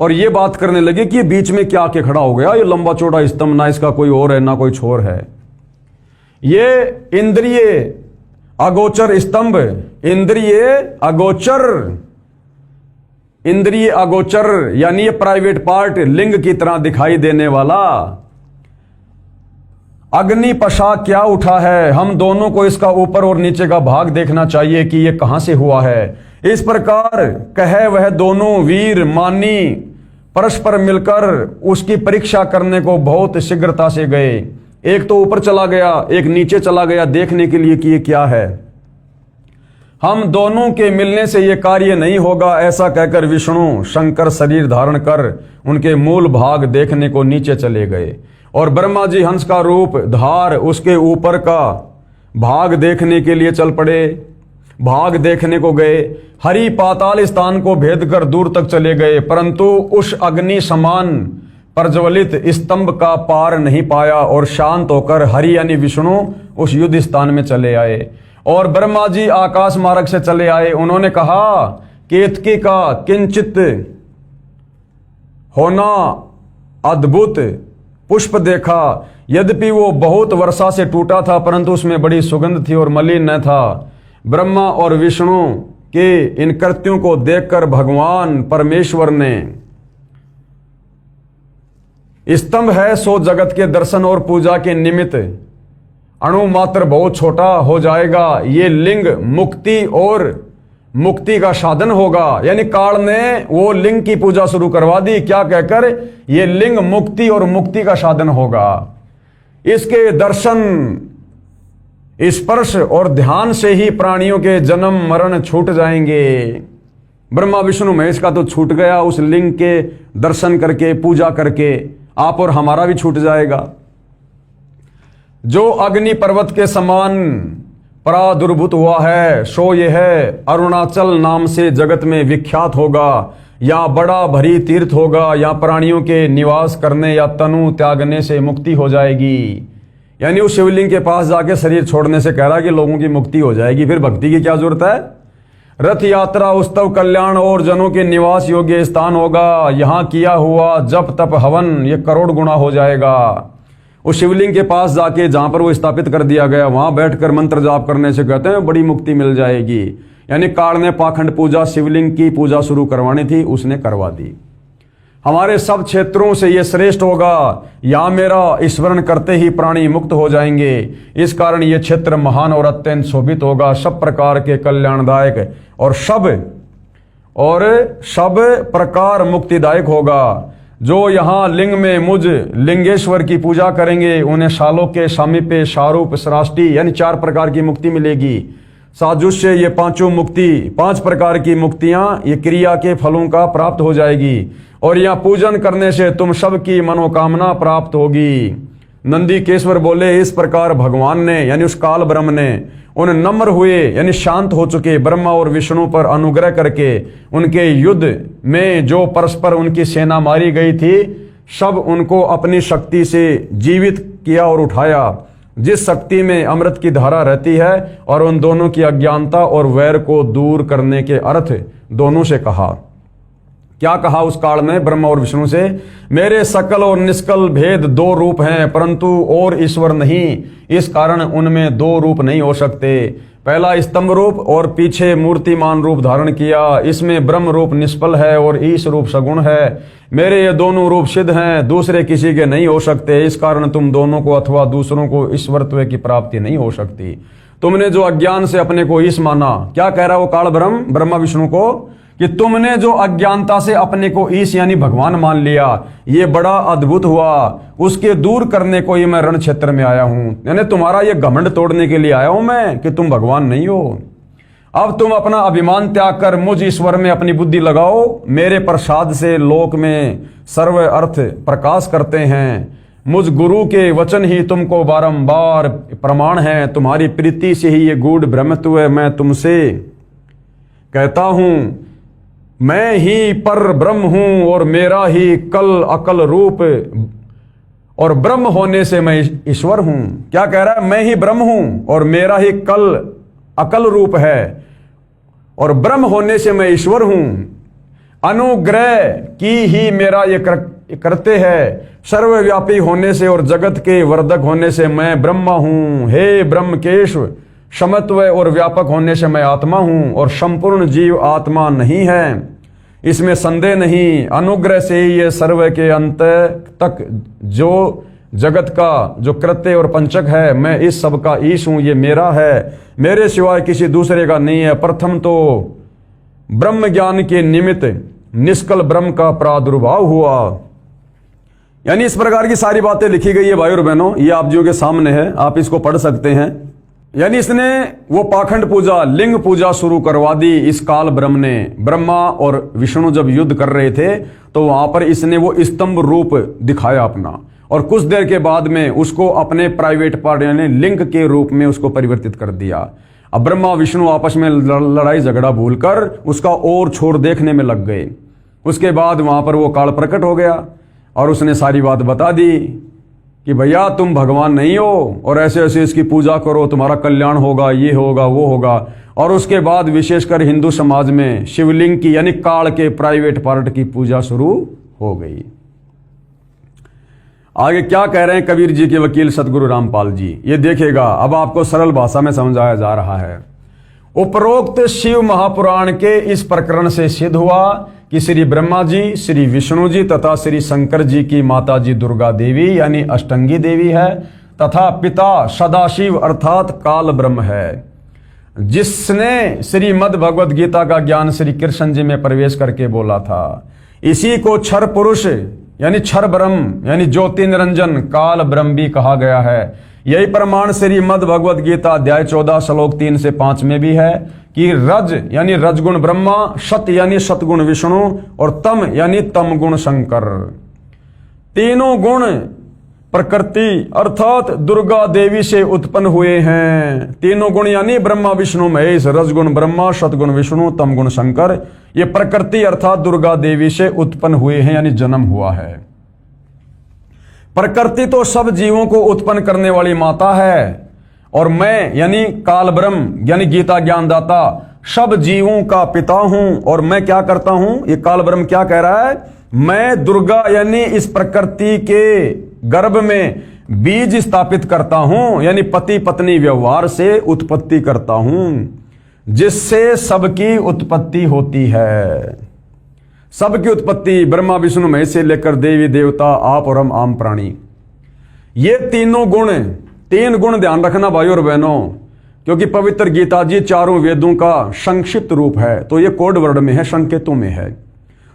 और ये बात करने लगे कि ये बीच में क्या आके खड़ा हो गया, ये लंबा चौड़ा स्तंभ, ना इसका कोई और है ना कोई छोर है। ये इंद्रिय अगोचर स्तंभ, इंद्रिय अगोचर यानी ये प्राइवेट पार्ट लिंग की तरह दिखाई देने वाला अग्नि पशा क्या उठा है। हम दोनों को इसका ऊपर और नीचे का भाग देखना चाहिए कि ये कहां से हुआ है। इस प्रकार कहे वह दोनों वीर मानी परस्पर मिलकर उसकी परीक्षा करने को बहुत शीघ्रता से गए। एक तो ऊपर चला गया, एक नीचे चला गया देखने के लिए कि ये क्या है। हम दोनों के मिलने से ये कार्य नहीं होगा, ऐसा कहकर विष्णु शंकर शरीर धारण कर उनके मूल भाग देखने को नीचे चले गए और ब्रह्मा जी हंस का रूप धार उसके ऊपर का भाग देखने के लिए चल पड़े। भाग देखने को गए, हरि पाताल स्थान को भेद कर दूर तक चले गए, परंतु उस अग्नि समान प्रज्वलित स्तंभ का पार नहीं पाया और शांत होकर हरि यानी विष्णु उस युद्ध स्थान में चले आए। और ब्रह्मा जी आकाश मार्ग से चले आए। उन्होंने कहा केतकी का किंचित होना अद्भुत पुष्प देखा, यद्यपि वो बहुत वर्षा से टूटा था परंतु उसमें बड़ी सुगंध थी और मलिन न था। ब्रह्मा और विष्णु के इन कृत्यों को देखकर भगवान परमेश्वर ने स्तंभ है सो जगत के दर्शन और पूजा के निमित्त अणु मात्र बहुत छोटा हो जाएगा, ये लिंग मुक्ति और मुक्ति का साधन होगा। यानी काल ने वो लिंग की पूजा शुरू करवा दी, क्या कहकर ये लिंग मुक्ति और मुक्ति का साधन होगा। इसके दर्शन स्पर्श और ध्यान से ही प्राणियों के जन्म मरण छूट जाएंगे। ब्रह्मा विष्णु महेश का तो छूट गया, उस लिंग के दर्शन करके पूजा करके आप और हमारा भी छूट जाएगा। जो अग्नि पर्वत के समान प्रादुर्भूत हुआ है सो ये है अरुणाचल नाम से जगत में विख्यात होगा, या बड़ा भरी तीर्थ होगा, या प्राणियों के निवास करने या तनु त्यागने से मुक्ति हो जाएगी। यानी उस शिवलिंग के पास जाके शरीर छोड़ने से कह रहा कि लोगों की मुक्ति हो जाएगी, फिर भक्ति की क्या जरूरत है। रथ यात्रा उत्सव कल्याण और जनों के निवास योग्य स्थान होगा, यहाँ किया हुआ जप तप हवन ये करोड़ गुना हो जाएगा। उस शिवलिंग के पास जाके जहां पर वो स्थापित कर दिया गया वहां बैठकर मंत्र जाप करने से कहते हैं बड़ी मुक्ति मिल जाएगी। यानी काल ने पाखंड पूजा शिवलिंग की पूजा शुरू करवानी थी, उसने करवा दी। हमारे सब क्षेत्रों से ये श्रेष्ठ होगा, यहाँ मेरा स्मरण करते ही प्राणी मुक्त हो जाएंगे। इस कारण ये क्षेत्र महान और अत्यंत शोभित होगा, सब प्रकार के कल्याणदायक और सब प्रकार मुक्तिदायक होगा। जो यहाँ लिंग में मुझ लिंगेश्वर की पूजा करेंगे उन्हें सालों के सामीप्य सारूप सृष्टि यानी 4 प्रकार की मुक्ति मिलेगी। साजुष्य ये पांचों मुक्ति 5 प्रकार की मुक्तियां ये क्रिया के फलों का प्राप्त हो जाएगी और यहाँ पूजन करने से तुम सबकी मनोकामना प्राप्त होगी। नंदीकेश्वर बोले इस प्रकार भगवान ने यानी उस काल ब्रह्म ने उन नम्र हुए यानी शांत हो चुके ब्रह्मा और विष्णु पर अनुग्रह करके उनके युद्ध में जो परस्पर उनकी सेना मारी गई थी सब उनको अपनी शक्ति से जीवित किया और उठाया, जिस शक्ति में अमृत की धारा रहती है, और उन दोनों की अज्ञानता और वैर को दूर करने के अर्थ दोनों से कहा। क्या कहा उस काल में ब्रह्मा और विष्णु से, मेरे सकल और निष्कल भेद 2 रूप हैं परंतु और ईश्वर नहीं, इस कारण उनमें 2 रूप नहीं हो सकते। पहला स्तंभ रूप और पीछे मूर्तिमान रूप धारण किया, इसमें ब्रह्म रूप निष्फल है और ईश रूप सगुण है। मेरे ये दोनों रूप सिद्ध हैं, दूसरे किसी के नहीं हो सकते, इस कारण तुम दोनों को अथवा दूसरों को ईश्वरत्व की प्राप्ति नहीं हो सकती। तुमने जो अज्ञान से अपने को ईश माना, क्या कह रहा है वो काल ब्रह्मा विष्णु को, कि तुमने जो अज्ञानता से अपने को ईश यानी भगवान मान लिया ये बड़ा अद्भुत हुआ, उसके दूर करने को ये मैं रण क्षेत्र में आया हूं। यानी तुम्हारा ये घमंड तोड़ने के लिए आया हूं मैं कि तुम भगवान नहीं हो। अब तुम अपना अभिमान त्याग कर मुझ ईश्वर में अपनी बुद्धि लगाओ, मेरे प्रसाद से लोक में सर्व अर्थ प्रकाश करते हैं। मुझ गुरु के वचन ही तुमको बारंबार प्रमाण है, तुम्हारी प्रीति से ही ये गूढ़ ब्रह्मत्व है। मैं तुमसे कहता हूं मैं ही पर ब्रह्म हूं और मेरा ही कल अकल रूप, और ब्रह्म होने से मैं ईश्वर हूं। क्या कह रहा है, मैं ही ब्रह्म हूं और मेरा ही कल अकल रूप है और ब्रह्म होने से मैं ईश्वर हूं। अनुग्रह की ही मेरा ये करते हैं, सर्वव्यापी होने से और जगत के वर्धक होने से मैं ब्रह्मा हूं। हे ब्रह्मकेश, समत्व और व्यापक होने से मैं आत्मा हूं और संपूर्ण जीव आत्मा नहीं है, इसमें संदेह नहीं। अनुग्रह से ही ये सर्व के अंत तक जो जगत का जो कृत्य और पंचक है, मैं इस सब का ईश हूं, ये मेरा है, मेरे सिवाय किसी दूसरे का नहीं है। प्रथम तो ब्रह्म ज्ञान के निमित्त निष्कल ब्रह्म का प्रादुर्भाव हुआ। यानी इस प्रकार की सारी बातें लिखी गई है भाई और बहनों, ये आप जियों के सामने है, आप इसको पढ़ सकते हैं। यानी इसने वो पाखंड पूजा, लिंग पूजा शुरू करवा दी इस काल ब्रह्म ने। ब्रह्मा और विष्णु जब युद्ध कर रहे थे तो वहां पर इसने वो स्तंभ रूप दिखाया अपना, और कुछ देर के बाद में उसको अपने प्राइवेट पार्ट यानी लिंग के रूप में उसको परिवर्तित कर दिया। अब ब्रह्मा विष्णु आपस में लड़ाई झगड़ा भूलकर उसका और छोर देखने में लग गए। उसके बाद वहां पर वो काल प्रकट हो गया और उसने सारी बात बता दी कि भैया तुम भगवान नहीं हो और ऐसे ऐसे इसकी पूजा करो, तुम्हारा कल्याण होगा, ये होगा वो होगा। और उसके बाद विशेषकर हिंदू समाज में शिवलिंग की यानी काल के प्राइवेट पार्ट की पूजा शुरू हो गई। आगे क्या कह रहे हैं कबीर जी के वकील सतगुरु रामपाल जी, ये देखिएगा, अब आपको सरल भाषा में समझाया जा रहा है। उपरोक्त शिव महापुराण के इस प्रकरण से सिद्ध हुआ कि श्री ब्रह्मा जी, श्री विष्णु जी तथा श्री शंकर जी की माता जी दुर्गा देवी यानी अष्टंगी देवी है, तथा पिता सदाशिव अर्थात काल ब्रह्म है, जिसने श्रीमद् भगवद गीता का ज्ञान श्री कृष्ण जी में प्रवेश करके बोला था। इसी को क्षर पुरुष यानी क्षर ब्रह्म यानी ज्योति निरंजन काल ब्रह्म भी कहा गया है। यही प्रमाण श्रीमद् भगवद गीता अध्याय 14 श्लोक 3 से 5 में भी है कि रज यानी रजगुण ब्रह्मा, सत यानी सतगुण विष्णु और तम यानी तमगुण शंकर, तीनों गुण प्रकृति अर्थात दुर्गा देवी से उत्पन्न हुए हैं। तीनों गुण यानी ब्रह्मा विष्णु महेश, रजगुण ब्रह्मा, सतगुण विष्णु, तमगुण शंकर, ये प्रकृति अर्थात दुर्गा देवी से उत्पन्न हुए हैं यानी जन्म हुआ है। प्रकृति तो सब जीवों को उत्पन्न करने वाली माता है और मैं यानी काल ब्रह्म यानी गीता ज्ञानदाता सब जीवों का पिता हूं। और मैं क्या करता हूं, ये काल ब्रह्म क्या कह रहा है, मैं दुर्गा यानी इस प्रकृति के गर्भ में बीज स्थापित करता हूं यानी पति पत्नी व्यवहार से उत्पत्ति करता हूं, जिससे सबकी उत्पत्ति होती है। सबकी उत्पत्ति ब्रह्मा विष्णु महेश से लेकर देवी देवता आप और हम आम प्राणी, ये तीनों गुण, तीन गुण ध्यान रखना भाइयों और बहनों, क्योंकि पवित्र गीता जी चारों वेदों का संक्षिप्त रूप है, तो ये कोड वर्ड में है, संकेतों में है।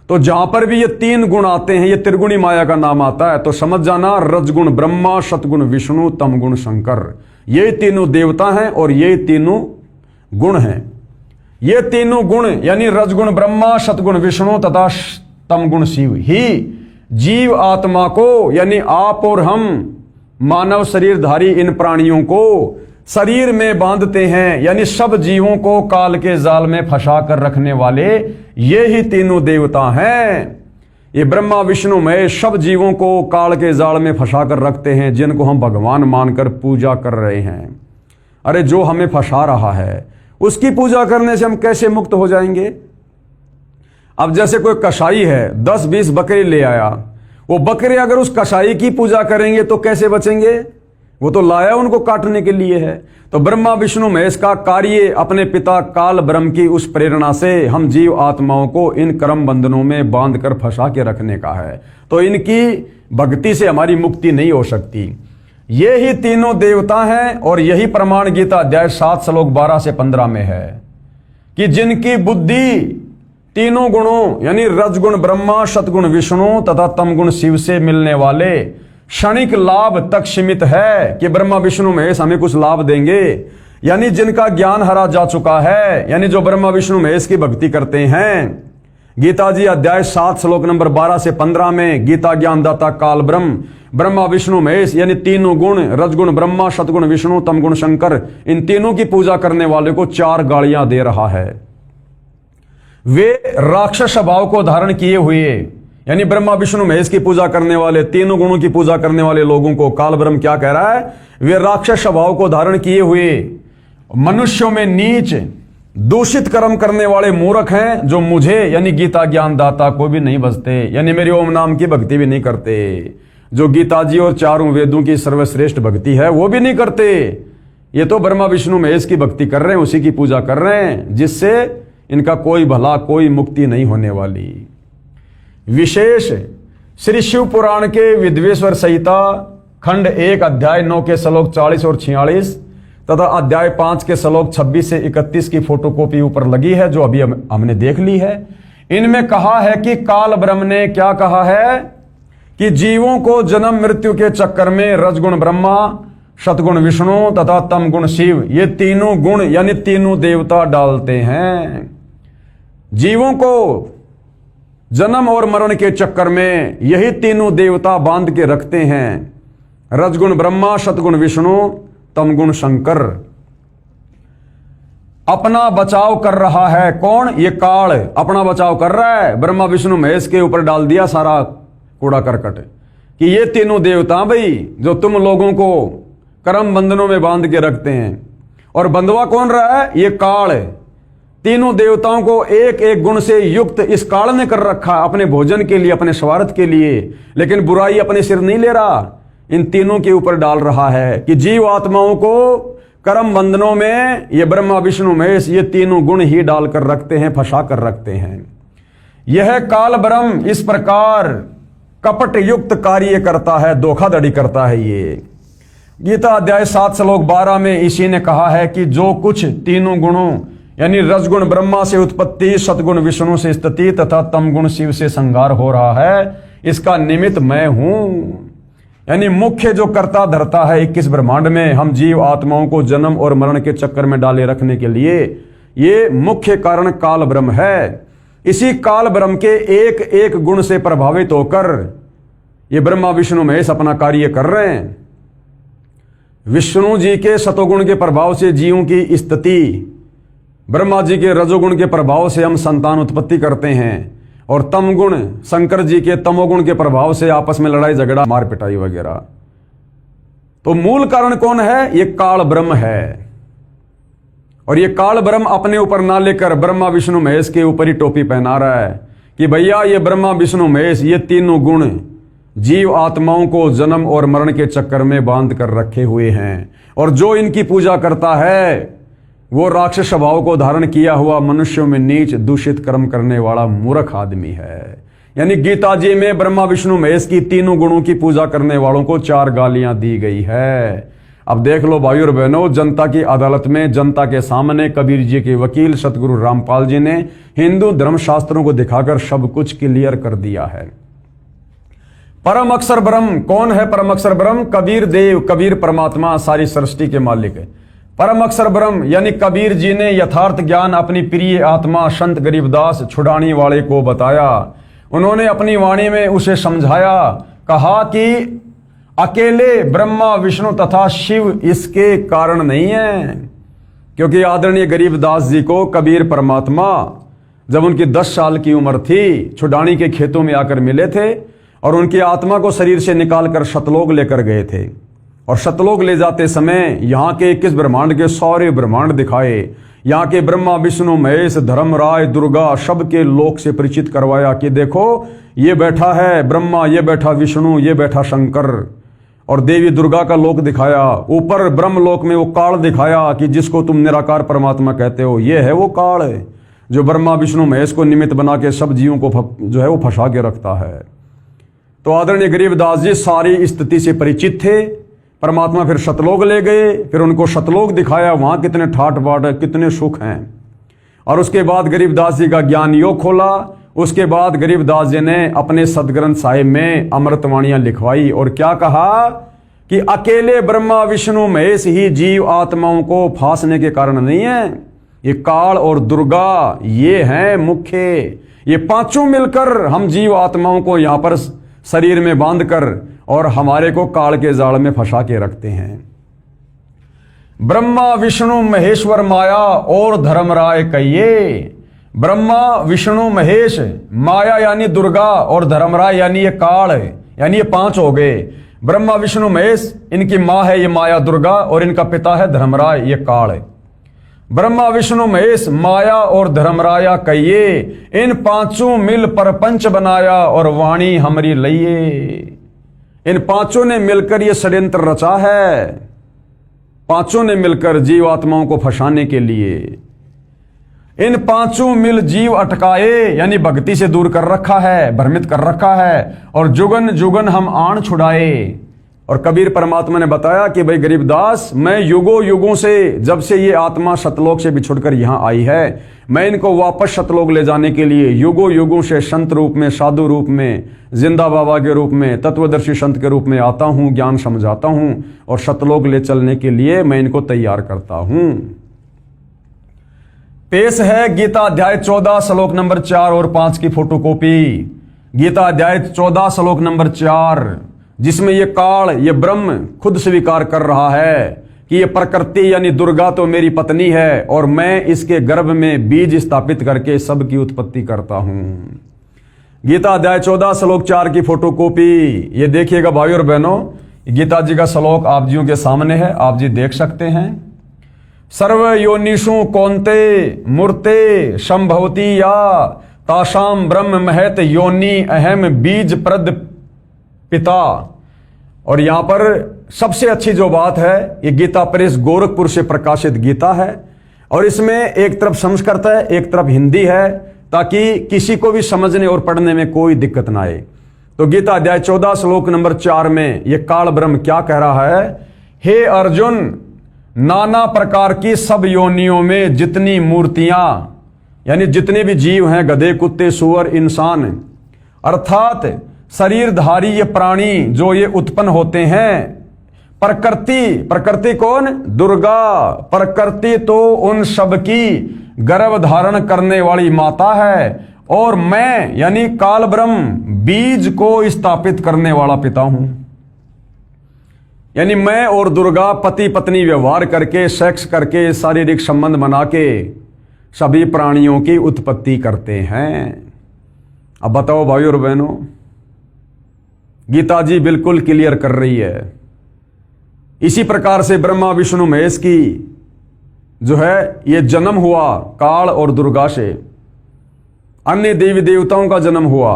तो जहां पर भी ये तीन गुण आते हैं, ये त्रिगुणी माया का नाम आता है, तो समझ जाना रजगुण ब्रह्मा, सतगुण विष्णु, तमगुण शंकर, ये तीनों देवता हैं और ये तीनों गुण हैं। ये तीनों गुण यानी रजगुण ब्रह्मा, सतगुण विष्णु तथा तमगुण शिव ही जीव आत्मा को यानी आप और हम मानव शरीरधारी इन प्राणियों को शरीर में बांधते हैं, यानी सब जीवों को काल के जाल में फंसा कर रखने वाले ये ही तीनों देवता हैं। ये ब्रह्मा विष्णु महेश सब जीवों को काल के जाल में फंसा कर रखते हैं, जिनको हम भगवान मानकर पूजा कर रहे हैं। अरे जो हमें फंसा रहा है उसकी पूजा करने से हम कैसे मुक्त हो जाएंगे। अब जैसे कोई कसाई है 10-20 बकरी ले आया, वो बकरे अगर उस कसाई की पूजा करेंगे तो कैसे बचेंगे, वो तो लाया उनको काटने के लिए है। तो ब्रह्मा विष्णु महेश का कार्य अपने पिता काल ब्रह्म की उस प्रेरणा से हम जीव आत्माओं को इन कर्म बंधनों में बांध कर फंसा के रखने का है। तो इनकी भक्ति से हमारी मुक्ति नहीं हो सकती। ये ही तीनों देवता हैं और यही प्रमाण गीता अध्याय 7 श्लोक 12 से 15 में है कि जिनकी बुद्धि तीनों गुणों यानी रजगुण ब्रह्मा, सतगुण विष्णु तथा तमगुण शिव से मिलने वाले क्षणिक लाभ तक सीमित है कि ब्रह्मा विष्णु महेश हमें कुछ लाभ देंगे, यानी जिनका ज्ञान हरा जा चुका है, यानी जो ब्रह्मा विष्णु महेश की भक्ति करते हैं। गीता जी अध्याय 7 श्लोक नंबर 12 से 15 में गीता ज्ञानदाता काल ब्रह्म, ब्रह्मा विष्णु महेश यानी तीनों गुण रजगुण ब्रह्मा, सतगुण विष्णु, तमगुण शंकर, इन तीनों की पूजा करने वाले को 4 गालियां दे रहा है। वे राक्षस स्वभाव को धारण किए हुए यानी ब्रह्मा विष्णु महेश की पूजा करने वाले, तीनों गुणों की पूजा करने वाले लोगों को काल ब्रह्म क्या कह रहा है, वे राक्षस स्वभाव को धारण किए हुए मनुष्यों में नीच दूषित कर्म करने वाले मूर्ख हैं जो मुझे यानी गीता ज्ञानदाता को भी नहीं भजते, यानी मेरे ओम नाम की भक्ति भी नहीं करते, जो गीता जी और चारों वेदों की सर्वश्रेष्ठ भक्ति है वो भी नहीं करते। ये तो ब्रह्मा विष्णु महेश की भक्ति कर रहे हैं, उसी की पूजा कर रहे हैं, जिससे इनका कोई भला कोई मुक्ति नहीं होने वाली। विशेष श्री शिव पुराण के विद्वेश्वर संहिता खंड 1 अध्याय 9 के श्लोक 40 और 46 तथा अध्याय 5 के श्लोक 26 से 31 की फोटोकॉपी ऊपर लगी है, जो अभी हमने देख ली है। इनमें कहा है कि काल ब्रह्म ने क्या कहा है कि जीवों को जन्म मृत्यु के चक्कर में रजगुण ब्रह्मा, सतगुण विष्णु तथा तमगुण शिव, ये तीनों गुण यानी तीनों देवता डालते हैं। जीवों को जन्म और मरण के चक्कर में यही तीनों देवता बांध के रखते हैं, रजगुण ब्रह्मा, सतगुण विष्णु, तमगुण शंकर। अपना बचाव कर रहा है कौन? ये काल अपना बचाव कर रहा है। ब्रह्मा विष्णु महेश के ऊपर डाल दिया सारा कूड़ा करकट कि ये तीनों देवता भाई जो तुम लोगों को कर्म बंधनों में बांध के रखते हैं। और बंधवा कौन रहा है? ये काल। तीनों देवताओं को एक एक गुण से युक्त इस काल ने कर रखा, अपने भोजन के लिए, अपने स्वार्थ के लिए, लेकिन बुराई अपने सिर नहीं ले रहा, इन तीनों के ऊपर डाल रहा है कि जीव आत्माओं को कर्म बंधनों में ये ब्रह्मा विष्णु महेश ये तीनों गुण ही डालकर रखते हैं, फंसा कर रखते हैं। यह काल ब्रह्म इस प्रकार कपट युक्त कार्य करता है, धोखाधड़ी करता है। ये गीता अध्याय 7 श्लोक 12 में इसी ने कहा है कि जो कुछ तीनों गुणों यानी रजगुण ब्रह्मा से उत्पत्ति, सतगुण विष्णु से स्थिति तथा तमगुण शिव से संहार हो रहा है, इसका निमित्त मैं हूं। यानी मुख्य जो कर्ता धरता है 21 ब्रह्मांड में हम जीव आत्माओं को जन्म और मरण के चक्कर में डाले रखने के लिए, ये मुख्य कारण काल ब्रह्म है। इसी काल ब्रह्म के एक एक गुण से प्रभावित होकर ये ब्रह्मा विष्णु महेश अपना कार्य कर रहे हैं। विष्णु जी के सतोगुण के प्रभाव से जीवों की स्थिति, ब्रह्मा जी के रजोगुण के प्रभाव से हम संतान उत्पत्ति करते हैं, और तमगुण शंकर जी के तमोगुण के प्रभाव से आपस में लड़ाई झगड़ा, मार पिटाई वगैरह। तो मूल कारण कौन है? ये काल ब्रह्म है। और ये काल ब्रह्म अपने ऊपर ना लेकर ब्रह्मा विष्णु महेश के ऊपर ही टोपी पहना रहा है कि भैया ये ब्रह्मा विष्णु महेश ये तीनों गुण जीव आत्माओं को जन्म और मरण के चक्कर में बांध कर रखे हुए हैं, और जो इनकी पूजा करता है वो राक्षस स्वभाव को धारण किया हुआ मनुष्यों में नीच दूषित कर्म करने वाला मूर्ख आदमी है। यानी गीता जी में ब्रह्मा विष्णु महेश की तीनों गुणों की पूजा करने वालों को 4 गालियां दी गई है। अब देख लो भाई और बहनों, जनता की अदालत में जनता के सामने कबीर जी के वकील सतगुरु रामपाल जी ने हिंदू धर्मशास्त्रों को दिखाकर सब कुछ क्लियर कर दिया है। परम अक्षर ब्रह्म कौन है? परम अक्षर ब्रह्म कबीर देव, कबीर परमात्मा, सारी सृष्टि के मालिक है। परम अक्षर ब्रह्म यानी कबीर जी ने यथार्थ ज्ञान अपनी प्रिय आत्मा संत गरीबदास छुड़ाने वाले को बताया। उन्होंने अपनी वाणी में उसे समझाया, कहा कि अकेले ब्रह्मा विष्णु तथा शिव इसके कारण नहीं है, क्योंकि आदरणीय गरीबदास जी को कबीर परमात्मा जब उनकी 10 साल की उम्र थी छुड़ानी के खेतों में आकर मिले थे, और उनकी आत्मा को शरीर से निकालकर सतलोक लेकर गए थे। और सतलोक ले जाते समय यहाँ के 21 ब्रह्मांड के सारे ब्रह्मांड दिखाए, यहाँ के ब्रह्मा विष्णु महेश धर्मराय दुर्गा सबके लोक से परिचित करवाया कि देखो ये बैठा है ब्रह्मा, ये बैठा विष्णु, ये बैठा शंकर, और देवी दुर्गा का लोक दिखाया। ऊपर ब्रह्म लोक में वो काल दिखाया कि जिसको तुम निराकार परमात्मा कहते हो, ये है वो काल जो ब्रह्मा विष्णु महेश को निमित्त बना के सब जीवों को जो है वो फंसा के रखता है। तो आदरणीय गरीबदास जी सारी स्थिति से परिचित थे। परमात्मा फिर सतलोक ले गए, फिर उनको सतलोक दिखाया, वहां कितने ठाट बाट है, कितने सुख हैं। और उसके बाद गरीबदास जी का ज्ञान योग खोला। उसके बाद गरीबदास जी ने अपने सदग्रंथ साहिब में अमृतवाणियां लिखवाई और क्या कहा कि अकेले ब्रह्मा विष्णु महेश ही जीव आत्माओं को फांसने के कारण नहीं है, ये काल और दुर्गा ये हैं मुख्य। ये पांचों मिलकर हम जीव आत्माओं को यहां पर शरीर में बांधकर और हमारे को काल के जाल में फंसा के रखते हैं। ब्रह्मा विष्णु महेश्वर माया और धर्मराय कहिए। ब्रह्मा विष्णु महेश, माया यानी दुर्गा, और धर्मराय यानी ये काल, यानी ये 5 हो गए। ब्रह्मा विष्णु महेश इनकी मां है ये माया दुर्गा, और इनका पिता है धर्मराय ये काल। ब्रह्मा विष्णु महेश माया और धर्मराया कहिए, इन पांचों मिल परपंच बनाया और वाणी हमरी लइये। इन पांचों ने मिलकर यह षड्यंत्र रचा है, पांचों ने मिलकर जीव आत्माओं को फंसाने के लिए। इन पांचों मिल जीव अटकाए, यानी भक्ति से दूर कर रखा है, भ्रमित कर रखा है, और जुगन जुगन हम आन छुड़ाए। और कबीर परमात्मा ने बताया कि भाई गरीबदास, मैं युगों युगों से, जब से ये आत्मा सतलोक से बिछुड़कर यहां आई है, मैं इनको वापस सतलोक ले जाने के लिए युगों युगों से संत रूप में, साधु रूप में, जिंदा बाबा के रूप में, तत्वदर्शी संत के रूप में आता हूं, ज्ञान समझाता हूं और सतलोक ले चलने के लिए मैं इनको तैयार करता हूं। पेश है गीता अध्याय 14 श्लोक नंबर 4 और 5 की फोटोकॉपी। गीता अध्याय 14 श्लोक नंबर 4, जिसमें ये काल, ये ब्रह्म खुद स्वीकार कर रहा है कि ये प्रकृति यानी दुर्गा तो मेरी पत्नी है और मैं इसके गर्भ में बीज स्थापित करके सबकी उत्पत्ति करता हूं। गीता अध्याय 14 श्लोक 4 की फोटोकॉपी ये देखिएगा भाई और बहनों। गीता जी का श्लोक आप जियों के सामने है, आप जी देख सकते हैं। सर्व योनिषु कौन्ते मूर्ते संभवती या तासाम ब्रह्म महत योनि अहम बीज प्रद पिता। और यहां पर सबसे अच्छी जो बात है, ये गीता प्रेस गोरखपुर से प्रकाशित गीता है और इसमें एक तरफ संस्कृत है, एक तरफ हिंदी है, ताकि किसी को भी समझने और पढ़ने में कोई दिक्कत ना आए। तो गीता अध्याय 14 श्लोक नंबर 4 में ये काल ब्रह्म क्या कह रहा है? हे अर्जुन, नाना प्रकार की सब योनियों में जितनी मूर्तियां, यानी जितने भी जीव हैं, गधे, कुत्ते, सुअर, इंसान, अर्थात शरीरधारी ये प्राणी जो ये उत्पन्न होते हैं, प्रकृति कौन? दुर्गा। प्रकृति तो उन सब की गर्भ धारण करने वाली माता है और मैं यानी काल ब्रह्म बीज को स्थापित करने वाला पिता हूं। यानी मैं और दुर्गा पति पत्नी व्यवहार करके, सेक्स करके, शारीरिक संबंध बना के सभी प्राणियों की उत्पत्ति करते हैं। अब बताओ भाई और बहनों, गीता जी बिल्कुल क्लियर कर रही है। इसी प्रकार से ब्रह्मा विष्णु महेश की जो है ये जन्म हुआ काल और दुर्गा से, अन्य देवी देवताओं का जन्म हुआ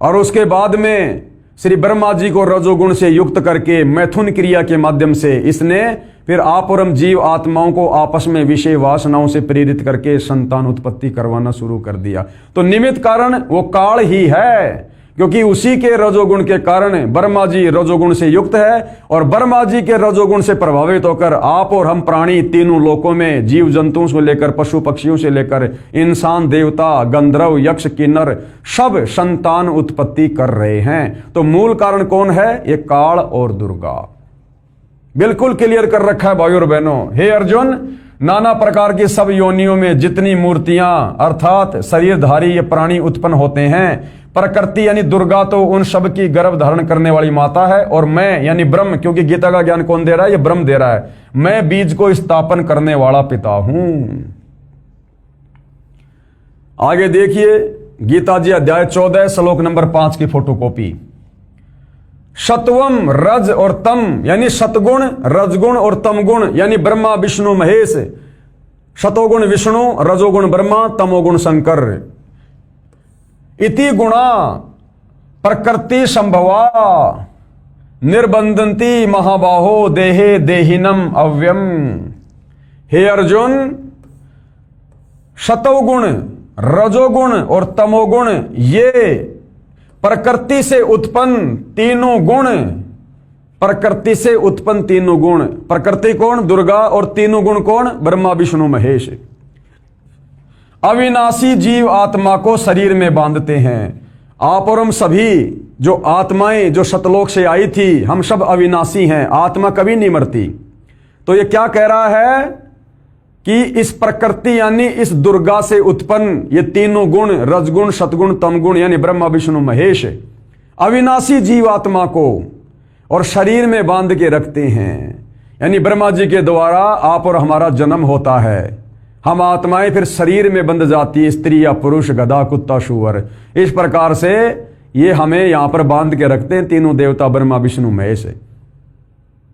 और उसके बाद में श्री ब्रह्मा जी को रजोगुण से युक्त करके मैथुन क्रिया के माध्यम से इसने फिर आप और हम जीव आत्माओं को आपस में विषय वासनाओं से प्रेरित करके संतान उत्पत्ति करवाना शुरू कर दिया। तो निमित्त कारण वो काल ही है, क्योंकि उसी के रजोगुण के कारण ब्रह्मा जी रजोगुण से युक्त है और ब्रह्मा जी के रजोगुण से प्रभावित होकर आप और हम प्राणी तीनों लोकों में, जीव जंतुओं से लेकर पशु पक्षियों से लेकर इंसान, देवता, गंधर्व, यक्ष, किन्नर सब संतान उत्पत्ति कर रहे हैं। तो मूल कारण कौन है? ये काल और दुर्गा। बिल्कुल क्लियर कर रखा है भाइयों और बहनों। हे अर्जुन, नाना प्रकार की सब योनियों में जितनी मूर्तियां अर्थात शरीरधारी ये प्राणी उत्पन्न होते हैं, प्रकृति यानी दुर्गा तो उन सब की गर्भ धारण करने वाली माता है और मैं यानी ब्रह्म, क्योंकि गीता का ज्ञान कौन दे रहा है? ये ब्रह्म दे रहा है। मैं बीज को स्थापन करने वाला पिता हूं। आगे देखिए गीता जी अध्याय 14 श्लोक नंबर 5 की फोटोकॉपी। सत्वम रज और तम यानी सतगुण, रजगुण और तमगुण यानी ब्रह्मा विष्णु महेश। सतोगुण विष्णु, रजोगुण ब्रह्मा, तमोगुण शंकर। इति गुणा प्रकृति संभवा निर्बंधन्ति महाबाहो देहे देहिनम अव्यम। हे अर्जुन, सतोगुण, रजोगुण और तमोगुण ये प्रकृति से उत्पन्न तीनों गुण, प्रकृति से उत्पन्न तीनों गुण। प्रकृति कौन? दुर्गा। और तीनों गुण कौन? ब्रह्मा विष्णु महेश। अविनाशी जीव आत्मा को शरीर में बांधते हैं। आप और हम सभी जो आत्माएं जो सतलोक से आई थी, हम सब अविनाशी हैं, आत्मा कभी नहीं मरती। तो ये क्या कह रहा है कि इस प्रकृति यानी इस दुर्गा से उत्पन्न ये तीनों गुण, रजगुण, सतगुण, तमगुण यानी ब्रह्मा विष्णु महेश अविनाशी जीव आत्मा को और शरीर में बांध के रखते हैं। यानी ब्रह्मा जी के द्वारा आप और हमारा जन्म होता है, हम आत्माएं फिर शरीर में बंध जाती है, स्त्री या पुरुष, गधा, कुत्ता, शुअर। इस प्रकार से ये हमें यहां पर बांध के रखते हैं तीनों देवता ब्रह्मा विष्णु महेश।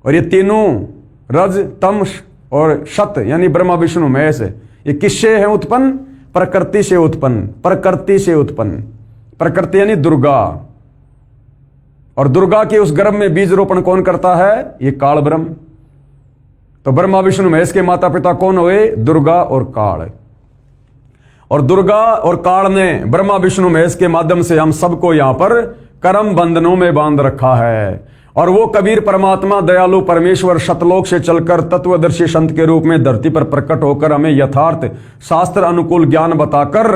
और ये तीनों रज, तम, और शत यानी ब्रह्मा विष्णु महेश, ये किससे है उत्पन्न? प्रकृति से उत्पन्न, प्रकृति से उत्पन्न। प्रकृति यानी दुर्गा, और दुर्गा के उस गर्भ में बीज रोपण कौन करता है? ये काल ब्रह्म। तो ब्रह्मा विष्णु महेश के माता पिता कौन हुए? दुर्गा और काल। और दुर्गा और काल ने ब्रह्मा विष्णु महेश के माध्यम से हम सबको यहां पर कर्म बंधनों में बांध रखा है। और वो कबीर परमात्मा दयालु परमेश्वर शतलोक से चलकर तत्वदर्शी संत के रूप में धरती पर प्रकट होकर हमें यथार्थ शास्त्र अनुकूल ज्ञान बताकर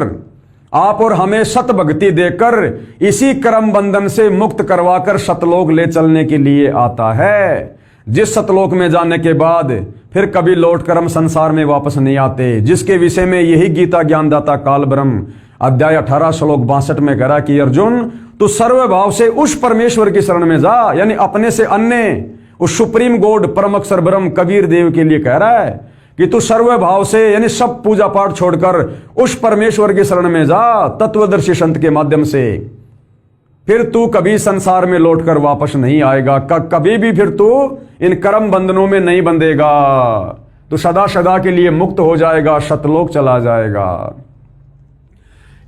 आप और हमें सत भक्ति देकर इसी कर्म बंधन से मुक्त करवाकर शतलोक ले चलने के लिए आता है, जिस सतलोक में जाने के बाद फिर कभी लौट कर हम संसार में वापस नहीं आते, जिसके विषय में यही गीता ज्ञानदाता काल ब्रह्म अध्याय 18 श्लोक 62 में कह रहा कि अर्जुन तू सर्वभाव से उस परमेश्वर की शरण में जा, यानी अपने से अन्य उस सुप्रीम गॉड परम अक्षर ब्रह्म कबीर देव के लिए कह रहा है कि तू सर्वभाव से यानी सब पूजा पाठ छोड़कर उस परमेश्वर की शरण में जा तत्वदर्शी संत के माध्यम से। फिर तू कभी संसार में लौटकर वापस नहीं आएगा, कभी भी फिर तू इन कर्म बंधनों में नहीं बंधेगा, तू सदा सदा के लिए मुक्त हो जाएगा, शतलोक चला जाएगा।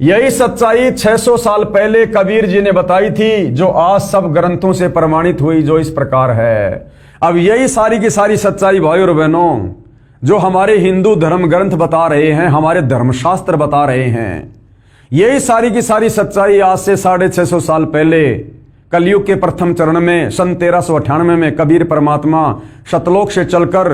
यही सच्चाई 600 साल पहले कबीर जी ने बताई थी, जो आज सब ग्रंथों से प्रमाणित हुई, जो इस प्रकार है। अब यही सारी की सारी सच्चाई भाई और बहनों जो हमारे हिंदू धर्म ग्रंथ बता रहे हैं, हमारे धर्मशास्त्र बता रहे हैं, यही सारी की सारी सच्चाई आज से 650 साल पहले कलयुग के प्रथम चरण में सन 1398 में कबीर परमात्मा शतलोक से चलकर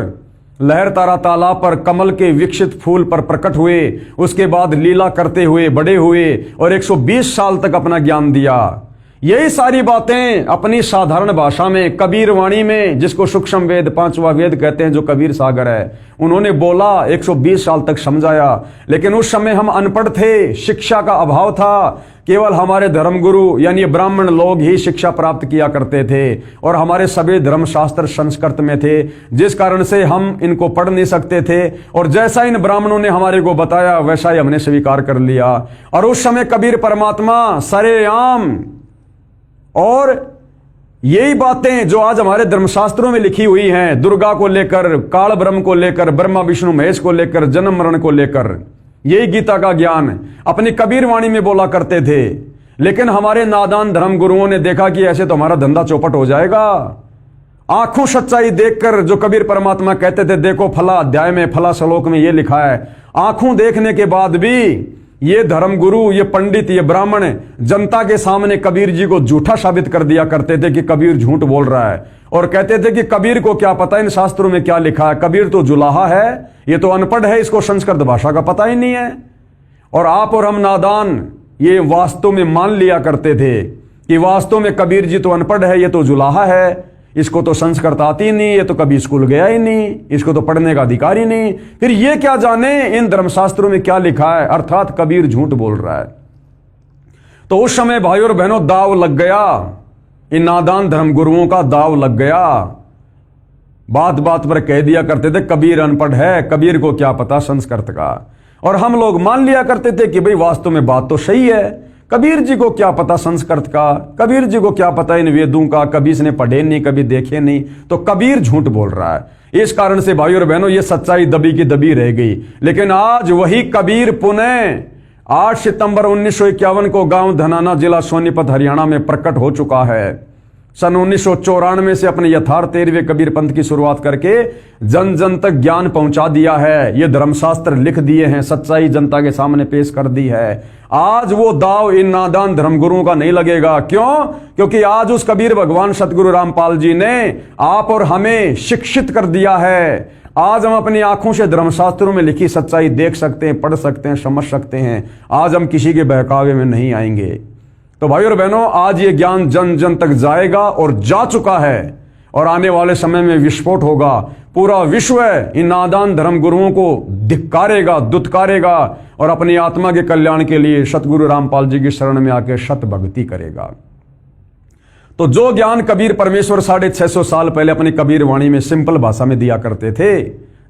लहर तारा तालाब पर कमल के विकसित फूल पर प्रकट हुए। उसके बाद लीला करते हुए बड़े हुए और 120 साल तक अपना ज्ञान दिया। यही सारी बातें अपनी साधारण भाषा में कबीर वाणी में, जिसको सूक्ष्म वेद 5वां वेद कहते हैं, जो कबीर सागर है, उन्होंने बोला, 120 साल तक समझाया। लेकिन उस समय हम अनपढ़ थे, शिक्षा का अभाव था, केवल हमारे धर्मगुरु यानी ब्राह्मण लोग ही शिक्षा प्राप्त किया करते थे और हमारे सभी धर्मशास्त्र संस्कृत में थे, जिस कारण से हम इनको पढ़ नहीं सकते थे। और जैसा इन ब्राह्मणों ने हमारे को बताया वैसा ही हमने स्वीकार कर लिया। और उस समय कबीर परमात्मा सरेआम और यही बातें जो आज हमारे धर्मशास्त्रों में लिखी हुई हैं, दुर्गा को लेकर, काल ब्रह्म को लेकर, ब्रह्मा विष्णु महेश को लेकर, जन्म मरण को लेकर, यही गीता का ज्ञान अपनी कबीर वाणी में बोला करते थे। लेकिन हमारे नादान धर्म गुरुओं ने देखा कि ऐसे तो हमारा धंधा चौपट हो जाएगा। आंखों सच्चाई देखकर जो कबीर परमात्मा कहते थे, देखो फला अध्याय में फला श्लोक में ये लिखा है, आंखों देखने के बाद भी ये धर्मगुरु, ये पंडित, ये ब्राह्मण जनता के सामने कबीर जी को झूठा साबित कर दिया करते थे कि कबीर झूठ बोल रहा है। और कहते थे कि कबीर को क्या पता इन शास्त्रों में क्या लिखा है, कबीर तो जुलाहा है, ये तो अनपढ़ है, इसको संस्कृत भाषा का पता ही नहीं है। और आप और हम नादान ये वास्तव में मान लिया करते थे कि वास्तव में कबीर जी तो अनपढ़ है, ये तो जुलाहा है, इसको तो संस्कृत आती नहीं, ये तो कभी स्कूल गया ही नहीं, इसको तो पढ़ने का अधिकार ही नहीं, फिर ये क्या जाने इन धर्मशास्त्रों में क्या लिखा है, अर्थात कबीर झूठ बोल रहा है। तो उस समय भाइयों और बहनों दाव लग गया, इन नादान धर्मगुरुओं का दाव लग गया। बात बात पर कह दिया करते थे कबीर अनपढ़ है, कबीर को क्या पता संस्कृत का। और हम लोग मान लिया करते थे कि भाई वास्तव में बात तो सही है, कबीर जी को क्या पता संस्कृत का, कबीर जी को क्या पता इन वेदों का, कभी इसने पढ़े नहीं, कभी देखे नहीं, तो कबीर झूठ बोल रहा है। इस कारण से भाइयों और बहनों ये सच्चाई दबी की दबी रह गई। लेकिन आज वही कबीर पुनः 8 सितंबर 1951 को गांव धनाना जिला सोनीपत हरियाणा में प्रकट हो चुका है। सन 1994 से अपने यथार्थ 13वें कबीर पंथ की शुरुआत करके जन जन तक ज्ञान पहुंचा दिया है। ये धर्मशास्त्र लिख दिए हैं, सच्चाई जनता के सामने पेश कर दी है। आज वो दाव इन नादान धर्मगुरुओं का नहीं लगेगा। क्यों? क्योंकि आज उस कबीर भगवान सतगुरु रामपाल जी ने आप और हमें शिक्षित कर दिया है। आज हम अपनी आंखों से धर्मशास्त्रों में लिखी सच्चाई देख सकते हैं, पढ़ सकते हैं, समझ सकते हैं। आज हम किसी के बहकावे में नहीं आएंगे। तो भाई और बहनों, आज ये ज्ञान जन जन तक जाएगा और जा चुका है, और आने वाले समय में विस्फोट होगा। पूरा विश्व इन नादान धर्म गुरुओं को धिक्कारेगा, दुत्कारेगा और अपनी आत्मा के कल्याण के लिए सतगुरु रामपाल जी की शरण में आकर शत भक्ति करेगा। तो जो ज्ञान कबीर परमेश्वर 650 साल पहले अपनी कबीर वाणी में सिंपल भाषा में दिया करते थे,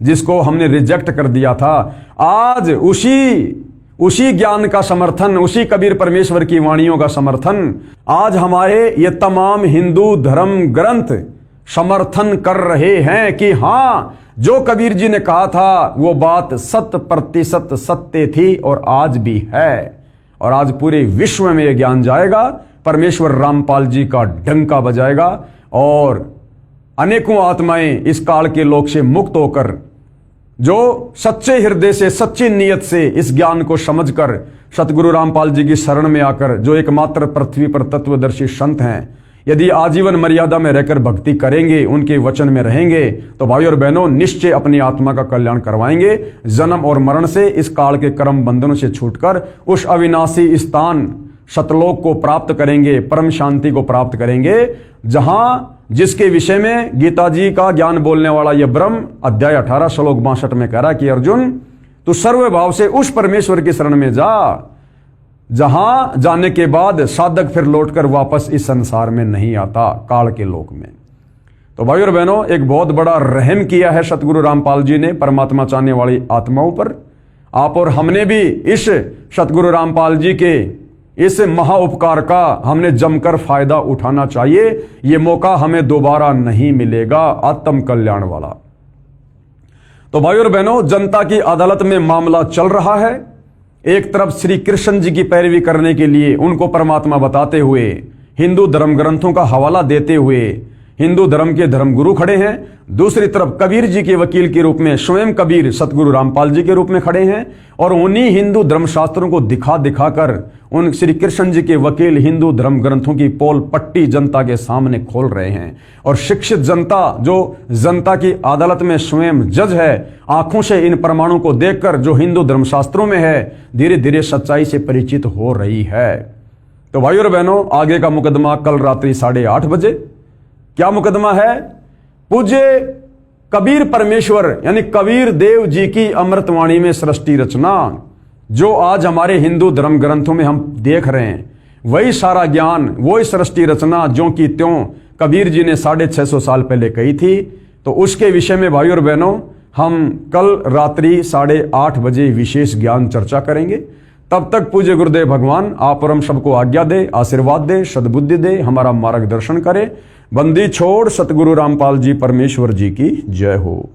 जिसको हमने रिजेक्ट कर दिया था, आज उसी ज्ञान का समर्थन, उसी कबीर परमेश्वर की वाणियों का समर्थन आज हमारे ये तमाम हिंदू धर्म ग्रंथ समर्थन कर रहे हैं कि हाँ, जो कबीर जी ने कहा था वो बात 100% सत्य थी और आज भी है। और आज पूरे विश्व में यह ज्ञान जाएगा, परमेश्वर रामपाल जी का डंका बजाएगा और अनेकों आत्माएं इस काल के लोक से मुक्त होकर, जो सच्चे हृदय से, सच्ची नीयत से इस ज्ञान को समझकर सतगुरु रामपाल जी की शरण में आकर, जो एकमात्र पृथ्वी पर तत्वदर्शी संत हैं, यदि आजीवन मर्यादा में रहकर भक्ति करेंगे, उनके वचन में रहेंगे, तो भाई और बहनों निश्चय अपनी आत्मा का कल्याण करवाएंगे। जन्म और मरण से, इस काल के कर्म बंधनों से छूटकर उस अविनाशी स्थान सतलोक को प्राप्त करेंगे, परम शांति को प्राप्त करेंगे, जहां जिसके विषय में गीता जी का ज्ञान बोलने वाला यह ब्रह्म अध्याय 18 श्लोक 62 में कह रहा कि अर्जुन, तू सर्व भाव से उस परमेश्वर की शरण में जा, जहां जाने के बाद साधक फिर लौटकर वापस इस संसार में नहीं आता, काल के लोक में। तो भाई और बहनों, एक बहुत बड़ा रहम किया है सतगुरु रामपाल जी ने परमात्मा चाहने वाली आत्माओं पर। आप और हमने भी इस सतगुरु रामपाल जी के इस महाउपकार का हमने जमकर फायदा उठाना चाहिए। यह मौका हमें दोबारा नहीं मिलेगा, आत्म कल्याण वाला। तो भाई और बहनों, जनता की अदालत में मामला चल रहा है। एक तरफ श्री कृष्ण जी की पैरवी करने के लिए, उनको परमात्मा बताते हुए, हिंदू धर्म ग्रंथों का हवाला देते हुए हिंदू धर्म के धर्मगुरु खड़े हैं। दूसरी तरफ कबीर जी के वकील के रूप में स्वयं कबीर सतगुरु रामपाल जी के रूप में खड़े हैं और उन्हीं हिंदू धर्मशास्त्रों को दिखा दिखाकर उन श्री कृष्ण जी के वकील हिंदू धर्म ग्रंथों की पोल पट्टी जनता के सामने खोल रहे हैं। और शिक्षित जनता, जो जनता की अदालत में स्वयं जज है, आंखों से इन प्रमाणों को देखकर जो हिंदू धर्मशास्त्रों में है, धीरे धीरे सच्चाई से परिचित हो रही है। तो भाई और बहनों, आगे का मुकदमा कल रात्रि 8:30 बजे। क्या मुकदमा है? पूज्य कबीर परमेश्वर यानी कबीर देव जी की अमृतवाणी में सृष्टि रचना, जो आज हमारे हिंदू धर्म ग्रंथों में हम देख रहे हैं, वही सारा ज्ञान, वही सृष्टि रचना जो कि त्यों कबीर जी ने 650 साल पहले कही थी। तो उसके विषय में भाई और बहनों, हम कल रात्रि 8:30 बजे विशेष ज्ञान चर्चा करेंगे। तब तक पूज्य गुरुदेव भगवान आप और हम सबको आज्ञा दे, आशीर्वाद दे, सद्बुद्धि दे, हमारा मार्गदर्शन करे। बंदी छोड़ सतगुरु रामपाल जी परमेश्वर जी की जय हो।